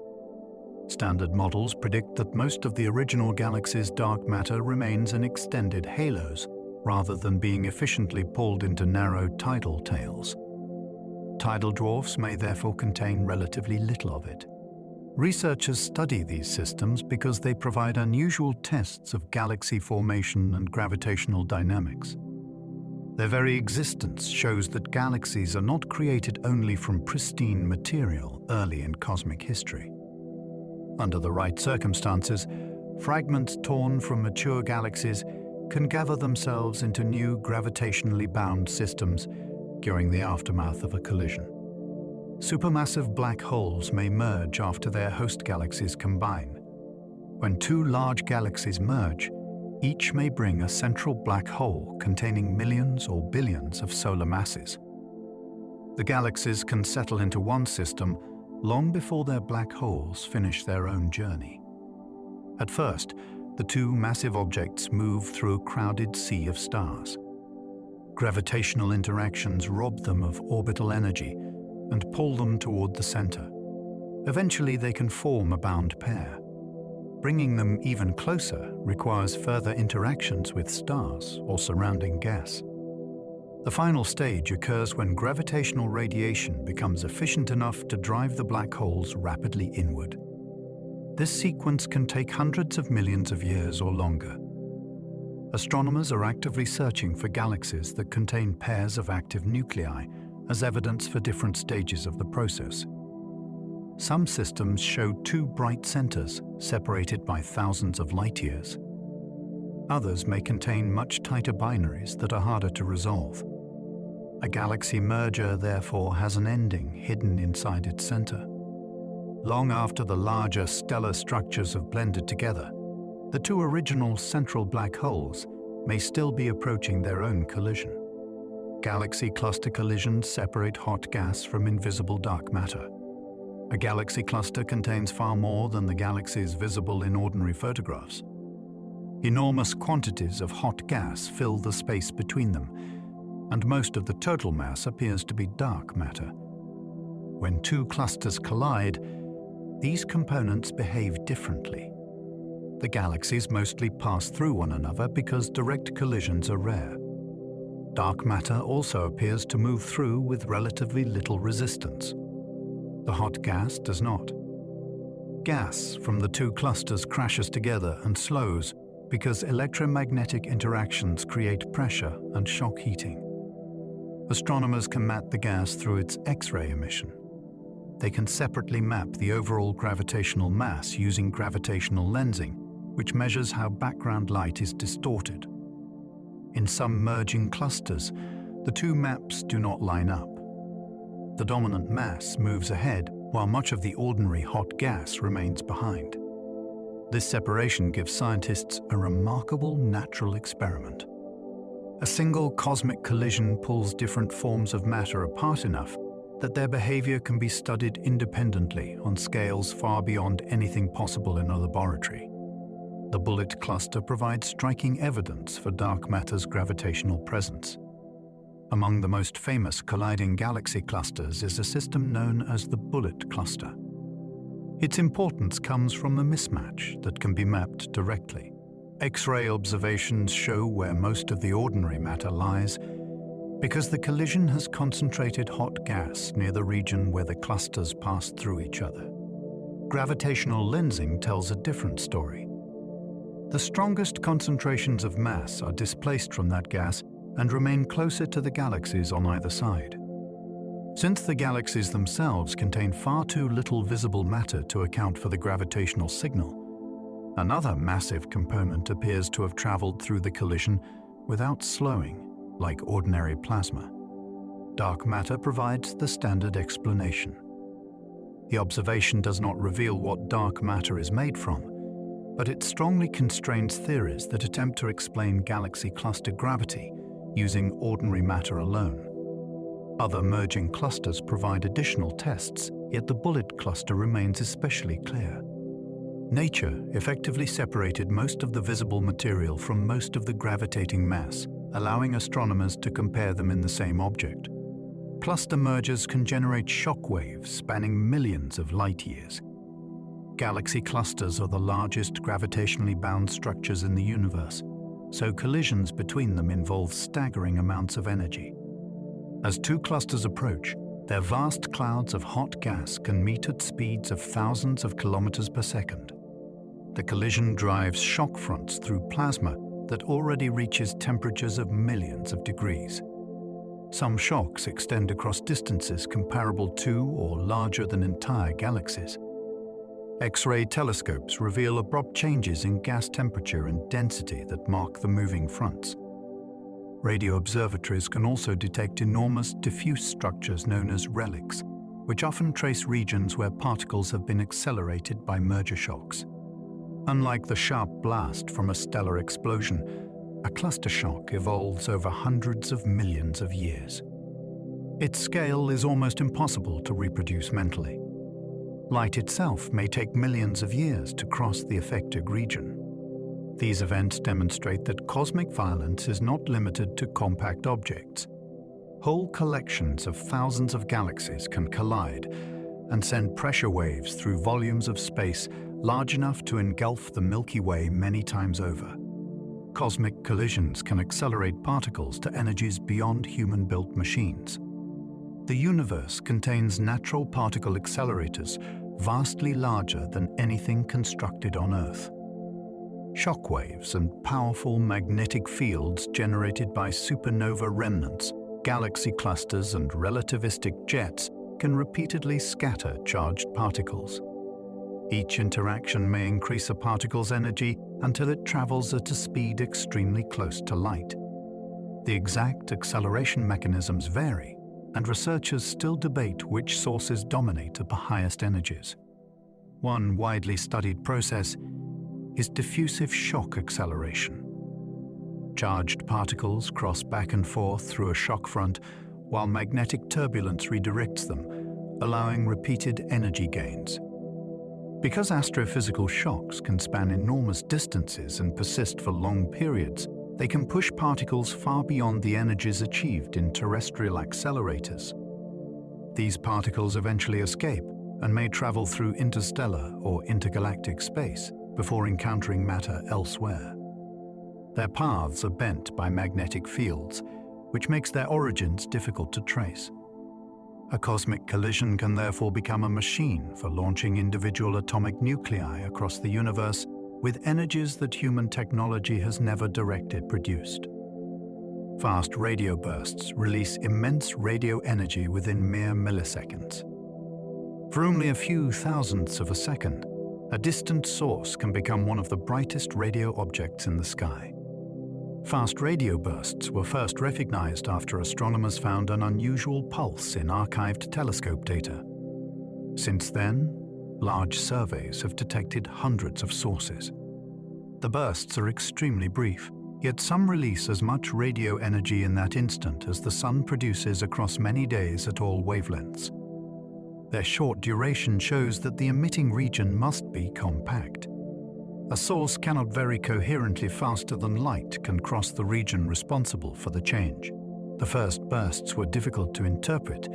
Standard models predict that most of the original galaxy's dark matter remains in extended halos, rather than being efficiently pulled into narrow tidal tails. Tidal dwarfs may therefore contain relatively little of it. Researchers study these systems because they provide unusual tests of galaxy formation and gravitational dynamics. Their very existence shows that galaxies are not created only from pristine material early in cosmic history. Under the right circumstances, fragments torn from mature galaxies can gather themselves into new gravitationally bound systems during the aftermath of a collision. Supermassive black holes may merge after their host galaxies combine. When two large galaxies merge, each may bring a central black hole containing millions or billions of solar masses. The galaxies can settle into one system long before their black holes finish their own journey. At first, the two massive objects move through a crowded sea of stars. Gravitational interactions rob them of orbital energy and pull them toward the center. Eventually, they can form a bound pair. Bringing them even closer requires further interactions with stars or surrounding gas. The final stage occurs when gravitational radiation becomes efficient enough to drive the black holes rapidly inward. This sequence can take hundreds of millions of years or longer. Astronomers are actively searching for galaxies that contain pairs of active nuclei as evidence for different stages of the process. Some systems show two bright centers separated by thousands of light years. Others may contain much tighter binaries that are harder to resolve. A galaxy merger, therefore, has an ending hidden inside its center. Long after the larger stellar structures have blended together, the two original central black holes may still be approaching their own collision. Galaxy cluster collisions separate hot gas from invisible dark matter. A galaxy cluster contains far more than the galaxies visible in ordinary photographs. Enormous quantities of hot gas fill the space between them, and most of the total mass appears to be dark matter. When two clusters collide, these components behave differently. The galaxies mostly pass through one another because direct collisions are rare. Dark matter also appears to move through with relatively little resistance. The hot gas does not. Gas from the two clusters crashes together and slows because electromagnetic interactions create pressure and shock heating. Astronomers can map the gas through its X-ray emission. They can separately map the overall gravitational mass using gravitational lensing, which measures how background light is distorted. In some merging clusters, the two maps do not line up. The dominant mass moves ahead while much of the ordinary hot gas remains behind. This separation gives scientists a remarkable natural experiment. A single cosmic collision pulls different forms of matter apart enough that their behavior can be studied independently on scales far beyond anything possible in a laboratory. The bullet cluster provides striking evidence for dark matter's gravitational presence. Among the most famous colliding galaxy clusters is a system known as the bullet cluster. Its importance comes from a mismatch that can be mapped directly. X-ray observations show where most of the ordinary matter lies because the collision has concentrated hot gas near the region where the clusters pass through each other. Gravitational lensing tells a different story. The strongest concentrations of mass are displaced from that gas and remain closer to the galaxies on either side. Since the galaxies themselves contain far too little visible matter to account for the gravitational signal, another massive component appears to have traveled through the collision without slowing. like ordinary plasma. Dark matter provides the standard explanation. The observation does not reveal what dark matter is made from, but it strongly constrains theories that attempt to explain galaxy cluster gravity using ordinary matter alone. Other merging clusters provide additional tests, yet the bullet cluster remains especially clear. Nature effectively separated most of the visible material from most of the gravitating mass, allowing astronomers to compare them in the same object. Cluster mergers can generate shock waves spanning millions of light years. Galaxy clusters are the largest gravitationally bound structures in the universe, so collisions between them involve staggering amounts of energy. As two clusters approach, their vast clouds of hot gas can meet at speeds of thousands of kilometers per second. The collision drives shock fronts through plasma that already reaches temperatures of millions of degrees. Some shocks extend across distances comparable to or larger than entire galaxies. X-ray telescopes reveal abrupt changes in gas temperature and density that mark the moving fronts. Radio observatories can also detect enormous diffuse structures known as relics, which often trace regions where particles have been accelerated by merger shocks. Unlike the sharp blast from a stellar explosion, a cluster shock evolves over hundreds of millions of years. Its scale is almost impossible to reproduce mentally. Light itself may take millions of years to cross the affected region. These events demonstrate that cosmic violence is not limited to compact objects. Whole collections of thousands of galaxies can collide and send pressure waves through volumes of space large enough to engulf the Milky Way many times over. Cosmic collisions can accelerate particles to energies beyond human-built machines. The universe contains natural particle accelerators vastly larger than anything constructed on Earth. Shockwaves and powerful magnetic fields generated by supernova remnants, galaxy clusters, and relativistic jets can repeatedly scatter charged particles. Each interaction may increase a particle's energy until it travels at a speed extremely close to light. The exact acceleration mechanisms vary, and researchers still debate which sources dominate at the highest energies. One widely studied process is diffusive shock acceleration. Charged particles cross back and forth through a shock front while magnetic turbulence redirects them, allowing repeated energy gains. Because astrophysical shocks can span enormous distances and persist for long periods, they can push particles far beyond the energies achieved in terrestrial accelerators. These particles eventually escape and may travel through interstellar or intergalactic space before encountering matter elsewhere. Their paths are bent by magnetic fields, which makes their origins difficult to trace. A cosmic collision can therefore become a machine for launching individual atomic nuclei across the universe with energies that human technology has never directly produced. Fast radio bursts release immense radio energy within mere milliseconds. For only a few thousandths of a second, a distant source can become one of the brightest radio objects in the sky. Fast radio bursts were first recognized after astronomers found an unusual pulse in archived telescope data. Since then, large surveys have detected hundreds of sources. The bursts are extremely brief, yet some release as much radio energy in that instant as the sun produces across many days at all wavelengths. Their short duration shows that the emitting region must be compact. A source cannot vary coherently faster than light can cross the region responsible for the change. The first bursts were difficult to interpret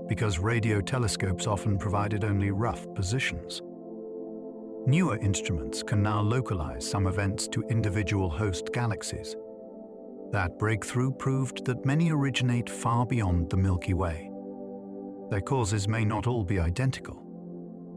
because radio telescopes often provided only rough positions. Newer instruments can now localize some events to individual host galaxies. That breakthrough proved that many originate far beyond the Milky Way. Their causes may not all be identical.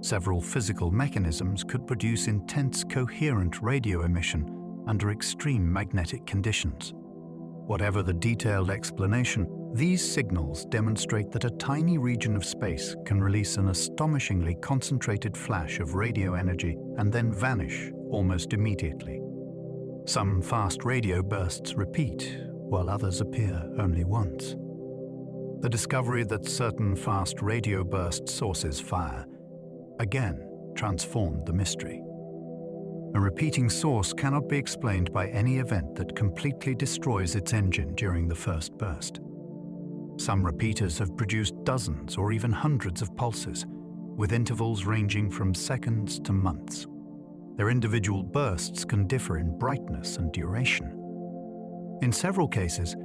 Several physical mechanisms could produce intense, coherent radio emission under extreme magnetic conditions. Whatever the detailed explanation, these signals demonstrate that a tiny region of space can release an astonishingly concentrated flash of radio energy and then vanish almost immediately. Some fast radio bursts repeat, while others appear only once. The discovery that certain fast radio burst sources fire again transformed the mystery. A repeating source cannot be explained by any event that completely destroys its engine during the first burst. Some repeaters have produced dozens or even hundreds of pulses, with intervals ranging from seconds to months. Their individual bursts can differ in brightness and duration. In several cases,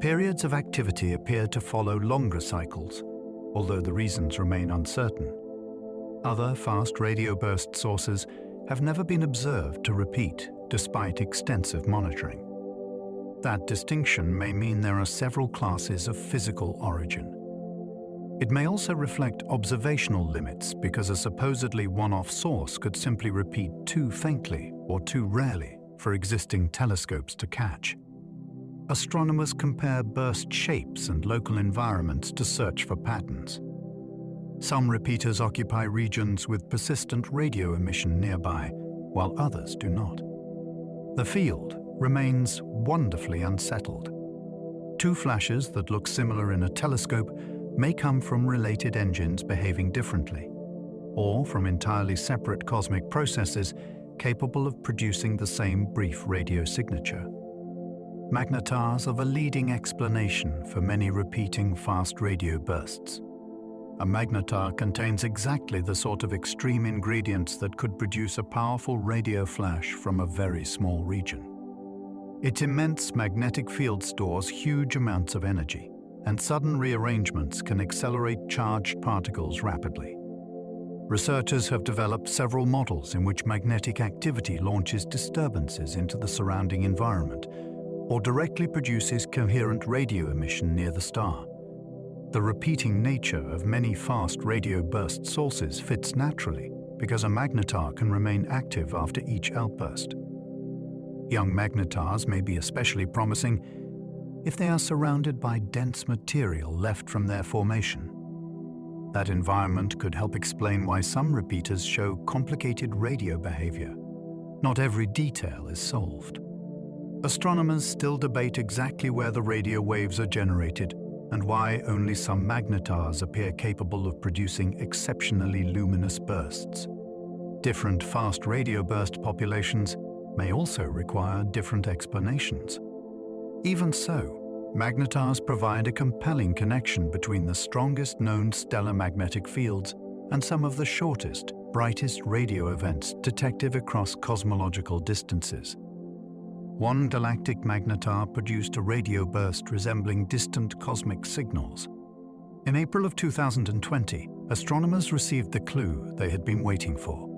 periods of activity appear to follow longer cycles, although the reasons remain uncertain. Other fast radio burst sources have never been observed to repeat despite extensive monitoring. That distinction may mean there are several classes of physical origin. It may also reflect observational limits because a supposedly one-off source could simply repeat too faintly or too rarely for existing telescopes to catch. Astronomers compare burst shapes and local environments to search for patterns. Some repeaters occupy regions with persistent radio emission nearby, while others do not. The field remains wonderfully unsettled. Two flashes that look similar in a telescope may come from related engines behaving differently, or from entirely separate cosmic processes capable of producing the same brief radio signature. Magnetars are the leading explanation for many repeating fast radio bursts. A magnetar contains exactly the sort of extreme ingredients that could produce a powerful radio flash from a very small region. Its immense magnetic field stores huge amounts of energy, and sudden rearrangements can accelerate charged particles rapidly. Researchers have developed several models in which magnetic activity launches disturbances into the surrounding environment or directly produces coherent radio emission near the star. The repeating nature of many fast radio burst sources fits naturally because a magnetar can remain active after each outburst. Young magnetars may be especially promising if they are surrounded by dense material left from their formation. That environment could help explain why some repeaters show complicated radio behavior. Not every detail is solved. Astronomers still debate exactly where the radio waves are generated and why only some magnetars appear capable of producing exceptionally luminous bursts. Different fast radio burst populations may also require different explanations. Even so, magnetars provide a compelling connection between the strongest known stellar magnetic fields and some of the shortest, brightest radio events detected across cosmological distances. One galactic magnetar produced a radio burst resembling distant cosmic signals. In April of 2020, astronomers received the clue they had been waiting for.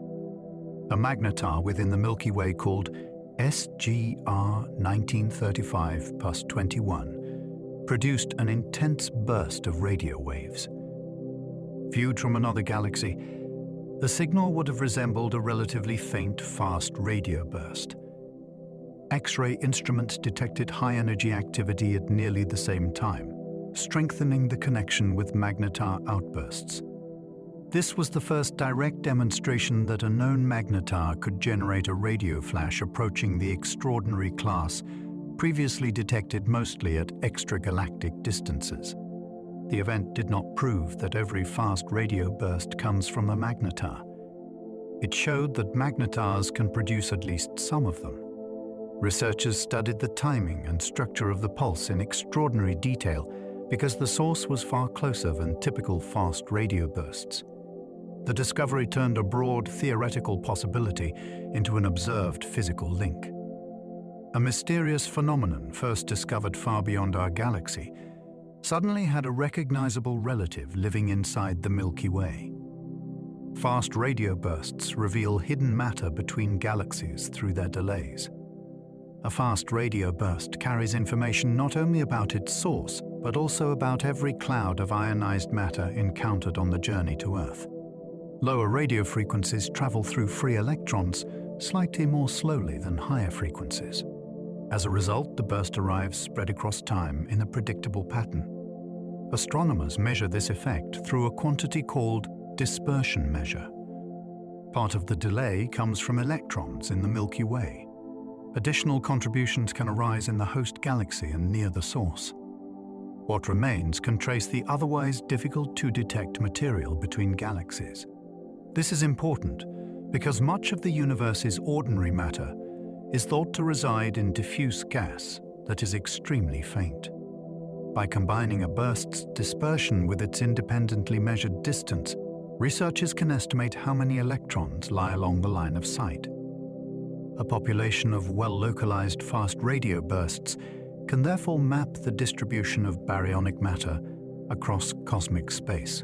A magnetar within the Milky Way called SGR 1935+21 produced an intense burst of radio waves. Viewed from another galaxy, the signal would have resembled a relatively faint, fast radio burst. X-ray instruments detected high-energy activity at nearly the same time, strengthening the connection with magnetar outbursts. This was the first direct demonstration that a known magnetar could generate a radio flash approaching the extraordinary class previously detected mostly at extragalactic distances. The event did not prove that every fast radio burst comes from a magnetar. It showed that magnetars can produce at least some of them. Researchers studied the timing and structure of the pulse in extraordinary detail because the source was far closer than typical fast radio bursts. The discovery turned a broad theoretical possibility into an observed physical link. A mysterious phenomenon first discovered far beyond our galaxy suddenly had a recognizable relative living inside the Milky Way. Fast radio bursts reveal hidden matter between galaxies through their delays. A fast radio burst carries information not only about its source, but also about every cloud of ionized matter encountered on the journey to Earth. Lower radio frequencies travel through free electrons slightly more slowly than higher frequencies. As a result, the burst arrives spread across time in a predictable pattern. Astronomers measure this effect through a quantity called dispersion measure. Part of the delay comes from electrons in the Milky Way. Additional contributions can arise in the host galaxy and near the source. What remains can trace the otherwise difficult-to-detect material between galaxies. This is important because much of the universe's ordinary matter is thought to reside in diffuse gas that is extremely faint. By combining a burst's dispersion with its independently measured distance, researchers can estimate how many electrons lie along the line of sight. A population of well-localized fast radio bursts can therefore map the distribution of baryonic matter across cosmic space.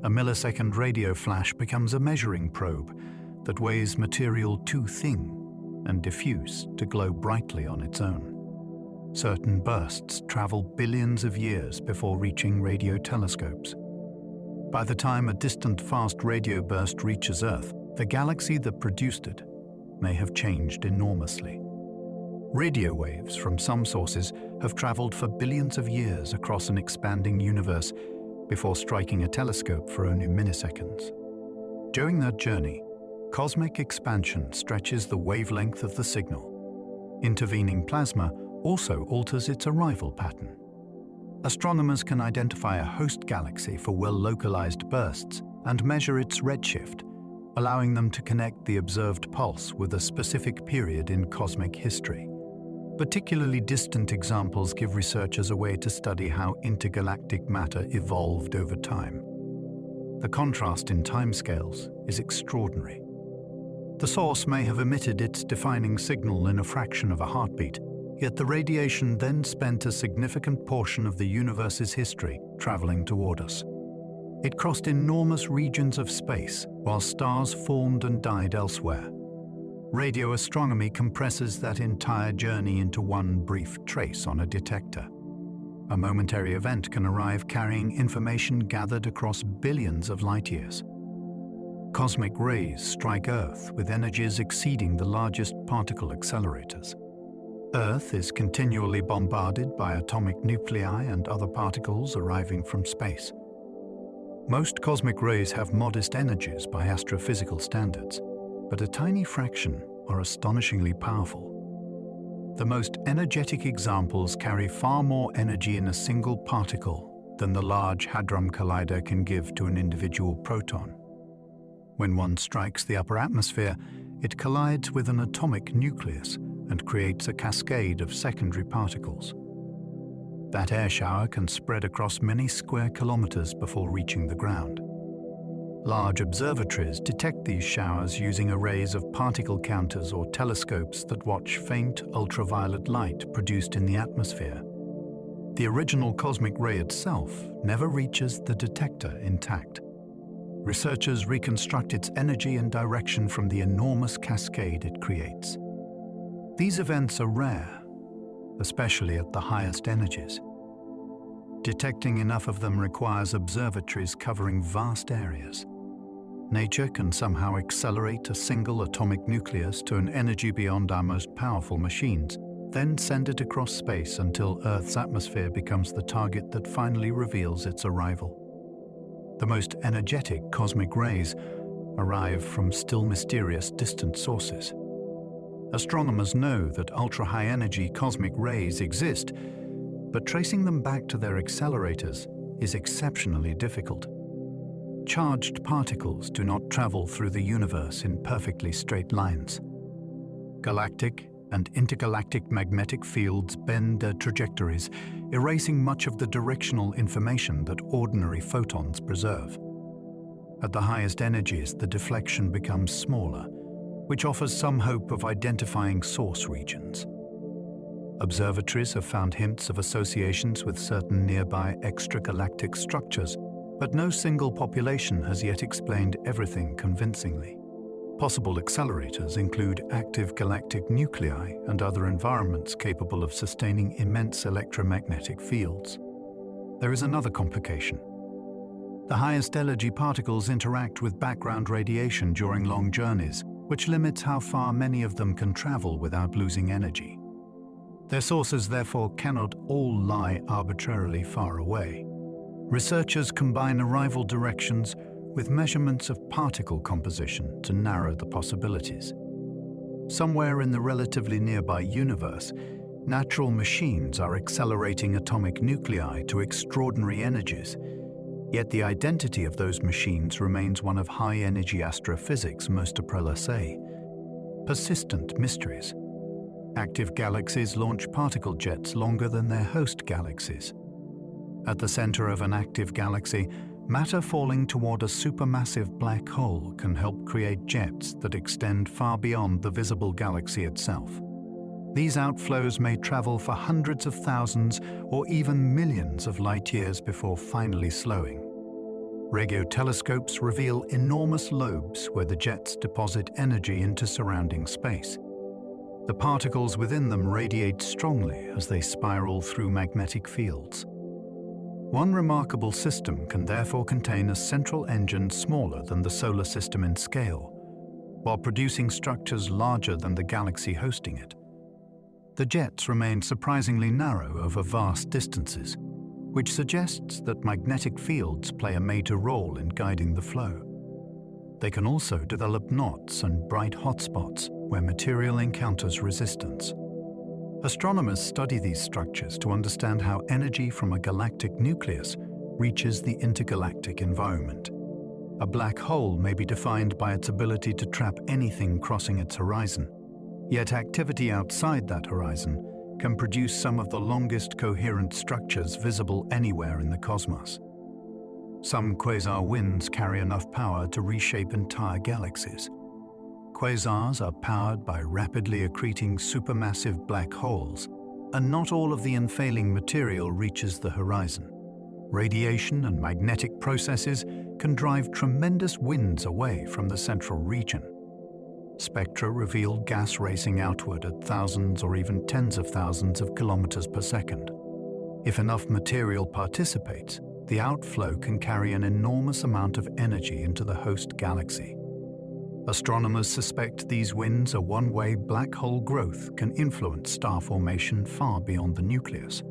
A millisecond radio flash becomes a measuring probe that weighs material too thin and diffuse to glow brightly on its own. Certain bursts travel billions of years before reaching radio telescopes. By the time a distant fast radio burst reaches Earth, the galaxy that produced it may have changed enormously. Radio waves from some sources have traveled for billions of years across an expanding universe before striking a telescope for only milliseconds. During that journey, cosmic expansion stretches the wavelength of the signal. Intervening plasma also alters its arrival pattern. Astronomers can identify a host galaxy for well-localized bursts and measure its redshift, allowing them to connect the observed pulse with a specific period in cosmic history. Particularly distant examples give researchers a way to study how intergalactic matter evolved over time. The contrast in timescales is extraordinary. The source may have emitted its defining signal in a fraction of a heartbeat, yet the radiation then spent a significant portion of the universe's history traveling toward us. It crossed enormous regions of space while stars formed and died elsewhere. Radio astronomy compresses that entire journey into one brief trace on a detector. A momentary event can arrive carrying information gathered across billions of light years. Cosmic rays strike Earth with energies exceeding the largest particle accelerators. Earth is continually bombarded by atomic nuclei and other particles arriving from space. Most cosmic rays have modest energies by astrophysical standards, but a tiny fraction are astonishingly powerful. The most energetic examples carry far more energy in a single particle than the Large Hadron Collider can give to an individual proton. When one strikes the upper atmosphere, it collides with an atomic nucleus and creates a cascade of secondary particles. That air shower can spread across many square kilometers before reaching the ground. Large observatories detect these showers using arrays of particle counters or telescopes that watch faint ultraviolet light produced in the atmosphere. The original cosmic ray itself never reaches the detector intact. Researchers reconstruct its energy and direction from the enormous cascade it creates. These events are rare, especially at the highest energies. Detecting enough of them requires observatories covering vast areas. Nature can somehow accelerate a single atomic nucleus to an energy beyond our most powerful machines, then send it across space until Earth's atmosphere becomes the target that finally reveals its arrival. The most energetic cosmic rays arrive from still mysterious distant sources. Astronomers know that ultra-high-energy cosmic rays exist, but tracing them back to their accelerators is exceptionally difficult. Charged particles do not travel through the universe in perfectly straight lines. Galactic and intergalactic magnetic fields bend their trajectories, erasing much of the directional information that ordinary photons preserve. At the highest energies, the deflection becomes smaller, which offers some hope of identifying source regions. Observatories have found hints of associations with certain nearby extragalactic structures, but no single population has yet explained everything convincingly. Possible accelerators include active galactic nuclei and other environments capable of sustaining immense electromagnetic fields. There is another complication. The highest energy particles interact with background radiation during long journeys, which limits how far many of them can travel without losing energy. Their sources therefore cannot all lie arbitrarily far away. Researchers combine arrival directions with measurements of particle composition to narrow the possibilities. Somewhere in the relatively nearby universe, natural machines are accelerating atomic nuclei to extraordinary energies. Yet the identity of those machines remains one of high-energy astrophysics' most say, persistent mysteries. Active galaxies launch particle jets longer than their host galaxies. At the center of an active galaxy, matter falling toward a supermassive black hole can help create jets that extend far beyond the visible galaxy itself. These outflows may travel for hundreds of thousands or even millions of light years before finally slowing. Radio telescopes reveal enormous lobes where the jets deposit energy into surrounding space. The particles within them radiate strongly as they spiral through magnetic fields. One remarkable system can therefore contain a central engine smaller than the solar system in scale, while producing structures larger than the galaxy hosting it. The jets remain surprisingly narrow over vast distances, which suggests that magnetic fields play a major role in guiding the flow. They can also develop knots and bright hotspots where material encounters resistance. Astronomers study these structures to understand how energy from a galactic nucleus reaches the intergalactic environment. A black hole may be defined by its ability to trap anything crossing its horizon. Yet activity outside that horizon can produce some of the longest coherent structures visible anywhere in the cosmos. Some quasar winds carry enough power to reshape entire galaxies. Quasars are powered by rapidly accreting supermassive black holes, and not all of the unfailing material reaches the horizon. Radiation and magnetic processes can drive tremendous winds away from the central region. Spectra reveal gas racing outward at thousands or even tens of thousands of kilometers per second. If enough material participates, the outflow can carry an enormous amount of energy into the host galaxy. Astronomers suspect these winds are one-way black hole growth can influence star formation far beyond the nucleus.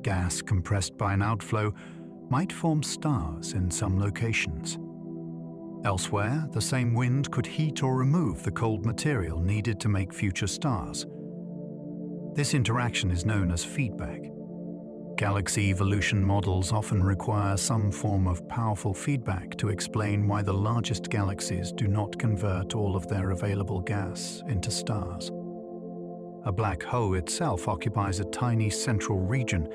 Gas compressed by an outflow might form stars in some locations. Elsewhere, the same wind could heat or remove the cold material needed to make future stars. This interaction is known as feedback. Galaxy evolution models often require some form of powerful feedback to explain why the largest galaxies do not convert all of their available gas into stars. A black hole itself occupies a tiny central region,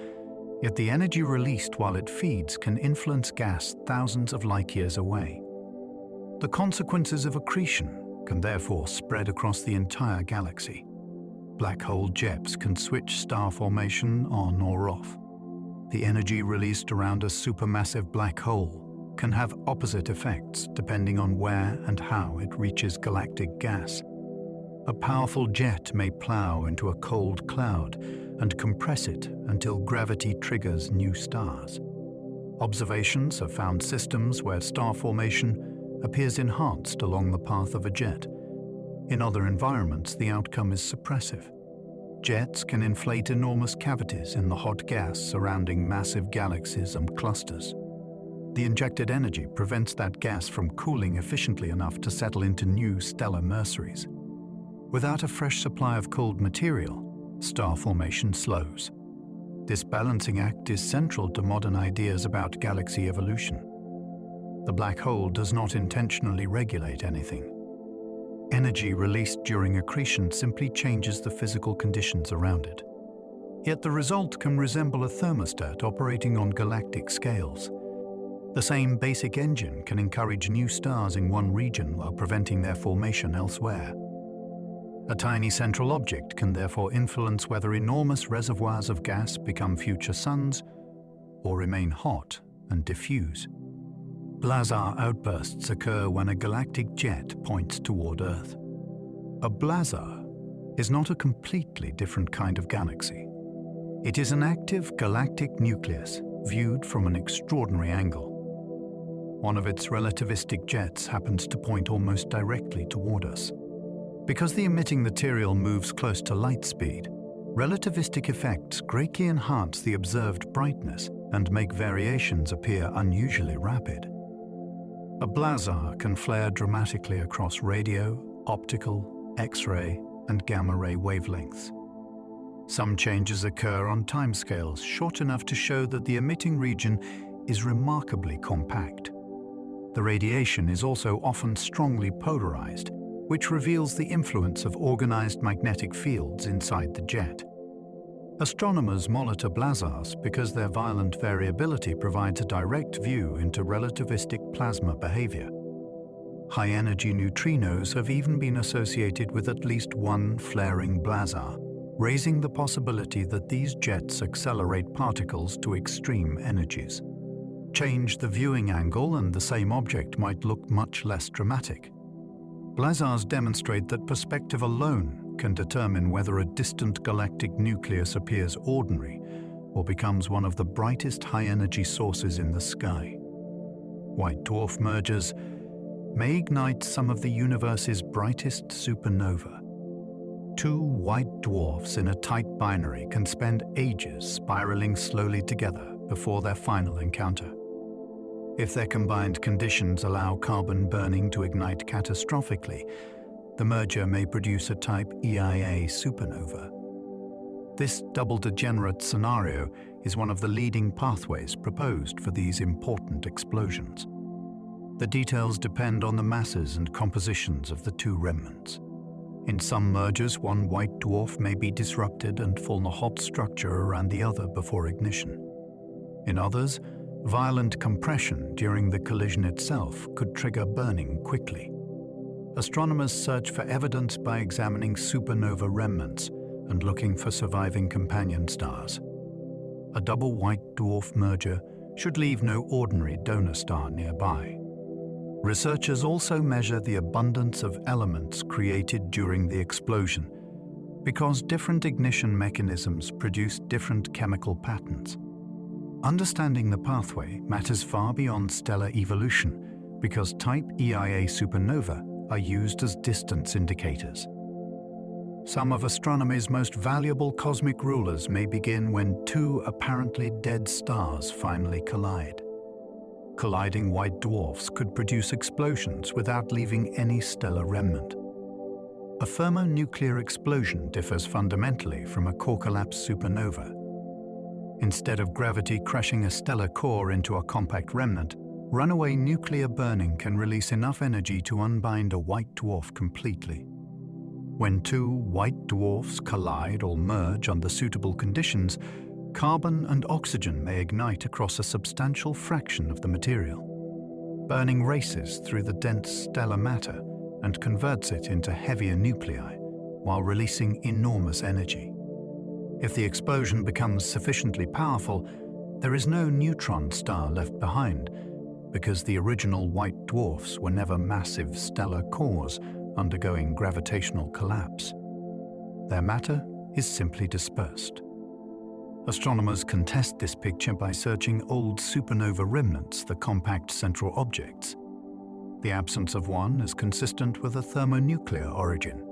yet the energy released while it feeds can influence gas thousands of light-years away. The consequences of accretion can therefore spread across the entire galaxy. Black hole jets can switch star formation on or off. The energy released around a supermassive black hole can have opposite effects depending on where and how it reaches galactic gas. A powerful jet may plow into a cold cloud and compress it until gravity triggers new stars. Observations have found systems where star formation appears enhanced along the path of a jet. In other environments, the outcome is suppressive. Jets can inflate enormous cavities in the hot gas surrounding massive galaxies and clusters. The injected energy prevents that gas from cooling efficiently enough to settle into new stellar nurseries. Without a fresh supply of cold material, star formation slows. This balancing act is central to modern ideas about galaxy evolution. The black hole does not intentionally regulate anything. Energy released during accretion simply changes the physical conditions around it. Yet the result can resemble a thermostat operating on galactic scales. The same basic engine can encourage new stars in one region while preventing their formation elsewhere. A tiny central object can therefore influence whether enormous reservoirs of gas become future suns or remain hot and diffuse. Blazar outbursts occur when a galactic jet points toward Earth. A blazar is not a completely different kind of galaxy. It is an active galactic nucleus viewed from an extraordinary angle. One of its relativistic jets happens to point almost directly toward us. Because the emitting material moves close to light speed, relativistic effects greatly enhance the observed brightness and make variations appear unusually rapid. A blazar can flare dramatically across radio, optical, X-ray, and gamma-ray wavelengths. Some changes occur on timescales short enough to show that the emitting region is remarkably compact. The radiation is also often strongly polarized, which reveals the influence of organized magnetic fields inside the jet. Astronomers monitor blazars because their violent variability provides a direct view into relativistic plasma behavior. High-energy neutrinos have even been associated with at least one flaring blazar, raising the possibility that these jets accelerate particles to extreme energies. Change the viewing angle and the same object might look much less dramatic. Blazars demonstrate that perspective alone can determine whether a distant galactic nucleus appears ordinary or becomes one of the brightest high-energy sources in the sky. White dwarf mergers may ignite some of the universe's brightest supernova. Two white dwarfs in a tight binary can spend ages spiraling slowly together before their final encounter. If their combined conditions allow carbon burning to ignite catastrophically, the merger may produce a type EIA supernova. This double degenerate scenario is one of the leading pathways proposed for these important explosions. The details depend on the masses and compositions of the two remnants. In some mergers, one white dwarf may be disrupted and form a hot structure around the other before ignition. In others, violent compression during the collision itself could trigger burning quickly. Astronomers search for evidence by examining supernova remnants and looking for surviving companion stars. A double white dwarf merger should leave no ordinary donor star nearby. Researchers also measure the abundance of elements created during the explosion, because different ignition mechanisms produce different chemical patterns. Understanding the pathway matters far beyond stellar evolution, because type EIA supernova are used as distance indicators. Some of astronomy's most valuable cosmic rulers may begin when two apparently dead stars finally collide. Colliding white dwarfs could produce explosions without leaving any stellar remnant. A thermonuclear explosion differs fundamentally from a core collapse supernova. Instead of gravity crushing a stellar core into a compact remnant, runaway nuclear burning can release enough energy to unbind a white dwarf completely. When two white dwarfs collide or merge under suitable conditions, carbon and oxygen may ignite across a substantial fraction of the material. Burning races through the dense stellar matter and converts it into heavier nuclei, while releasing enormous energy. If the explosion becomes sufficiently powerful, there is no neutron star left behind, because the original white dwarfs were never massive stellar cores undergoing gravitational collapse. Their matter is simply dispersed. Astronomers can test this picture by searching old supernova remnants, the compact central objects. The absence of one is consistent with a thermonuclear origin.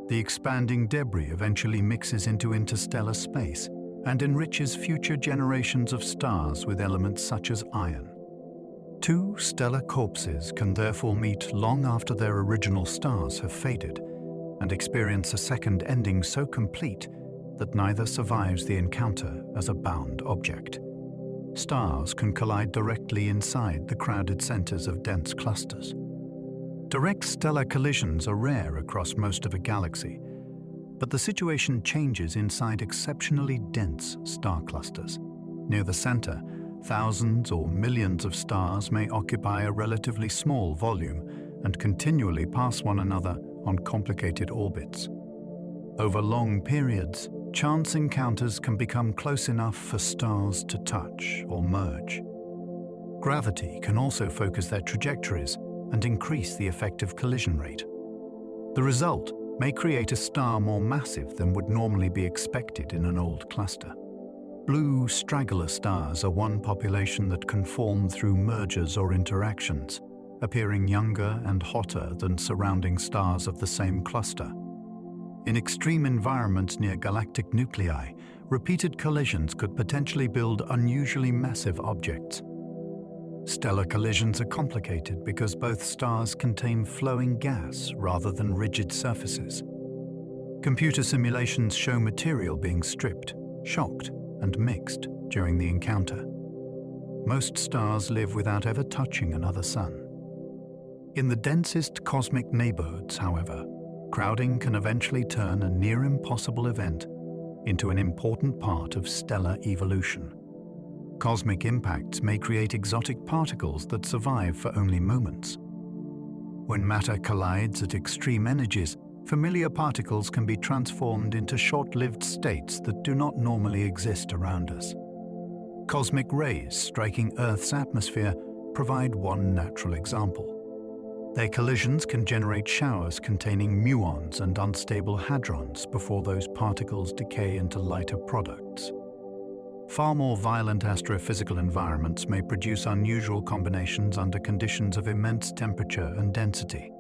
The expanding debris eventually mixes into interstellar space and enriches future generations of stars with elements such as iron. Two stellar corpses can therefore meet long after their original stars have faded and experience a second ending so complete that neither survives the encounter as a bound object. Stars can collide directly inside the crowded centers of dense clusters. Direct stellar collisions are rare across most of a galaxy, but the situation changes inside exceptionally dense star clusters. Near the center, thousands or millions of stars may occupy a relatively small volume and continually pass one another on complicated orbits. Over long periods, chance encounters can become close enough for stars to touch or merge. Gravity can also focus their trajectories and increase the effective collision rate. The result may create a star more massive than would normally be expected in an old cluster. Blue straggler stars are one population that can form through mergers or interactions, appearing younger and hotter than surrounding stars of the same cluster. In extreme environments near galactic nuclei, repeated collisions could potentially build unusually massive objects. Stellar collisions are complicated because both stars contain flowing gas rather than rigid surfaces. Computer simulations show material being stripped, shocked, and mixed during the encounter. Most stars live without ever touching another sun. In the densest cosmic neighborhoods, however, crowding can eventually turn a near impossible event into an important part of stellar evolution. Cosmic impacts may create exotic particles that survive for only moments. When matter collides at extreme energies, familiar particles can be transformed into short-lived states that do not normally exist around us. Cosmic rays striking Earth's atmosphere provide one natural example. Their collisions can generate showers containing muons and unstable hadrons before those particles decay into lighter products. Far more violent astrophysical environments may produce unusual combinations under conditions of immense temperature and density.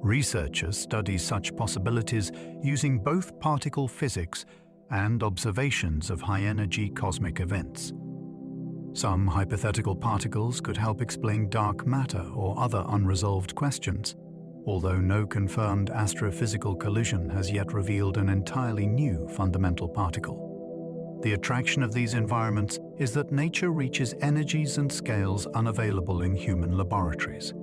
Researchers study such possibilities using both particle physics and observations of high-energy cosmic events. Some hypothetical particles could help explain dark matter or other unresolved questions, although no confirmed astrophysical collision has yet revealed an entirely new fundamental particle. The attraction of these environments is that nature reaches energies and scales unavailable in human laboratories.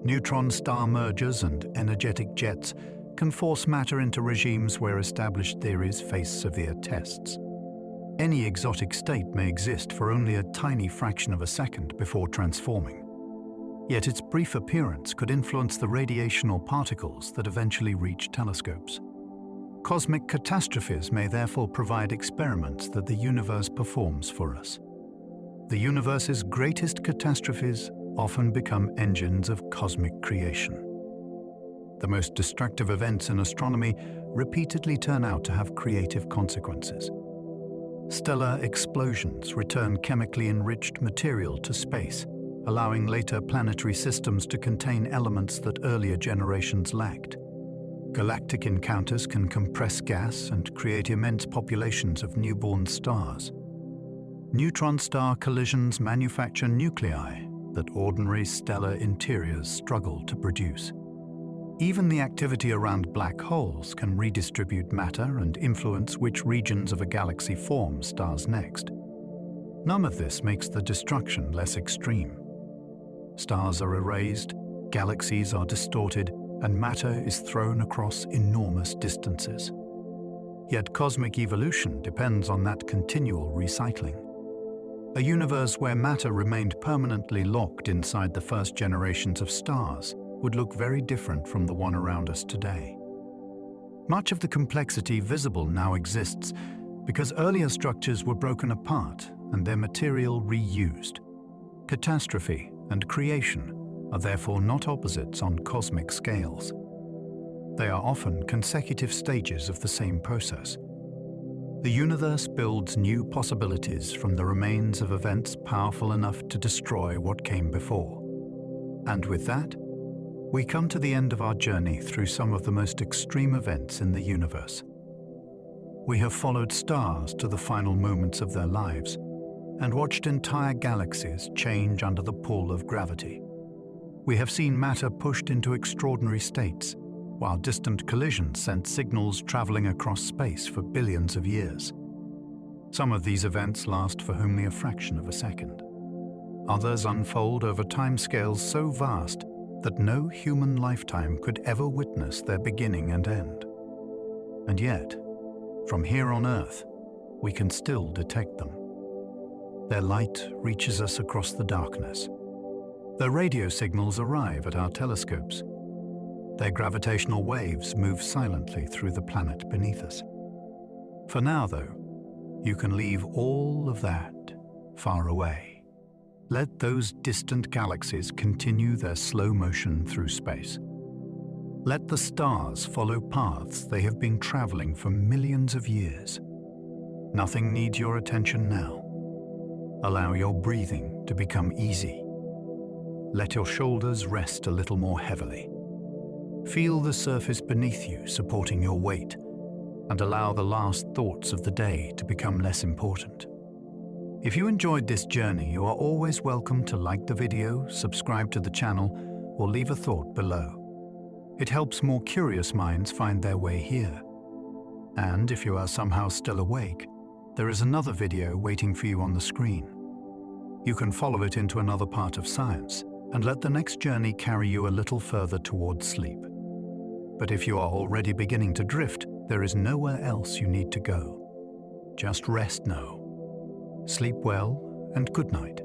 Neutron star mergers and energetic jets can force matter into regimes where established theories face severe tests. Any exotic state may exist for only a tiny fraction of a second before transforming. Yet its brief appearance could influence the radiational particles that eventually reach telescopes. Cosmic catastrophes may therefore provide experiments that the universe performs for us. The universe's greatest catastrophes often become engines of cosmic creation. The most destructive events in astronomy repeatedly turn out to have creative consequences. Stellar explosions return chemically enriched material to space, allowing later planetary systems to contain elements that earlier generations lacked. Galactic encounters can compress gas and create immense populations of newborn stars. Neutron star collisions manufacture nuclei that ordinary stellar interiors struggle to produce. Even the activity around black holes can redistribute matter and influence which regions of a galaxy form stars next. None of this makes the destruction less extreme. Stars are erased, galaxies are distorted, and matter is thrown across enormous distances. Yet cosmic evolution depends on that continual recycling. A universe where matter remained permanently locked inside the first generations of stars would look very different from the one around us today. Much of the complexity visible now exists because earlier structures were broken apart and their material reused. Catastrophe and creation are therefore not opposites on cosmic scales. They are often consecutive stages of the same process. The universe builds new possibilities from the remains of events powerful enough to destroy what came before. And with that, we come to the end of our journey through some of the most extreme events in the universe. We have followed stars to the final moments of their lives and watched entire galaxies change under the pull of gravity. We have seen matter pushed into extraordinary states, while distant collisions sent signals traveling across space for billions of years. Some of these events last for only a fraction of a second. Others unfold over timescales so vast that no human lifetime could ever witness their beginning and end. And yet, from here on Earth, we can still detect them. Their light reaches us across the darkness. Their radio signals arrive at our telescopes. Their gravitational waves move silently through the planet beneath us. For now, though, you can leave all of that far away. Let those distant galaxies continue their slow motion through space. Let the stars follow paths they have been traveling for millions of years. Nothing needs your attention now. Allow your breathing to become easy. Let your shoulders rest a little more heavily. Feel the surface beneath you supporting your weight, and allow the last thoughts of the day to become less important. If you enjoyed this journey, you are always welcome to like the video, subscribe to the channel, or leave a thought below. It helps more curious minds find their way here. And if you are somehow still awake, there is another video waiting for you on the screen. You can follow it into another part of science and let the next journey carry you a little further towards sleep. But if you are already beginning to drift, there is nowhere else you need to go. Just rest now. Sleep well and good night.